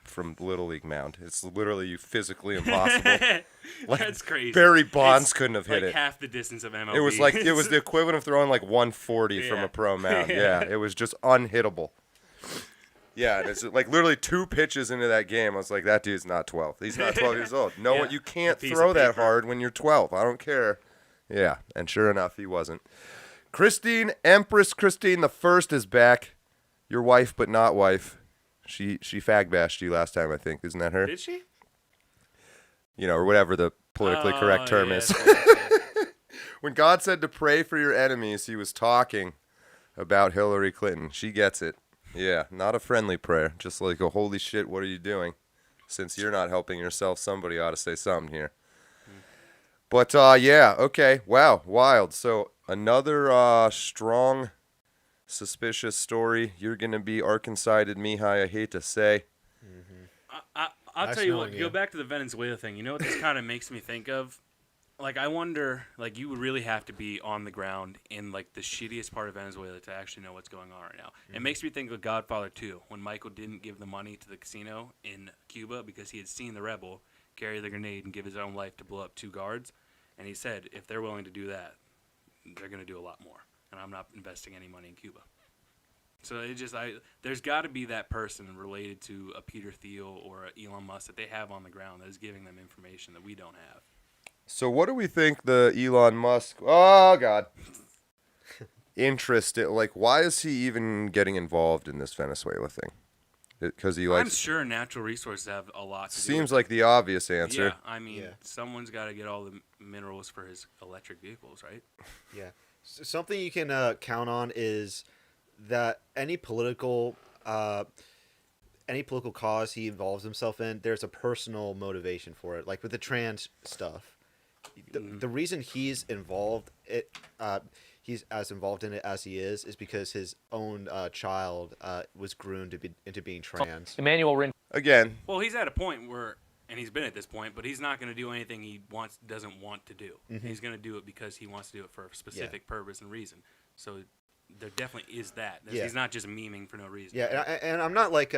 Little League mound. It's literally physically impossible. That's crazy. Barry Bonds couldn't have hit like it. Half the distance of MLB. It was the equivalent of throwing like 140 from a pro mound. Yeah, it was just unhittable. Yeah, and it's like literally 2 pitches into that game, I was like, that dude's not 12. He's not 12 years old. No, you can't throw that hard when you're 12. I don't care. Yeah, and sure enough, he wasn't. Empress Christine the First is back. Your wife, but not wife. She fag bashed you last time, I think. Isn't that her? Did she? You know, or whatever the politically correct term is. When God said to pray for your enemies, he was talking about Hillary Clinton. She gets it. Yeah, not a friendly prayer. Just like, oh, holy shit, what are you doing? Since you're not helping yourself, somebody ought to say something here. But, yeah, okay. Wow, wild. So, another strong, suspicious story. You're going to be Arkansas-ed, Mihaly, I hate to say. I'll tell you what, go back to the Venezuela thing. You know what this kind of makes me think of? Like, I wonder, like, you would really have to be on the ground in, like, the shittiest part of Venezuela to actually know what's going on right now. Mm-hmm. It makes me think of Godfather 2, when Michael didn't give the money to the casino in Cuba because he had seen the rebel carry the grenade and give his own life to blow up 2 guards. And he said, if they're willing to do that, they're going to do a lot more. And I'm not investing any money in Cuba. So there's got to be that person related to a Peter Thiel or a Elon Musk that they have on the ground that is giving them information that we don't have. So what do we think the Elon Musk... Oh, God. interest. Like, why is he even getting involved in this Venezuela thing? Because he likes. I'm sure natural resources have a lot to do Seems with like it. the obvious answer. Yeah, I mean, someone's got to get all the minerals for his electric vehicles, right? Yeah. Something you can count on is that any political cause he involves himself in, there's a personal motivation for it. Like with the trans stuff, the reason he's involved he's as involved in it as he is because his own child was groomed into being trans. Emmanuel Rin. Again. Well, he's at a point where, and he's been at this point, but he's not going to do anything he doesn't want to do. Mhm. He's going to do it because he wants to do it for a specific purpose and reason. So there definitely is that. He's not just memeing for no reason. Yeah, and I'm not like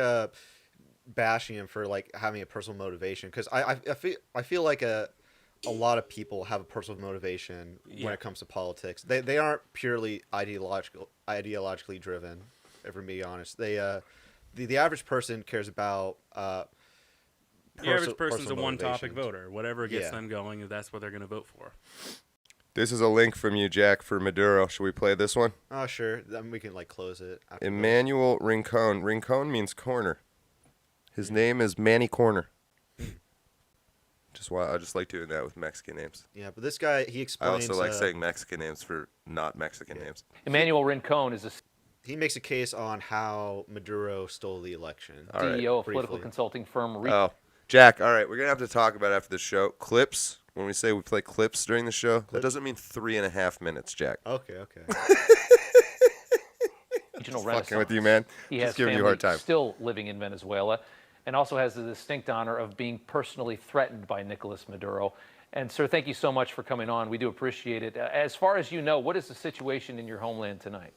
bashing him for like having a personal motivation because I feel like a lot of people have a personal motivation when it comes to politics. They aren't purely ideologically driven. If we're being honest, the average person cares about. The average person's a one-topic voter. Whatever gets them going, that's what they're going to vote for. This is a link from you, Jack, for Maduro. Should we play this one? Oh, sure. Then we can like close it. Emmanuel Rincon. Rincon means corner. His name is Manny Corner. I just like doing that with Mexican names. Yeah, but this guy, he explains. I also like saying Mexican names for not Mexican names. Emmanuel Rincon is he makes a case on how Maduro stole the election. CEO of political consulting firm. Jack, all right, we're going to have to talk about it after the show. Clips, when we say we play clips during the show, that doesn't mean 3.5 minutes, Jack. Okay. Regional Just Renaissance. fucking with you, man. He Just has giving family you a hard time. still living in Venezuela and also has the distinct honor of being personally threatened by Nicolas Maduro. And, sir, thank you so much for coming on. We do appreciate it. As far as you know, what is the situation in your homeland tonight?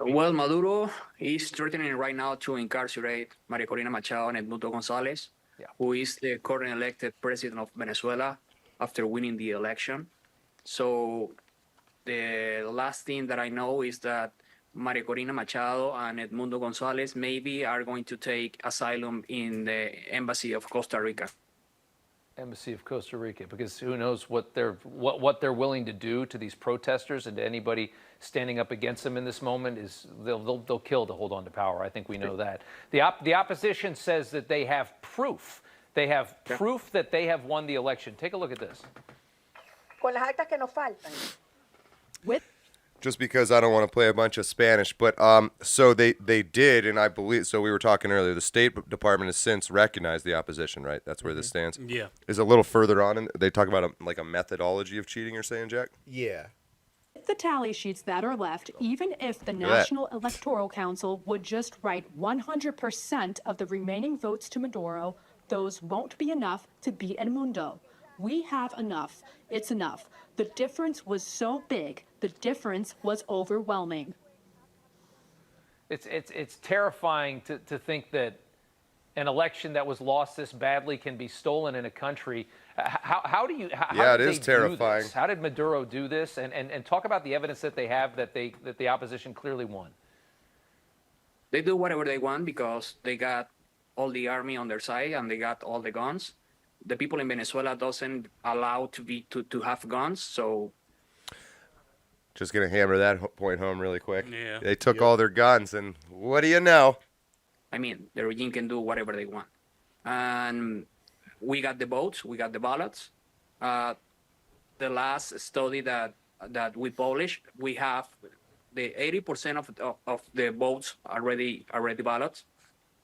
Well, Maduro is threatening right now to incarcerate Maria Corina Machado and Edmundo Gonzalez, who is the current elected president of Venezuela after winning the election. So the last thing that I know is that Maria Corina Machado and Edmundo Gonzalez maybe are going to take asylum in the embassy of Costa Rica. Embassy of Costa Rica, because who knows what they're willing to do to these protesters and to anybody standing up against them in this moment is they'll kill to hold on to power. I think we know that. The opposition says that they have proof. They have proof that they have won the election. Take a look at this. Con las actas que nos faltan. Just because I don't want to play a bunch of Spanish, but so they did, and I believe, so we were talking earlier, the State Department has since recognized the opposition, right? That's where this stands? Yeah. Is a little further on, and they talk about a methodology of cheating, you're saying, Jack? Yeah. The tally sheets that are left, even if the Look at that. National Electoral Council would just write 100% of the remaining votes to Maduro, those won't be enough to beat Edmundo. We have enough. It's enough. The difference was so big. The difference was overwhelming. It's terrifying to think that an election that was lost this badly can be stolen in a country. How did it is they terrifying. Do this? How did Maduro do this? And talk about the evidence that they have that the opposition clearly won. They do whatever they want because they got all the army on their side and they got all the guns. The people in Venezuela doesn't allow to have guns, so. Just going to hammer that point home really quick. Yeah. They took all their guns, and what do you know? I mean, the regime can do whatever they want. And we got the votes, we got the ballots. The last study that we published, we have the 80% of the votes already ballots,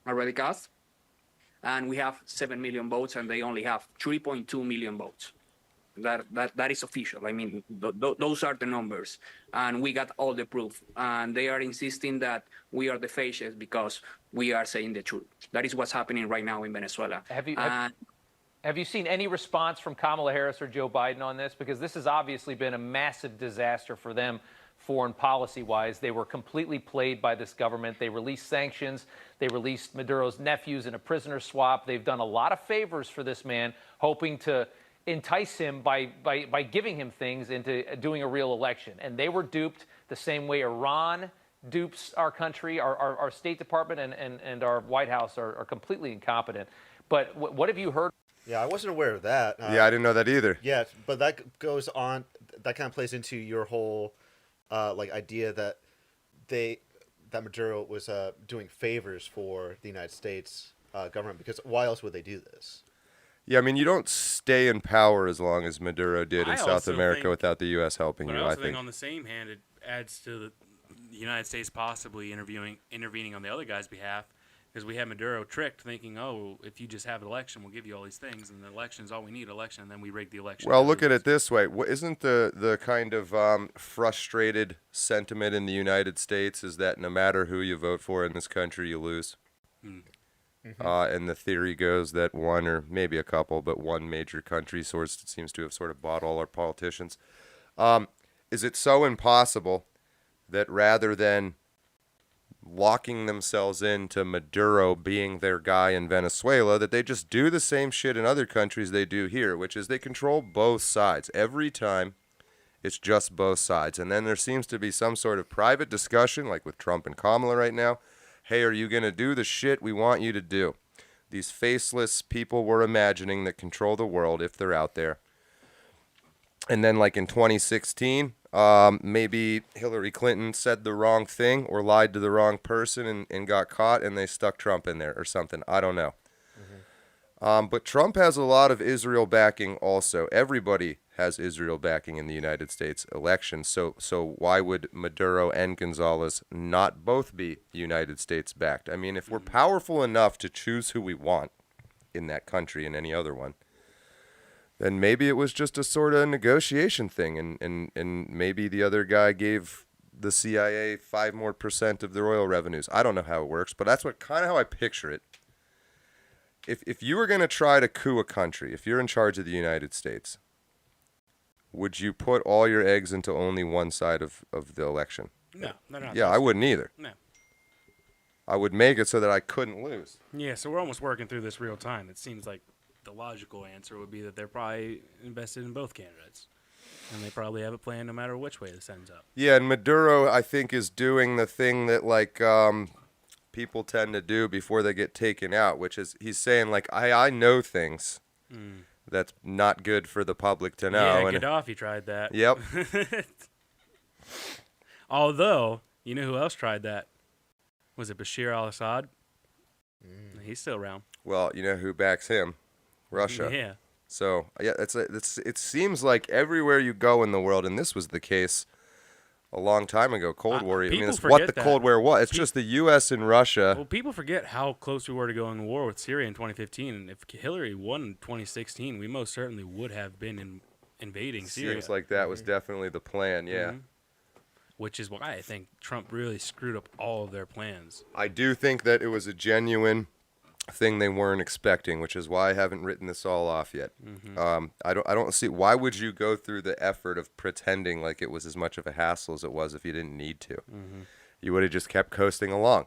already cast. And we have 7 million votes, and they only have 3.2 million votes. That is official. I mean, those are the numbers, and we got all the proof. And they are insisting that we are the fascists because we are saying the truth. That is what's happening right now in Venezuela. Have you seen any response from Kamala Harris or Joe Biden on this? Because this has obviously been a massive disaster for them, foreign policy-wise. They were completely played by this government. They released sanctions. They released Maduro's nephews in a prisoner swap. They've done a lot of favors for this man, hoping to entice him by giving him things into doing a real election. And they were duped the same way Iran dupes our country. Our State Department and our White House are completely incompetent. But what have you heard? Yeah, I wasn't aware of that. I didn't know that either. Yeah, but that goes on. That kind of plays into your whole idea that Maduro was doing favors for the United States government, because why else would they do this? Yeah, I mean, you don't stay in power as long as Maduro did in South also America think- without the U.S. helping But you, I I also think think. on the same hand, it adds to the United States possibly intervening on the other guy's behalf, because we had Maduro tricked, thinking, oh, if you just have an election, we'll give you all these things, and the election is all we need, election, and then we rig the election. Well, look at it this way. Isn't the kind of frustrated sentiment in the United States is that no matter who you vote for in this country, you lose? And the theory goes that one, or maybe a couple, but one major country seems to have sort of bought all our politicians. Is it so impossible that rather than locking themselves into Maduro being their guy in Venezuela, that they just do the same shit in other countries they do here, which is they control both sides. Every time, it's just both sides. And then there seems to be some sort of private discussion, like with Trump and Kamala right now. Hey, are you going to do the shit we want you to do? These faceless people we're imagining that control the world, if they're out there. And then, like in 2016, maybe Hillary Clinton said the wrong thing or lied to the wrong person and got caught, and they stuck Trump in there or something. I don't know. But Trump has a lot of Israel backing also. Everybody has Israel backing in the United States election. So why would Maduro and Gonzalez not both be United States backed? I mean, if we're powerful enough to choose who we want in that country and any other one, then maybe it was just a sort of negotiation thing, and maybe the other guy gave the CIA 5% more of their oil revenues. I don't know how it works, but that's kind of how I picture it. If you were going to try to coup a country, if you're in charge of the United States, would you put all your eggs into only one side of the election? No, they're not. Yeah, I wouldn't either. No. I would make it so that I couldn't lose. Yeah, so we're almost working through this real time. It seems like the logical answer would be that they're probably invested in both candidates, and they probably have a plan no matter which way this ends up. Yeah, and Maduro, I think, is doing the thing that, like, people tend to do before they get taken out, which is he's saying, like, I know things that's not good for the public to know. Yeah, and Gaddafi tried that. Yep. Although, you know who else tried that? Was it Bashir al-Assad? He's still around. Well, you know who backs him? Russia. Yeah. So, yeah, it seems like everywhere you go in the world, and this was the case a long time ago, Cold War. I mean, it's what the Cold War was. It's just the U.S. and Russia. Well, people forget how close we were to going to war with Syria in 2015. And if Hillary won in 2016, we most certainly would have been invading Syria. Seems like that was definitely the plan, yeah. Which is why I think Trump really screwed up all of their plans. I do think that it was a genuine thing they weren't expecting, which is why I haven't written this all off yet. I don't see why would you go through the effort of pretending like it was as much of a hassle as it was if you didn't need to. You would have just kept coasting along.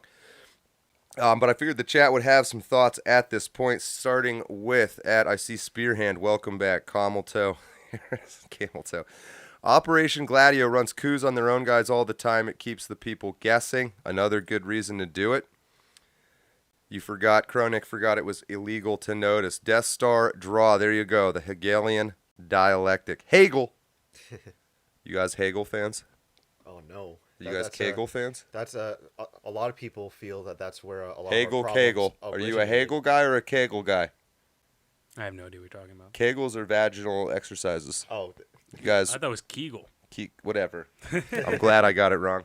But I figured the chat would have some thoughts at this point, starting with I see Spearhand. Welcome back, Camel Toe. Operation Gladio runs coups on their own guys all the time. It keeps the people guessing. Another good reason to do it. You forgot, Kronik forgot it was illegal to notice. Death Star draw. There you go. The Hegelian dialectic. Hegel. You guys Hegel fans? Oh, no. You guys Kegel fans? That's a lot of people feel that's where a lot Hegel, of our problems Kegel. Are you a originate. Hegel guy or a Kegel guy? I have no idea what you're talking about. Kegels are vaginal exercises. Oh. You guys. I thought it was Kegel. Whatever. I'm glad I got it wrong.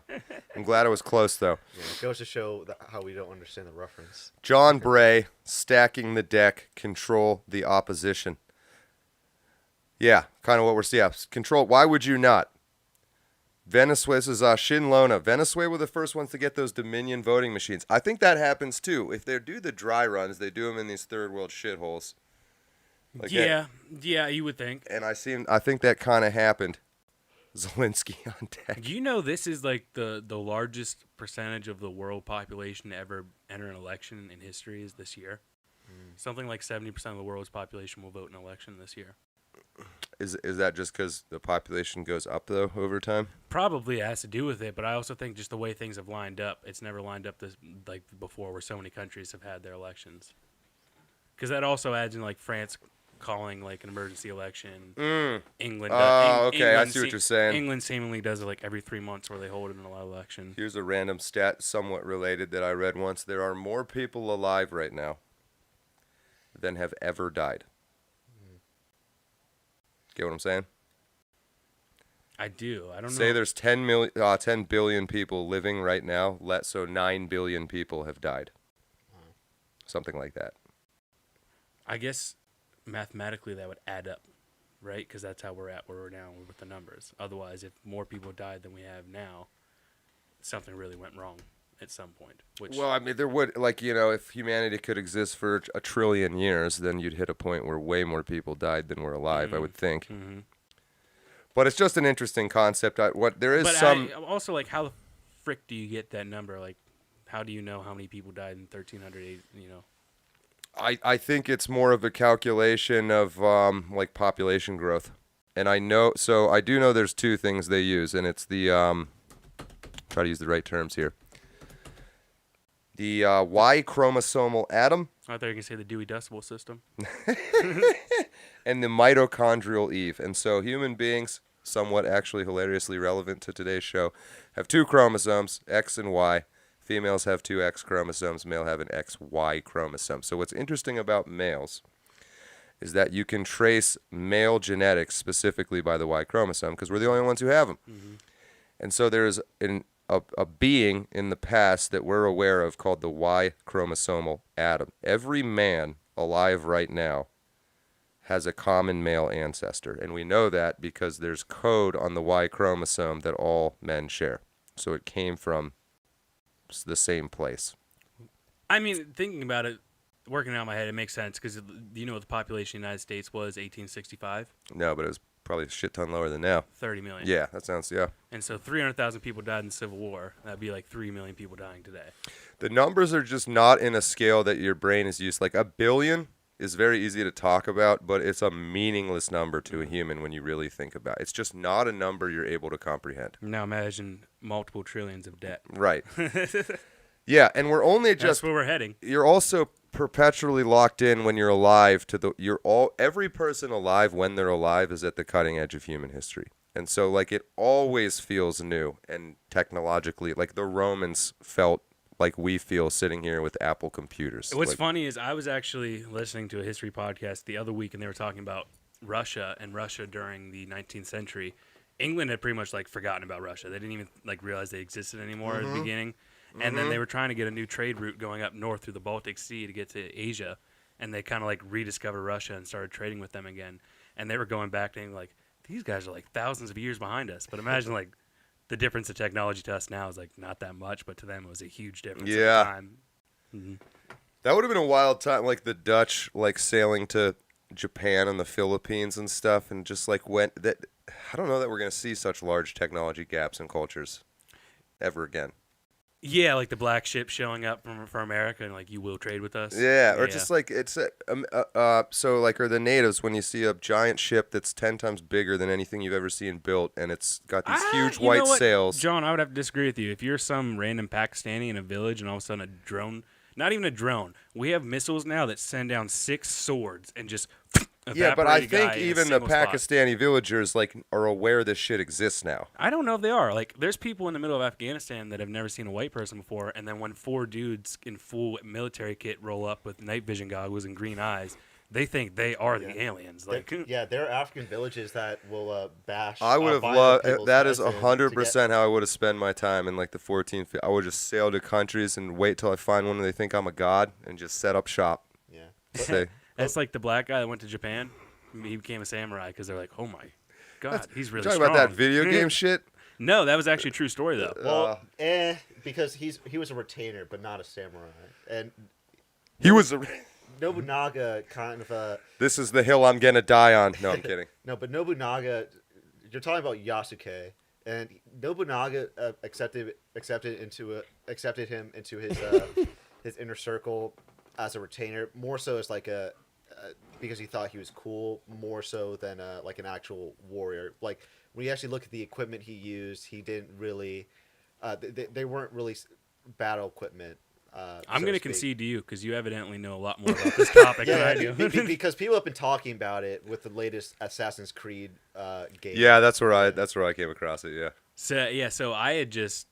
I'm glad I was close, though. Yeah, it goes to show how we don't understand the reference. John Bray, stacking the deck, control the opposition. Yeah, kind of what we're seeing. Yeah, control. Why would you not? Venezuela, this is Shin Lona. Venezuela were the first ones to get those Dominion voting machines. I think that happens, too. If they do the dry runs, they do them in these third world shitholes. Like yeah, you would think. And I think that kind of happened. Zelensky on deck. Do you know this is like the largest percentage of the world population to ever enter an election in history is this year? Something like 70% of the world's population will vote in an election this year. Is that just because the population goes up, though, over time? Probably has to do with it, but I also think just the way things have lined up, it's never lined up this like before where so many countries have had their elections. Because that also adds in like France calling like an emergency election. England. Okay, I see what you're saying. England seemingly does it like every 3 months where they hold an election. Here's a random stat, somewhat related, that I read once. There are more people alive right now than have ever died. Get what I'm saying? I do. I don't know. Say there's 10 billion people living right now. So 9 billion people have died. Something like that. I guess mathematically that would add up, right? Because that's how we're at where we're now with the numbers. Otherwise, if more people died than we have now, something really went wrong at some point. Well, I mean, there would, like, you know, if humanity could exist for a trillion years, then you'd hit a point where way more people died than were alive, I would think. Mm-hmm. But it's just an interesting concept. Also, like, how the frick do you get that number? Like, how do you know how many people died in 1300? You know, I think it's more of a calculation of like population growth, and I do know there's two things they use, and it's the try to use the right terms here. The Y chromosomal atom. I thought you were gonna say the Dewey Decimal System. And the mitochondrial Eve. And so human beings, somewhat actually hilariously relevant to today's show, have two chromosomes, X and Y. Females have two X chromosomes, male have an XY chromosome. So what's interesting about males is that you can trace male genetics specifically by the Y chromosome because we're the only ones who have them. Mm-hmm. And so there's a being in the past that we're aware of called the Y chromosomal atom. Every man alive right now has a common male ancestor, and we know that because there's code on the Y chromosome that all men share. So it came from the same place. I mean, thinking about it, working out in my head, it makes sense because do you know what the population of the United States was 1865? No, but it was probably a shit ton lower than now. 30 million. Yeah, that sounds, yeah. And so 300,000 people died in the Civil War. That'd be like 3 million people dying today. The numbers are just not in a scale that your brain is used. Like a billion is very easy to talk about, but it's a meaningless number to a human when you really think about it. It's just not a number you're able to comprehend. Now imagine multiple trillions of debt. Right. Yeah, and we're only just... That's where we're heading. You're also perpetually locked in when you're alive to every person alive when they're alive is at the cutting edge of human history. And so, like, it always feels new and technologically, like the Romans felt like we feel sitting here with Apple computers. What's funny is I was actually listening to a history podcast the other week, and they were talking about Russia during the 19th century. England had pretty much like forgotten about Russia. They didn't even like realize they existed anymore at the beginning. And then they were trying to get a new trade route going up north through the Baltic Sea to get to Asia, and they kind of like rediscovered Russia and started trading with them again. And they were going back thinking like, these guys are like thousands of years behind us. But imagine like the difference of technology to us now is like not that much, but to them it was a huge difference. Yeah. At the time. Mm-hmm. That would have been a wild time, like the Dutch like sailing to Japan and the Philippines and stuff, and just like I don't know that we're going to see such large technology gaps in cultures ever again. Yeah, like the black ship showing up from America and like, you will trade with us. Yeah, or just like it's so like, or the natives, when you see a giant ship that's 10 times bigger than anything you've ever seen built, and it's got these huge white sails. John, I would have to disagree with you. If you're some random Pakistani in a village and all of a sudden a drone, not even a drone, we have missiles now that send down 6 swords and just yeah, but I think even the Pakistani villagers like are aware this shit exists now. I don't know if they are. Like, there's people in the middle of Afghanistan that have never seen a white person before, and then when 4 dudes in full military kit roll up with night vision goggles and green eyes, they think they are the aliens. Like, there are African villages that will bash. I would have loved that. Is 100% how I would have spent my time in like the 14th. I would just sail to countries and wait till I find one where they think I'm a god and just set up shop. Yeah. That's like the black guy that went to Japan. He became a samurai because they're like, oh my god, he's really talking strong. about that video game shit? No, that was actually a true story though. Well, because he was a retainer but not a samurai, and he was a Nobunaga kind of This is the hill I'm gonna die on. No, I'm kidding. No, but Nobunaga, you're talking about Yasuke, and Nobunaga accepted him into his his inner circle as a retainer, more so as like because he thought he was cool, more so than like an actual warrior. Like when you actually look at the equipment he used, he didn't really. They weren't really battle equipment. I'm going to to speak. concede to you because you evidently know a lot more about this topic than I do. Because people have been talking about it with the latest Assassin's Creed game. Yeah, that's where I came across it. Yeah. So I had just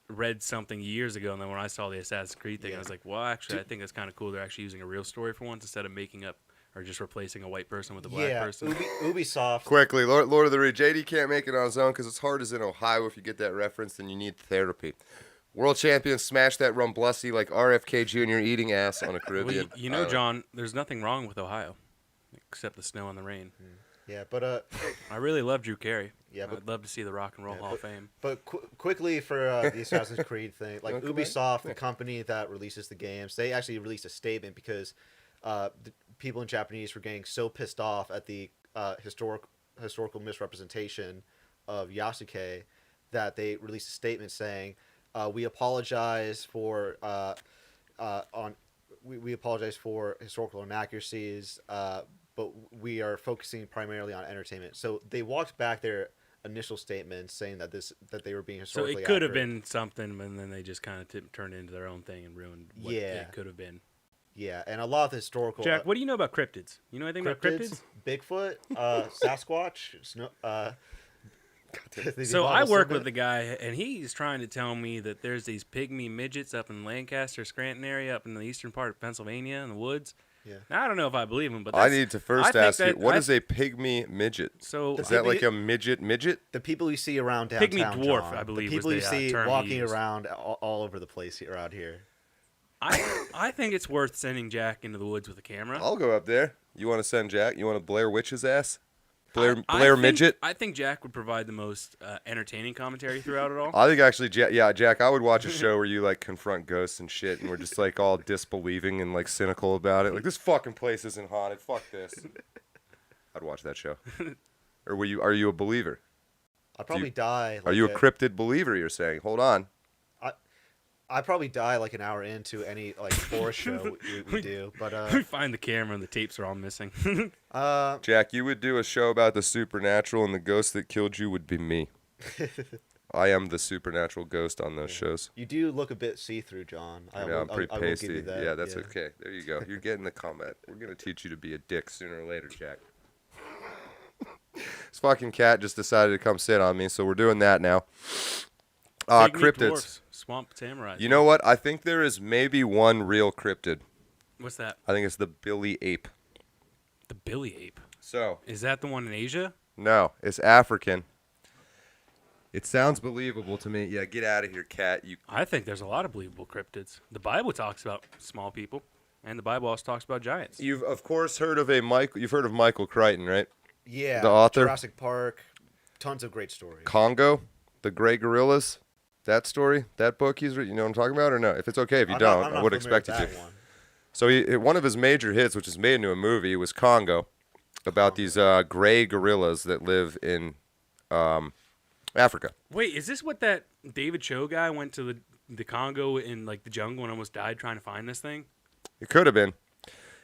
read something years ago, and then when I saw the Assassin's Creed thing, I was like, well, actually, I think that's kind of cool. They're actually using a real story for once instead of making up or just replacing a white person with a black person. Ubisoft. Quickly, Lord of the Rings. JD can't make it on his own because it's hard as in Ohio. If you get that reference, then you need therapy. World champions smash that rumblusty like RFK Jr. eating ass on a Caribbean. Well, you know, John, there's nothing wrong with Ohio except the snow and the rain. Yeah, but I really love Drew Carey. Yeah, but I'd love to see the Rock and Roll Hall of Fame. But quickly for the Assassin's Creed thing, like Ubisoft, the company that releases the games, they actually released a statement because the people in Japanese were getting so pissed off at the historical misrepresentation of Yasuke that they released a statement saying, "We apologize for we apologize for historical inaccuracies, but we are focusing primarily on entertainment." So they walked back their initial statement saying that they were being historically So it could have accurate. been something, and then they just kind of turned it into their own thing and ruined what it could have been. Yeah, and a lot of the historical. Jack, what do you know about cryptids? You know anything about cryptids? Bigfoot, Sasquatch, So I work with the guy, and he's trying to tell me that there's these pygmy midgets up in Lancaster, Scranton area, up in the eastern part of Pennsylvania in the woods. Yeah. Now, I don't know if I believe him, but I need to first ask you, what is a pygmy midget? So is that like a midget? The people you see around downtown. Pygmy dwarf, John. I believe. The people was the you see term walking around all over the place around here. I think it's worth sending Jack into the woods with a camera. I'll go up there. You want to send Jack? You want to Blair Witch his ass? Blair I midget? I think Jack would provide the most entertaining commentary throughout it all. I think actually, Jack, I would watch a show where you like confront ghosts and shit, and we're just like all disbelieving and like cynical about it. Like, this fucking place isn't haunted. Fuck this. I'd watch that show. Or are you a believer? I'd probably die. Are you a cryptid believer? You're saying? Hold on. I'd probably die like an hour into any like forest show we do, but we find the camera and the tapes are all missing. Jack, you would do a show about the supernatural, and the ghost that killed you would be me. I am the supernatural ghost on those shows. You do look a bit see-through, John. I'm pretty I will pasty. give you that. Yeah, that's okay. There you go. You're getting the comment. We're gonna teach you to be a dick sooner or later, Jack. This fucking cat just decided to come sit on me, so we're doing that now. Cryptids. Dwarfs, swamp samurai. You know what? I think there is maybe one real cryptid. What's that? I think it's the billy ape. The billy ape. So is that the one in Asia? No, it's African. It sounds believable to me. Yeah, get out of here, cat. I think there's a lot of believable cryptids. The Bible talks about small people, and the Bible also talks about giants. You've of course heard of You've heard of Michael Crichton, right? Yeah. The author. Jurassic Park. Tons of great stories. Congo, the gray gorillas. That story, that book he's written, you know what I'm talking about or no? If it's okay if you don't, I would expect you to. So one of his major hits, which is made into a movie, was Congo, about these gray gorillas that live in Africa. Wait, is this what that David Cho guy went to the Congo in like the jungle and almost died trying to find this thing? It could have been.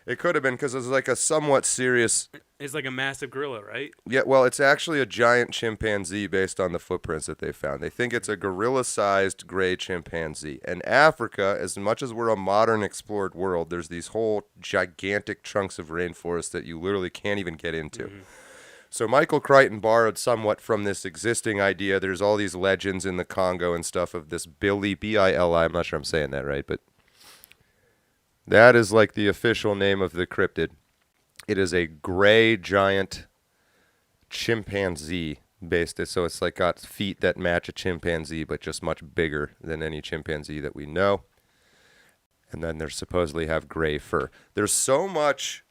It could have been because it was like a somewhat serious... It's like a massive gorilla, right? Yeah, well, it's actually a giant chimpanzee based on the footprints that they found. They think it's a gorilla-sized gray chimpanzee. And Africa, as much as we're a modern explored world, there's these whole gigantic chunks of rainforest that you literally can't even get into. Mm-hmm. So Michael Crichton borrowed somewhat from this existing idea. There's all these legends in the Congo and stuff of this Billy, B-I-L-I, I'm not sure I'm saying that right, but that is like the official name of the cryptid. It is a gray giant chimpanzee based it, so it's like got feet that match a chimpanzee, but just much bigger than any chimpanzee that we know. And then they supposedly have gray fur. There's so much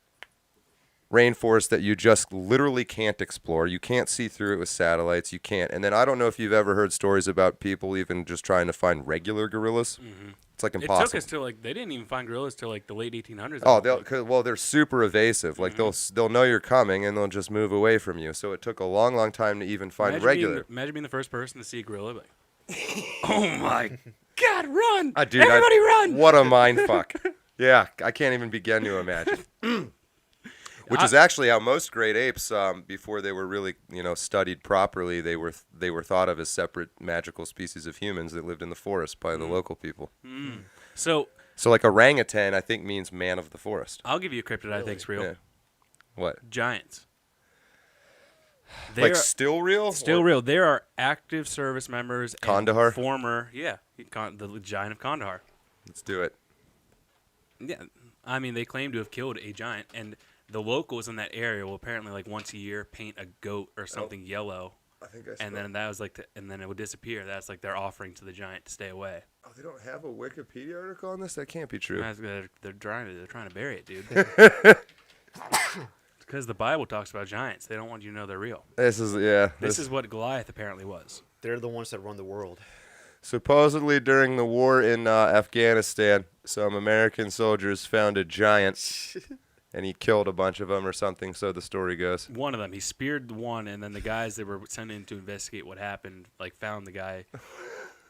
rainforest that you just literally can't explore. You can't see through it with satellites. You can't. And then I don't know if you've ever heard stories about people even just trying to find regular gorillas. Mm-hmm. It's like impossible. It took us till they didn't even find gorillas till like the late 1800s. Oh, they're super evasive. Like they'll know you're coming and they'll just move away from you. So it took a long time to even find regular. Imagine being the first person to see a gorilla. Like, oh my God, run! Dude, everybody run! What a mind fuck. Yeah, I can't even begin to imagine. Which is actually how most great apes, before they were really, studied properly, they were thought of as separate magical species of humans that lived in the forest by the local people. Mm. So So like orangutan, I think means man of the forest. I'll give you a cryptid I think's real. Yeah. What? Giants. Like still real? Still real. There are active service members. Kandahar? And former, the giant of Kandahar. Let's do it. Yeah, I mean, they claim to have killed a giant, and the locals in that area will apparently, like, once a year paint a goat or something yellow. I think I saw. And then that was like, and then it would disappear. That's like their offering to the giant to stay away. Oh, they don't have a Wikipedia article on this? That can't be true. They're trying to bury it, dude. Because the Bible talks about giants. They don't want you to know they're real. This is what Goliath apparently was. They're the ones that run the world. Supposedly during the war in Afghanistan, some American soldiers found a giant, and he killed a bunch of them or something, so the story goes. One of them. He speared one, and then the guys that were sent in to investigate what happened, like, found the guy,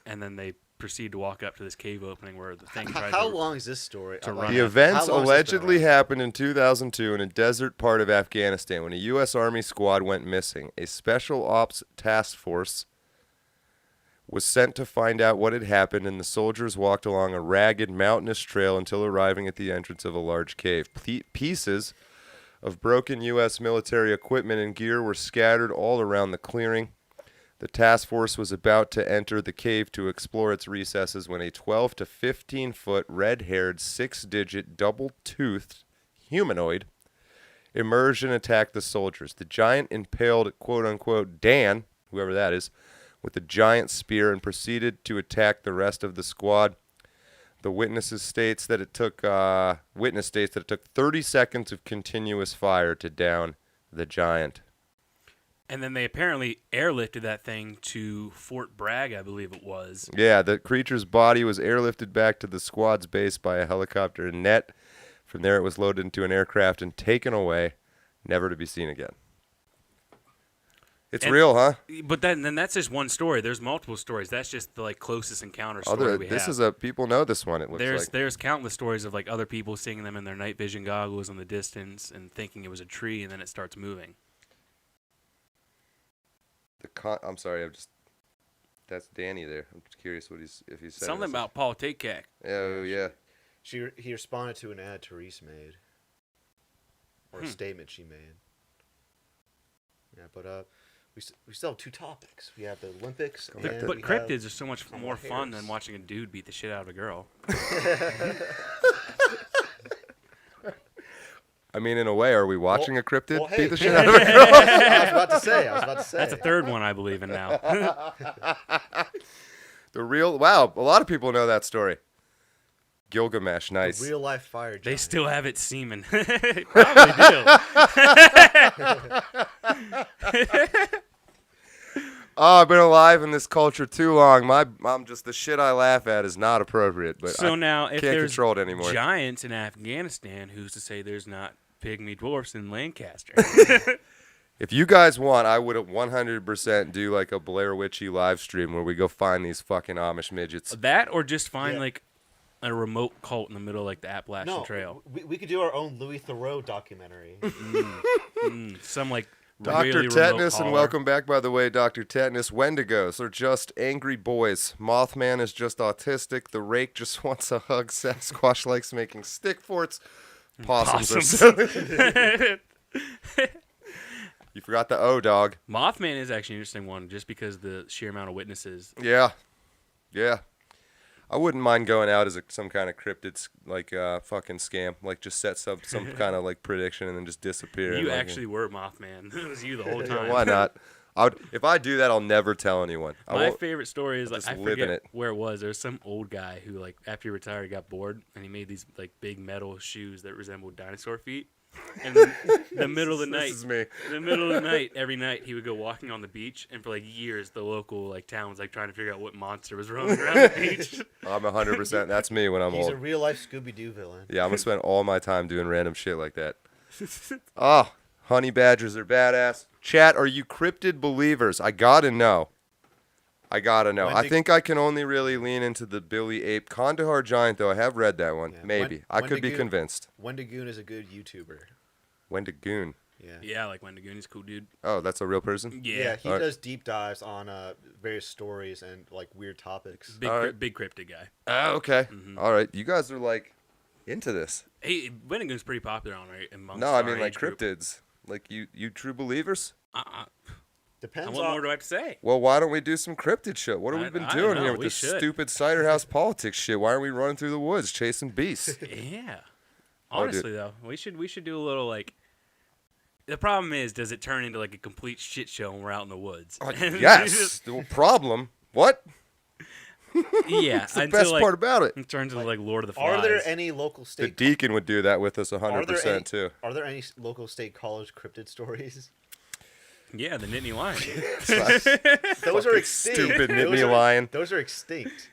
and then they proceed to walk up to this cave opening where the thing tried How long is this story? The events allegedly happened in 2002 in a desert part of Afghanistan when a U.S. Army squad went missing. A special ops task force was sent to find out what had happened, and the soldiers walked along a ragged, mountainous trail until arriving at the entrance of a large cave. Pieces of broken U.S. military equipment and gear were scattered all around the clearing. The task force was about to enter the cave to explore its recesses when a 12 to 15-foot, red-haired, 6-digit, double-toothed humanoid emerged and attacked the soldiers. The giant impaled, quote-unquote, Dan, whoever that is, with a giant spear and proceeded to attack the rest of the squad. The witness states that it took 30 seconds of continuous fire to down the giant. And then they apparently airlifted that thing to Fort Bragg, I believe it was. Yeah, the creature's body was airlifted back to the squad's base by a helicopter and net. From there, it was loaded into an aircraft and taken away, never to be seen again. It's real, huh? But then that's just one story. There's multiple stories. That's just the closest encounter story we have. People know this one. It looks like there's countless stories of like other people seeing them in their night vision goggles in the distance and thinking it was a tree, and then it starts moving. I'm sorry. That's Danny there. I'm just curious if he's saying something about Paul Takak. Oh yeah. He responded to an ad Therese made, or a statement she made. Yeah, but we still have two topics. We have the Olympics. But cryptids are so much more fun than watching a dude beat the shit out of a girl. I mean, in a way, are we watching a cryptid beat the shit out of a girl? I was about to say. That's a third one I believe in now. Wow, a lot of people know that story. Gilgamesh, nice. The real life fire giant. They still have it semen. Probably do. Oh, I've been alive in this culture too long. The shit I laugh at is not appropriate, but so now, if can't there's control it anymore. Giants in Afghanistan, who's to say there's not pygmy dwarfs in Lancaster? If you guys want, I would 100% do like a Blair Witchy live stream where we go find these fucking Amish midgets. That, or just find like a remote cult in the middle of like the Appalachian Trail. We could do our own Louis Theroux documentary. Some like Dr. really Tetanus, and welcome back, by the way, Dr. Tetanus. Wendigos are just angry boys. Mothman is just autistic. The Rake just wants a hug. Sasquatch likes making stick forts. Possums are silly. You forgot the O, dog. Mothman is actually an interesting one, just because the sheer amount of witnesses. Yeah. I wouldn't mind going out as some kind of cryptid fucking scam, like just set some kind of like prediction and then just disappear. You actually were Mothman. It was you the whole time. Why not? If I do that, I'll never tell anyone. My favorite story is like I forget where it was. There's some old guy who like after he retired he got bored and he made these like big metal shoes that resembled dinosaur feet. And then the middle of the night, every night he would go walking on the beach, and for like years the local like town was like trying to figure out what monster was roaming around the beach. I'm 100%. That's me when I'm old. He's a real life Scooby-Doo villain. Yeah, I'm gonna spend all my time doing random shit like that. Oh, honey badgers are badass. Chat, are you cryptid believers? I gotta know. I think I can only really lean into the Billy Ape. Kandahar Giant, though, I have read that one. Yeah, maybe. I could be convinced. Wendigoon is a good YouTuber. Wendigoon. Yeah, like Wendigoon's cool dude. Oh, that's a real person? Yeah, he All right. does deep dives on various stories and like weird topics. Big cryptid guy. Oh, okay. All right. You guys are like into this. Hey, Wendigoon's pretty popular amongst No, I our mean like age group. cryptids. Like you true believers? Depends What more do I have to say? Well, why don't we do some cryptid shit? What have we been I doing don't here know, with we this should. stupid cider house politics shit? Why aren't we running through the woods chasing beasts? Yeah. Oh, dude. Honestly, though, we should do a little like. The problem is, does it turn into like a complete shit show when we're out in the woods? Yes. The problem. What? Yeah, That's the until, best like, part about it. It turns into like Lord of the Flies. Are there any local The state? deacon would do that with us Are 100% too. Are there any local state college cryptid stories? Yeah, the Nittany Lion. Those are extinct. Stupid Those Nittany are- Lion. Those are extinct.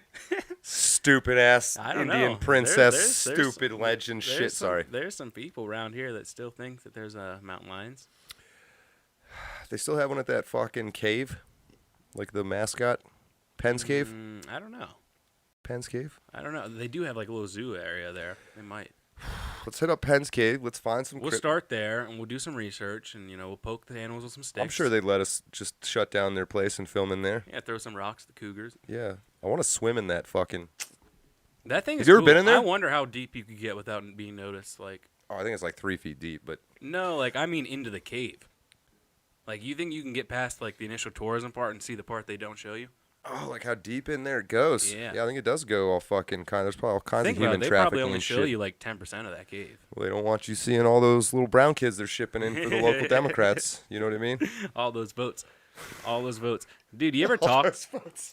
Stupid ass I don't Indian know. princess, There's stupid legend shit. Sorry. There's some people around here that still think that there's mountain lions. They still have one at that fucking cave, like the mascot, Penn's Cave. I don't know. Penn's Cave. I don't know. They do have like a little zoo area there. They might. Let's hit up Penn's Cave. Let's find some. We'll start there and we'll do some research and we'll poke the animals with some sticks. I'm sure they'd let us just shut down their place and film in there. Yeah, throw some rocks at the cougars. Yeah, I want to swim in that fucking. That thing Have is you ever cool. been in there? I wonder how deep you could get without being noticed. Like, oh, I think it's like 3 feet deep, but no, like I mean into the cave. Like, you think you can get past like the initial tourism part and see the part they don't show you? oh, like how deep in there it goes. Yeah. I think it does go all fucking kind. There's probably all kinds Think of about human it, they probably trafficking only and show shit. you like 10% of that cave. Well, they don't want you seeing all those little brown kids they're shipping in for the local Democrats. You know what I mean? All those votes. Dude, you ever talk?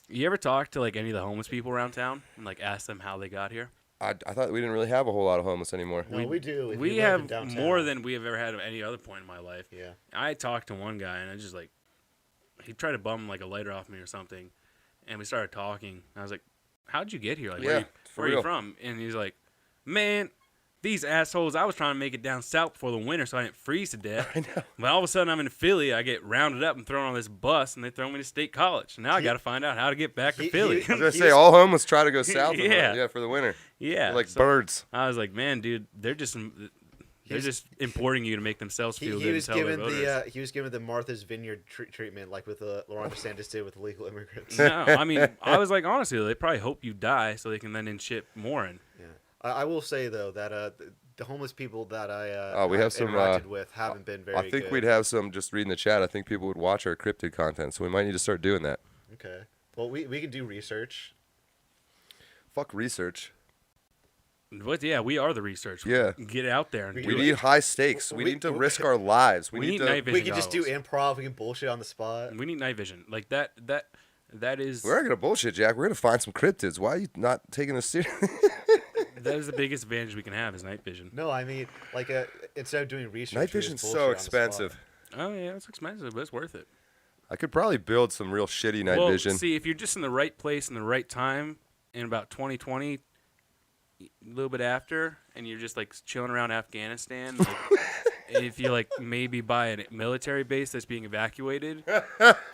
You ever talk to like any of the homeless people around town and like ask them how they got here? I thought we didn't really have a whole lot of homeless anymore. No, we do. If We you live in have downtown. more than we have ever had at any other point in my life. Yeah. I talked to one guy and I just like, he tried to bum like a lighter off me or something, and we started talking. I was like, "How'd you get here? Like, Yeah, for where are you real. from?" And he's like, "Man, these assholes! I was trying to make it down south before the winter so I didn't freeze to death. I know. But all of a sudden I'm in Philly. I get rounded up and thrown on this bus, and they throw me to State College. Now I got to find out how to get back to Philly." I was gonna say all homeless try to go south. Yeah. For the winter. Yeah, They're like so birds. I was like, "Man, dude, they're just importing you to make themselves feel good." He was and tell their given voters. he was given the Martha's Vineyard treatment, like with Ron DeSantis did with illegal immigrants. No, I mean, I was like, honestly, they probably hope you die so they can then ship more in. Yeah, I will say though that the homeless people that We have I've some interacted with haven't been very. I think good. we'd have some. Just reading the chat, I think people would watch our cryptid content, so we might need to start doing that. Okay. Well, we can do research. Fuck research. But yeah, we are the research. Yeah. Get out there and We do need it. high stakes. We need to risk our lives. We need to. night vision We can just do goggles. improv. We can bullshit on the spot. We need night vision. Like that is We're not gonna bullshit, Jack. We're gonna find some cryptids. Why are you not taking this seriously? that is the biggest advantage we can have is night vision. No, I mean like instead of doing research. Night we just vision's bullshit so on the spot. expensive. Oh yeah, it's expensive, but it's worth it. I could probably build some real shitty night well, vision. see, if you're just in the right place in the right time in about 2020, a little bit after, and you're just like chilling around Afghanistan, like, if you like maybe buy a military base that's being evacuated,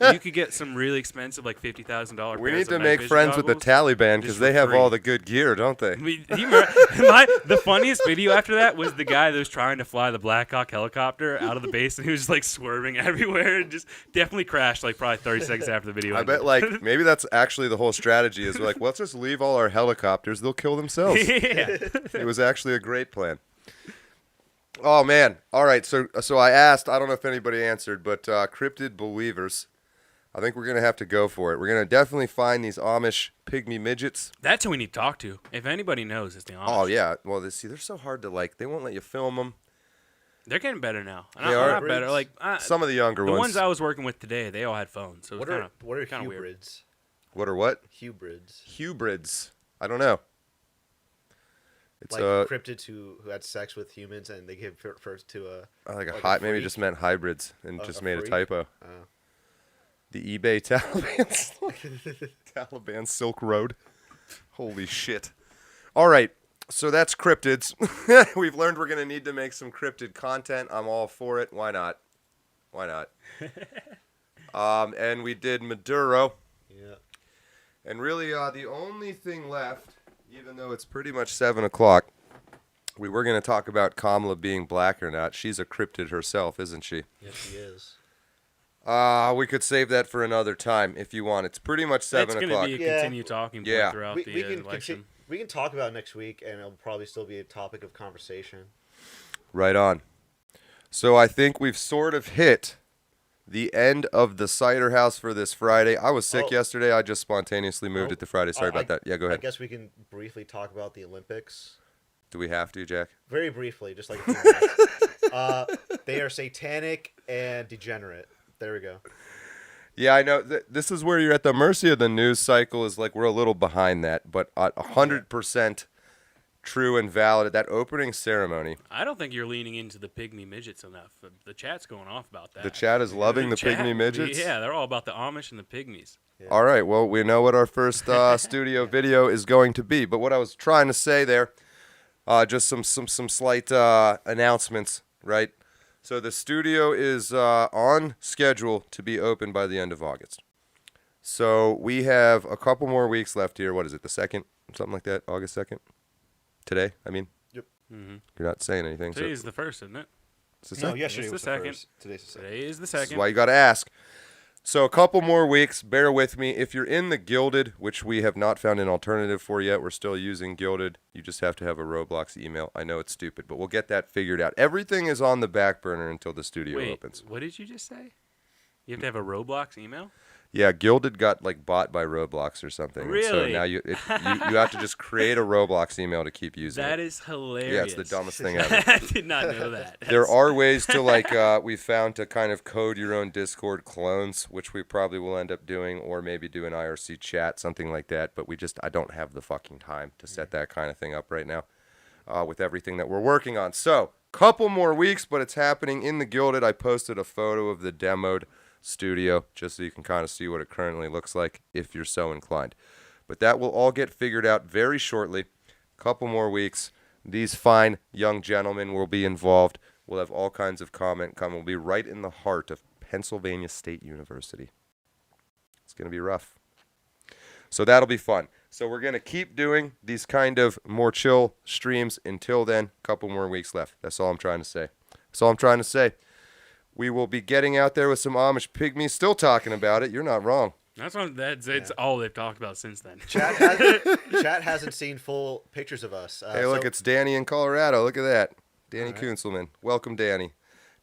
you could get some really expensive like $50,000. We need to make friends with the Taliban because they have all the good gear, don't they? The funniest video after that was the guy that was trying to fly the Black Hawk helicopter out of the base, and he was just like swerving everywhere and just definitely crashed like probably 30 seconds after the video I ended. bet like maybe that's actually the whole strategy is we're like, let's just leave all our helicopters. They'll kill themselves. Yeah. It was actually a great plan. Oh man! All right, so I asked. I don't know if anybody answered, but cryptid believers. I think we're gonna have to go for it. We're gonna definitely find these Amish pygmy midgets. That's who we need to talk to. If anybody knows, it's the Amish. Oh yeah. Well, they're so hard to like. They won't let you film them. They're getting better now. They are not better. Like some of the younger the ones. The ones I was working with today, they all had phones. So What it are was kind of weird. hybrids? What are what? Hybrids. Hybrids. I don't know. It's like cryptids who had sex with humans and they gave first to a like a like maybe freak? just meant hybrids and just made freak? a typo. Oh. The eBay Taliban Silk Road. Holy shit. All right. So that's cryptids. We've learned we're going to need to make some cryptid content. I'm all for it. Why not? Why not? And we did Maduro. Yeah. And really the only thing left, even though it's pretty much 7 o'clock, We were going to talk about Kamala being black or not. She's a cryptid herself, isn't she? Yes, she is. We could save that for another time if you want. It's pretty much 7 o'clock. It's going to be a continued talking point throughout the election. We can talk about it next week, and it'll probably still be a topic of conversation. Right on. So I think we've sort of hit the end of the Cider House for this Friday. I was sick yesterday. I just spontaneously moved it to Friday. Sorry about that. Yeah, go ahead. I guess we can briefly talk about the Olympics. Do we have to, Jack? Very briefly, just like a few minutes. They are satanic and degenerate. There we go. Yeah, I know. This is where you're at the mercy of the news cycle. Is like we're a little behind that, but 100% true and valid. That opening ceremony. I don't think you're leaning into the pygmy midgets enough. The chat's going off about that. The chat is loving the pygmy midgets? Yeah, they're all about the Amish and the pygmies. Yeah. All right, well, we know what our first studio video is going to be. But what I was trying to say there, just some slight announcements, right? So the studio is on schedule to be open by the end of August. So we have a couple more weeks left here. What is it, the 2nd? Something like that, August 2nd? Today, I mean? Yep. Mm-hmm. You're not saying anything. Today is the 1st, isn't it? It's the No, 2nd? yesterday It's was the the 2nd. first. Today's the 2nd. Today is the This 2nd. is why you got to ask. So a couple more weeks. Bear with me. If you're in the Gilded, which we have not found an alternative for yet, we're still using Gilded. You just have to have a Roblox email. I know it's stupid, but we'll get that figured out. Everything is on the back burner until the studio opens. What did you just say? You have to have a Roblox email? Yeah, Gilded got like bought by Roblox or something. Really? So now you have to just create a Roblox email to keep using it. That is hilarious. Yeah, it's the dumbest thing ever. I did not know that. There are ways to like we found to kind of code your own Discord clones, which we probably will end up doing, or maybe do an IRC chat, something like that. But I don't have the fucking time to set that kind of thing up right now with everything that we're working on. So, couple more weeks, but it's happening in the Gilded. I posted a photo of the demoed studio just so you can kind of see what it currently looks like if you're so inclined. But that will all get figured out very shortly. Couple more weeks. These fine young gentlemen will be involved. We'll have all kinds of comment come. We'll be right in the heart of Pennsylvania State University. It's going to be rough. So that'll be fun. So we're going to keep doing these kind of more chill streams until then. Couple more weeks left. That's all I'm trying to say. We will be getting out there with some Amish pygmies. Still talking about it. You're not wrong. It's all they've talked about since then. Chat hasn't seen full pictures of us. Hey, look, it's Danny in Colorado. Look at that. Danny Kunselman. Welcome, Danny.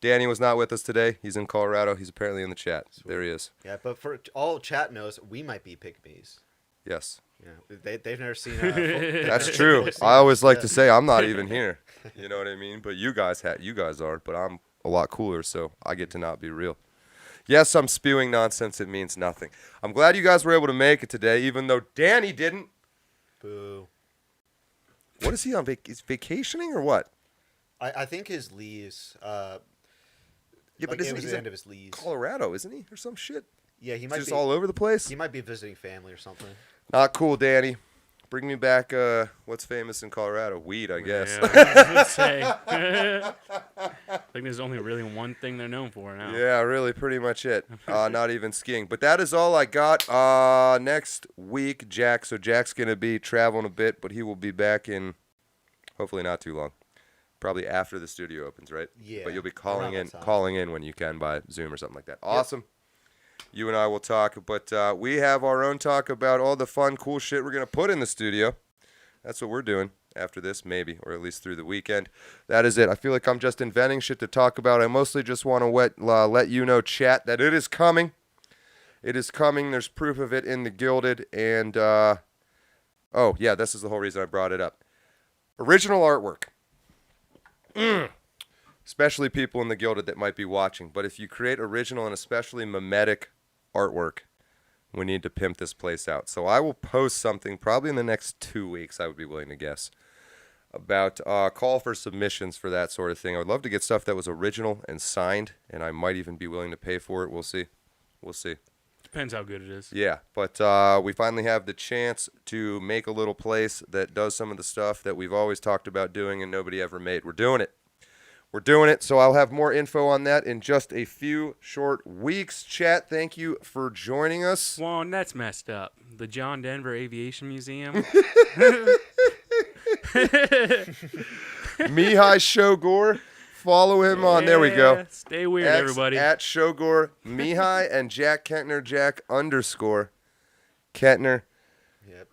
Danny was not with us today. He's in Colorado. He's apparently in the chat. Sweet. There he is. Yeah, but for all chat knows, we might be pygmies. Yes. Yeah, they've never seen. That's true. I always like to say I'm not even here. You know what I mean? But you guys are. But I'm a lot cooler, so I get to not be real. Yes, I'm spewing nonsense. It means nothing. I'm glad you guys were able to make it today, even though Danny didn't. Boo. What is he on? He's vacationing or what? I think his leaves. Yeah, but isn't he the end of his leaves? Colorado, isn't he, or some shit? Yeah, he might just be all over the place. He might be visiting family or something. Not cool, Danny. Bring me back. What's famous in Colorado? Weed, I guess. Yeah, I was gonna say. I think there's only really one thing they're known for now. Yeah, really, pretty much it. Not even skiing. But that is all I got. Next week, Jack. So Jack's gonna be traveling a bit, but he will be back in hopefully not too long. Probably after the studio opens, right? Yeah. But you'll be calling in when you can by Zoom or something like that. Awesome. Yep. You and I will talk, but we have our own talk about all the fun, cool shit we're going to put in the studio. That's what we're doing after this, maybe, or at least through the weekend. That is it. I feel like I'm just inventing shit to talk about. I mostly just want to let you know, chat, that it is coming. It is coming. There's proof of it in the Gilded. And, oh, yeah, this is the whole reason I brought it up. Original artwork. Especially people in the Gilded that might be watching. But if you create original and especially mimetic artwork, we need to pimp this place out. So I will post something probably in the next 2 weeks, I would be willing to guess, about call for submissions for that sort of thing. I would love to get stuff that was original and signed, and I might even be willing to pay for it. We'll see. Depends how good it is. Yeah, but we finally have the chance to make a little place that does some of the stuff that we've always talked about doing and nobody ever made. We're doing it, so I'll have more info on that in just a few short weeks. Chat, thank you for joining us. Juan, that's messed up. The John Denver Aviation Museum. Mihaly Sogor. Follow him on. There we go. Stay weird, everybody. At Sogor, Mihaly, and Jack Kentner, Jack_Kentner. Yep.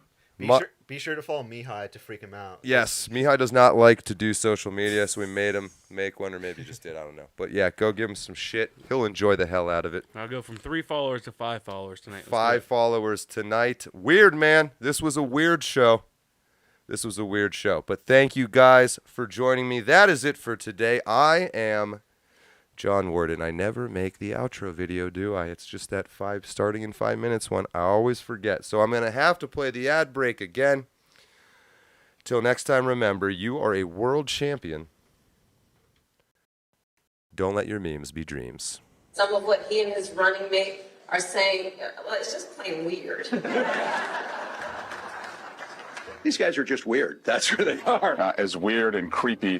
Be sure to follow Mihaly to freak him out. Yes, Mihaly does not like to do social media, so we made him make one, or maybe he just did. I don't know. But yeah, go give him some shit. He'll enjoy the hell out of it. I'll go from 3 followers to 5 followers tonight. 5 followers tonight. Weird, man. This was a weird show. But thank you guys for joining me. That is it for today. I am John Warden. I never make the outro video, do I? It's just that starting in 5 minutes one. I always forget. So I'm going to have to play the ad break again. Till next time, remember, you are a world champion. Don't let your memes be dreams. Some of what he and his running mate are saying, well, it's just plain weird. These guys are just weird. That's who they are. As weird and creepy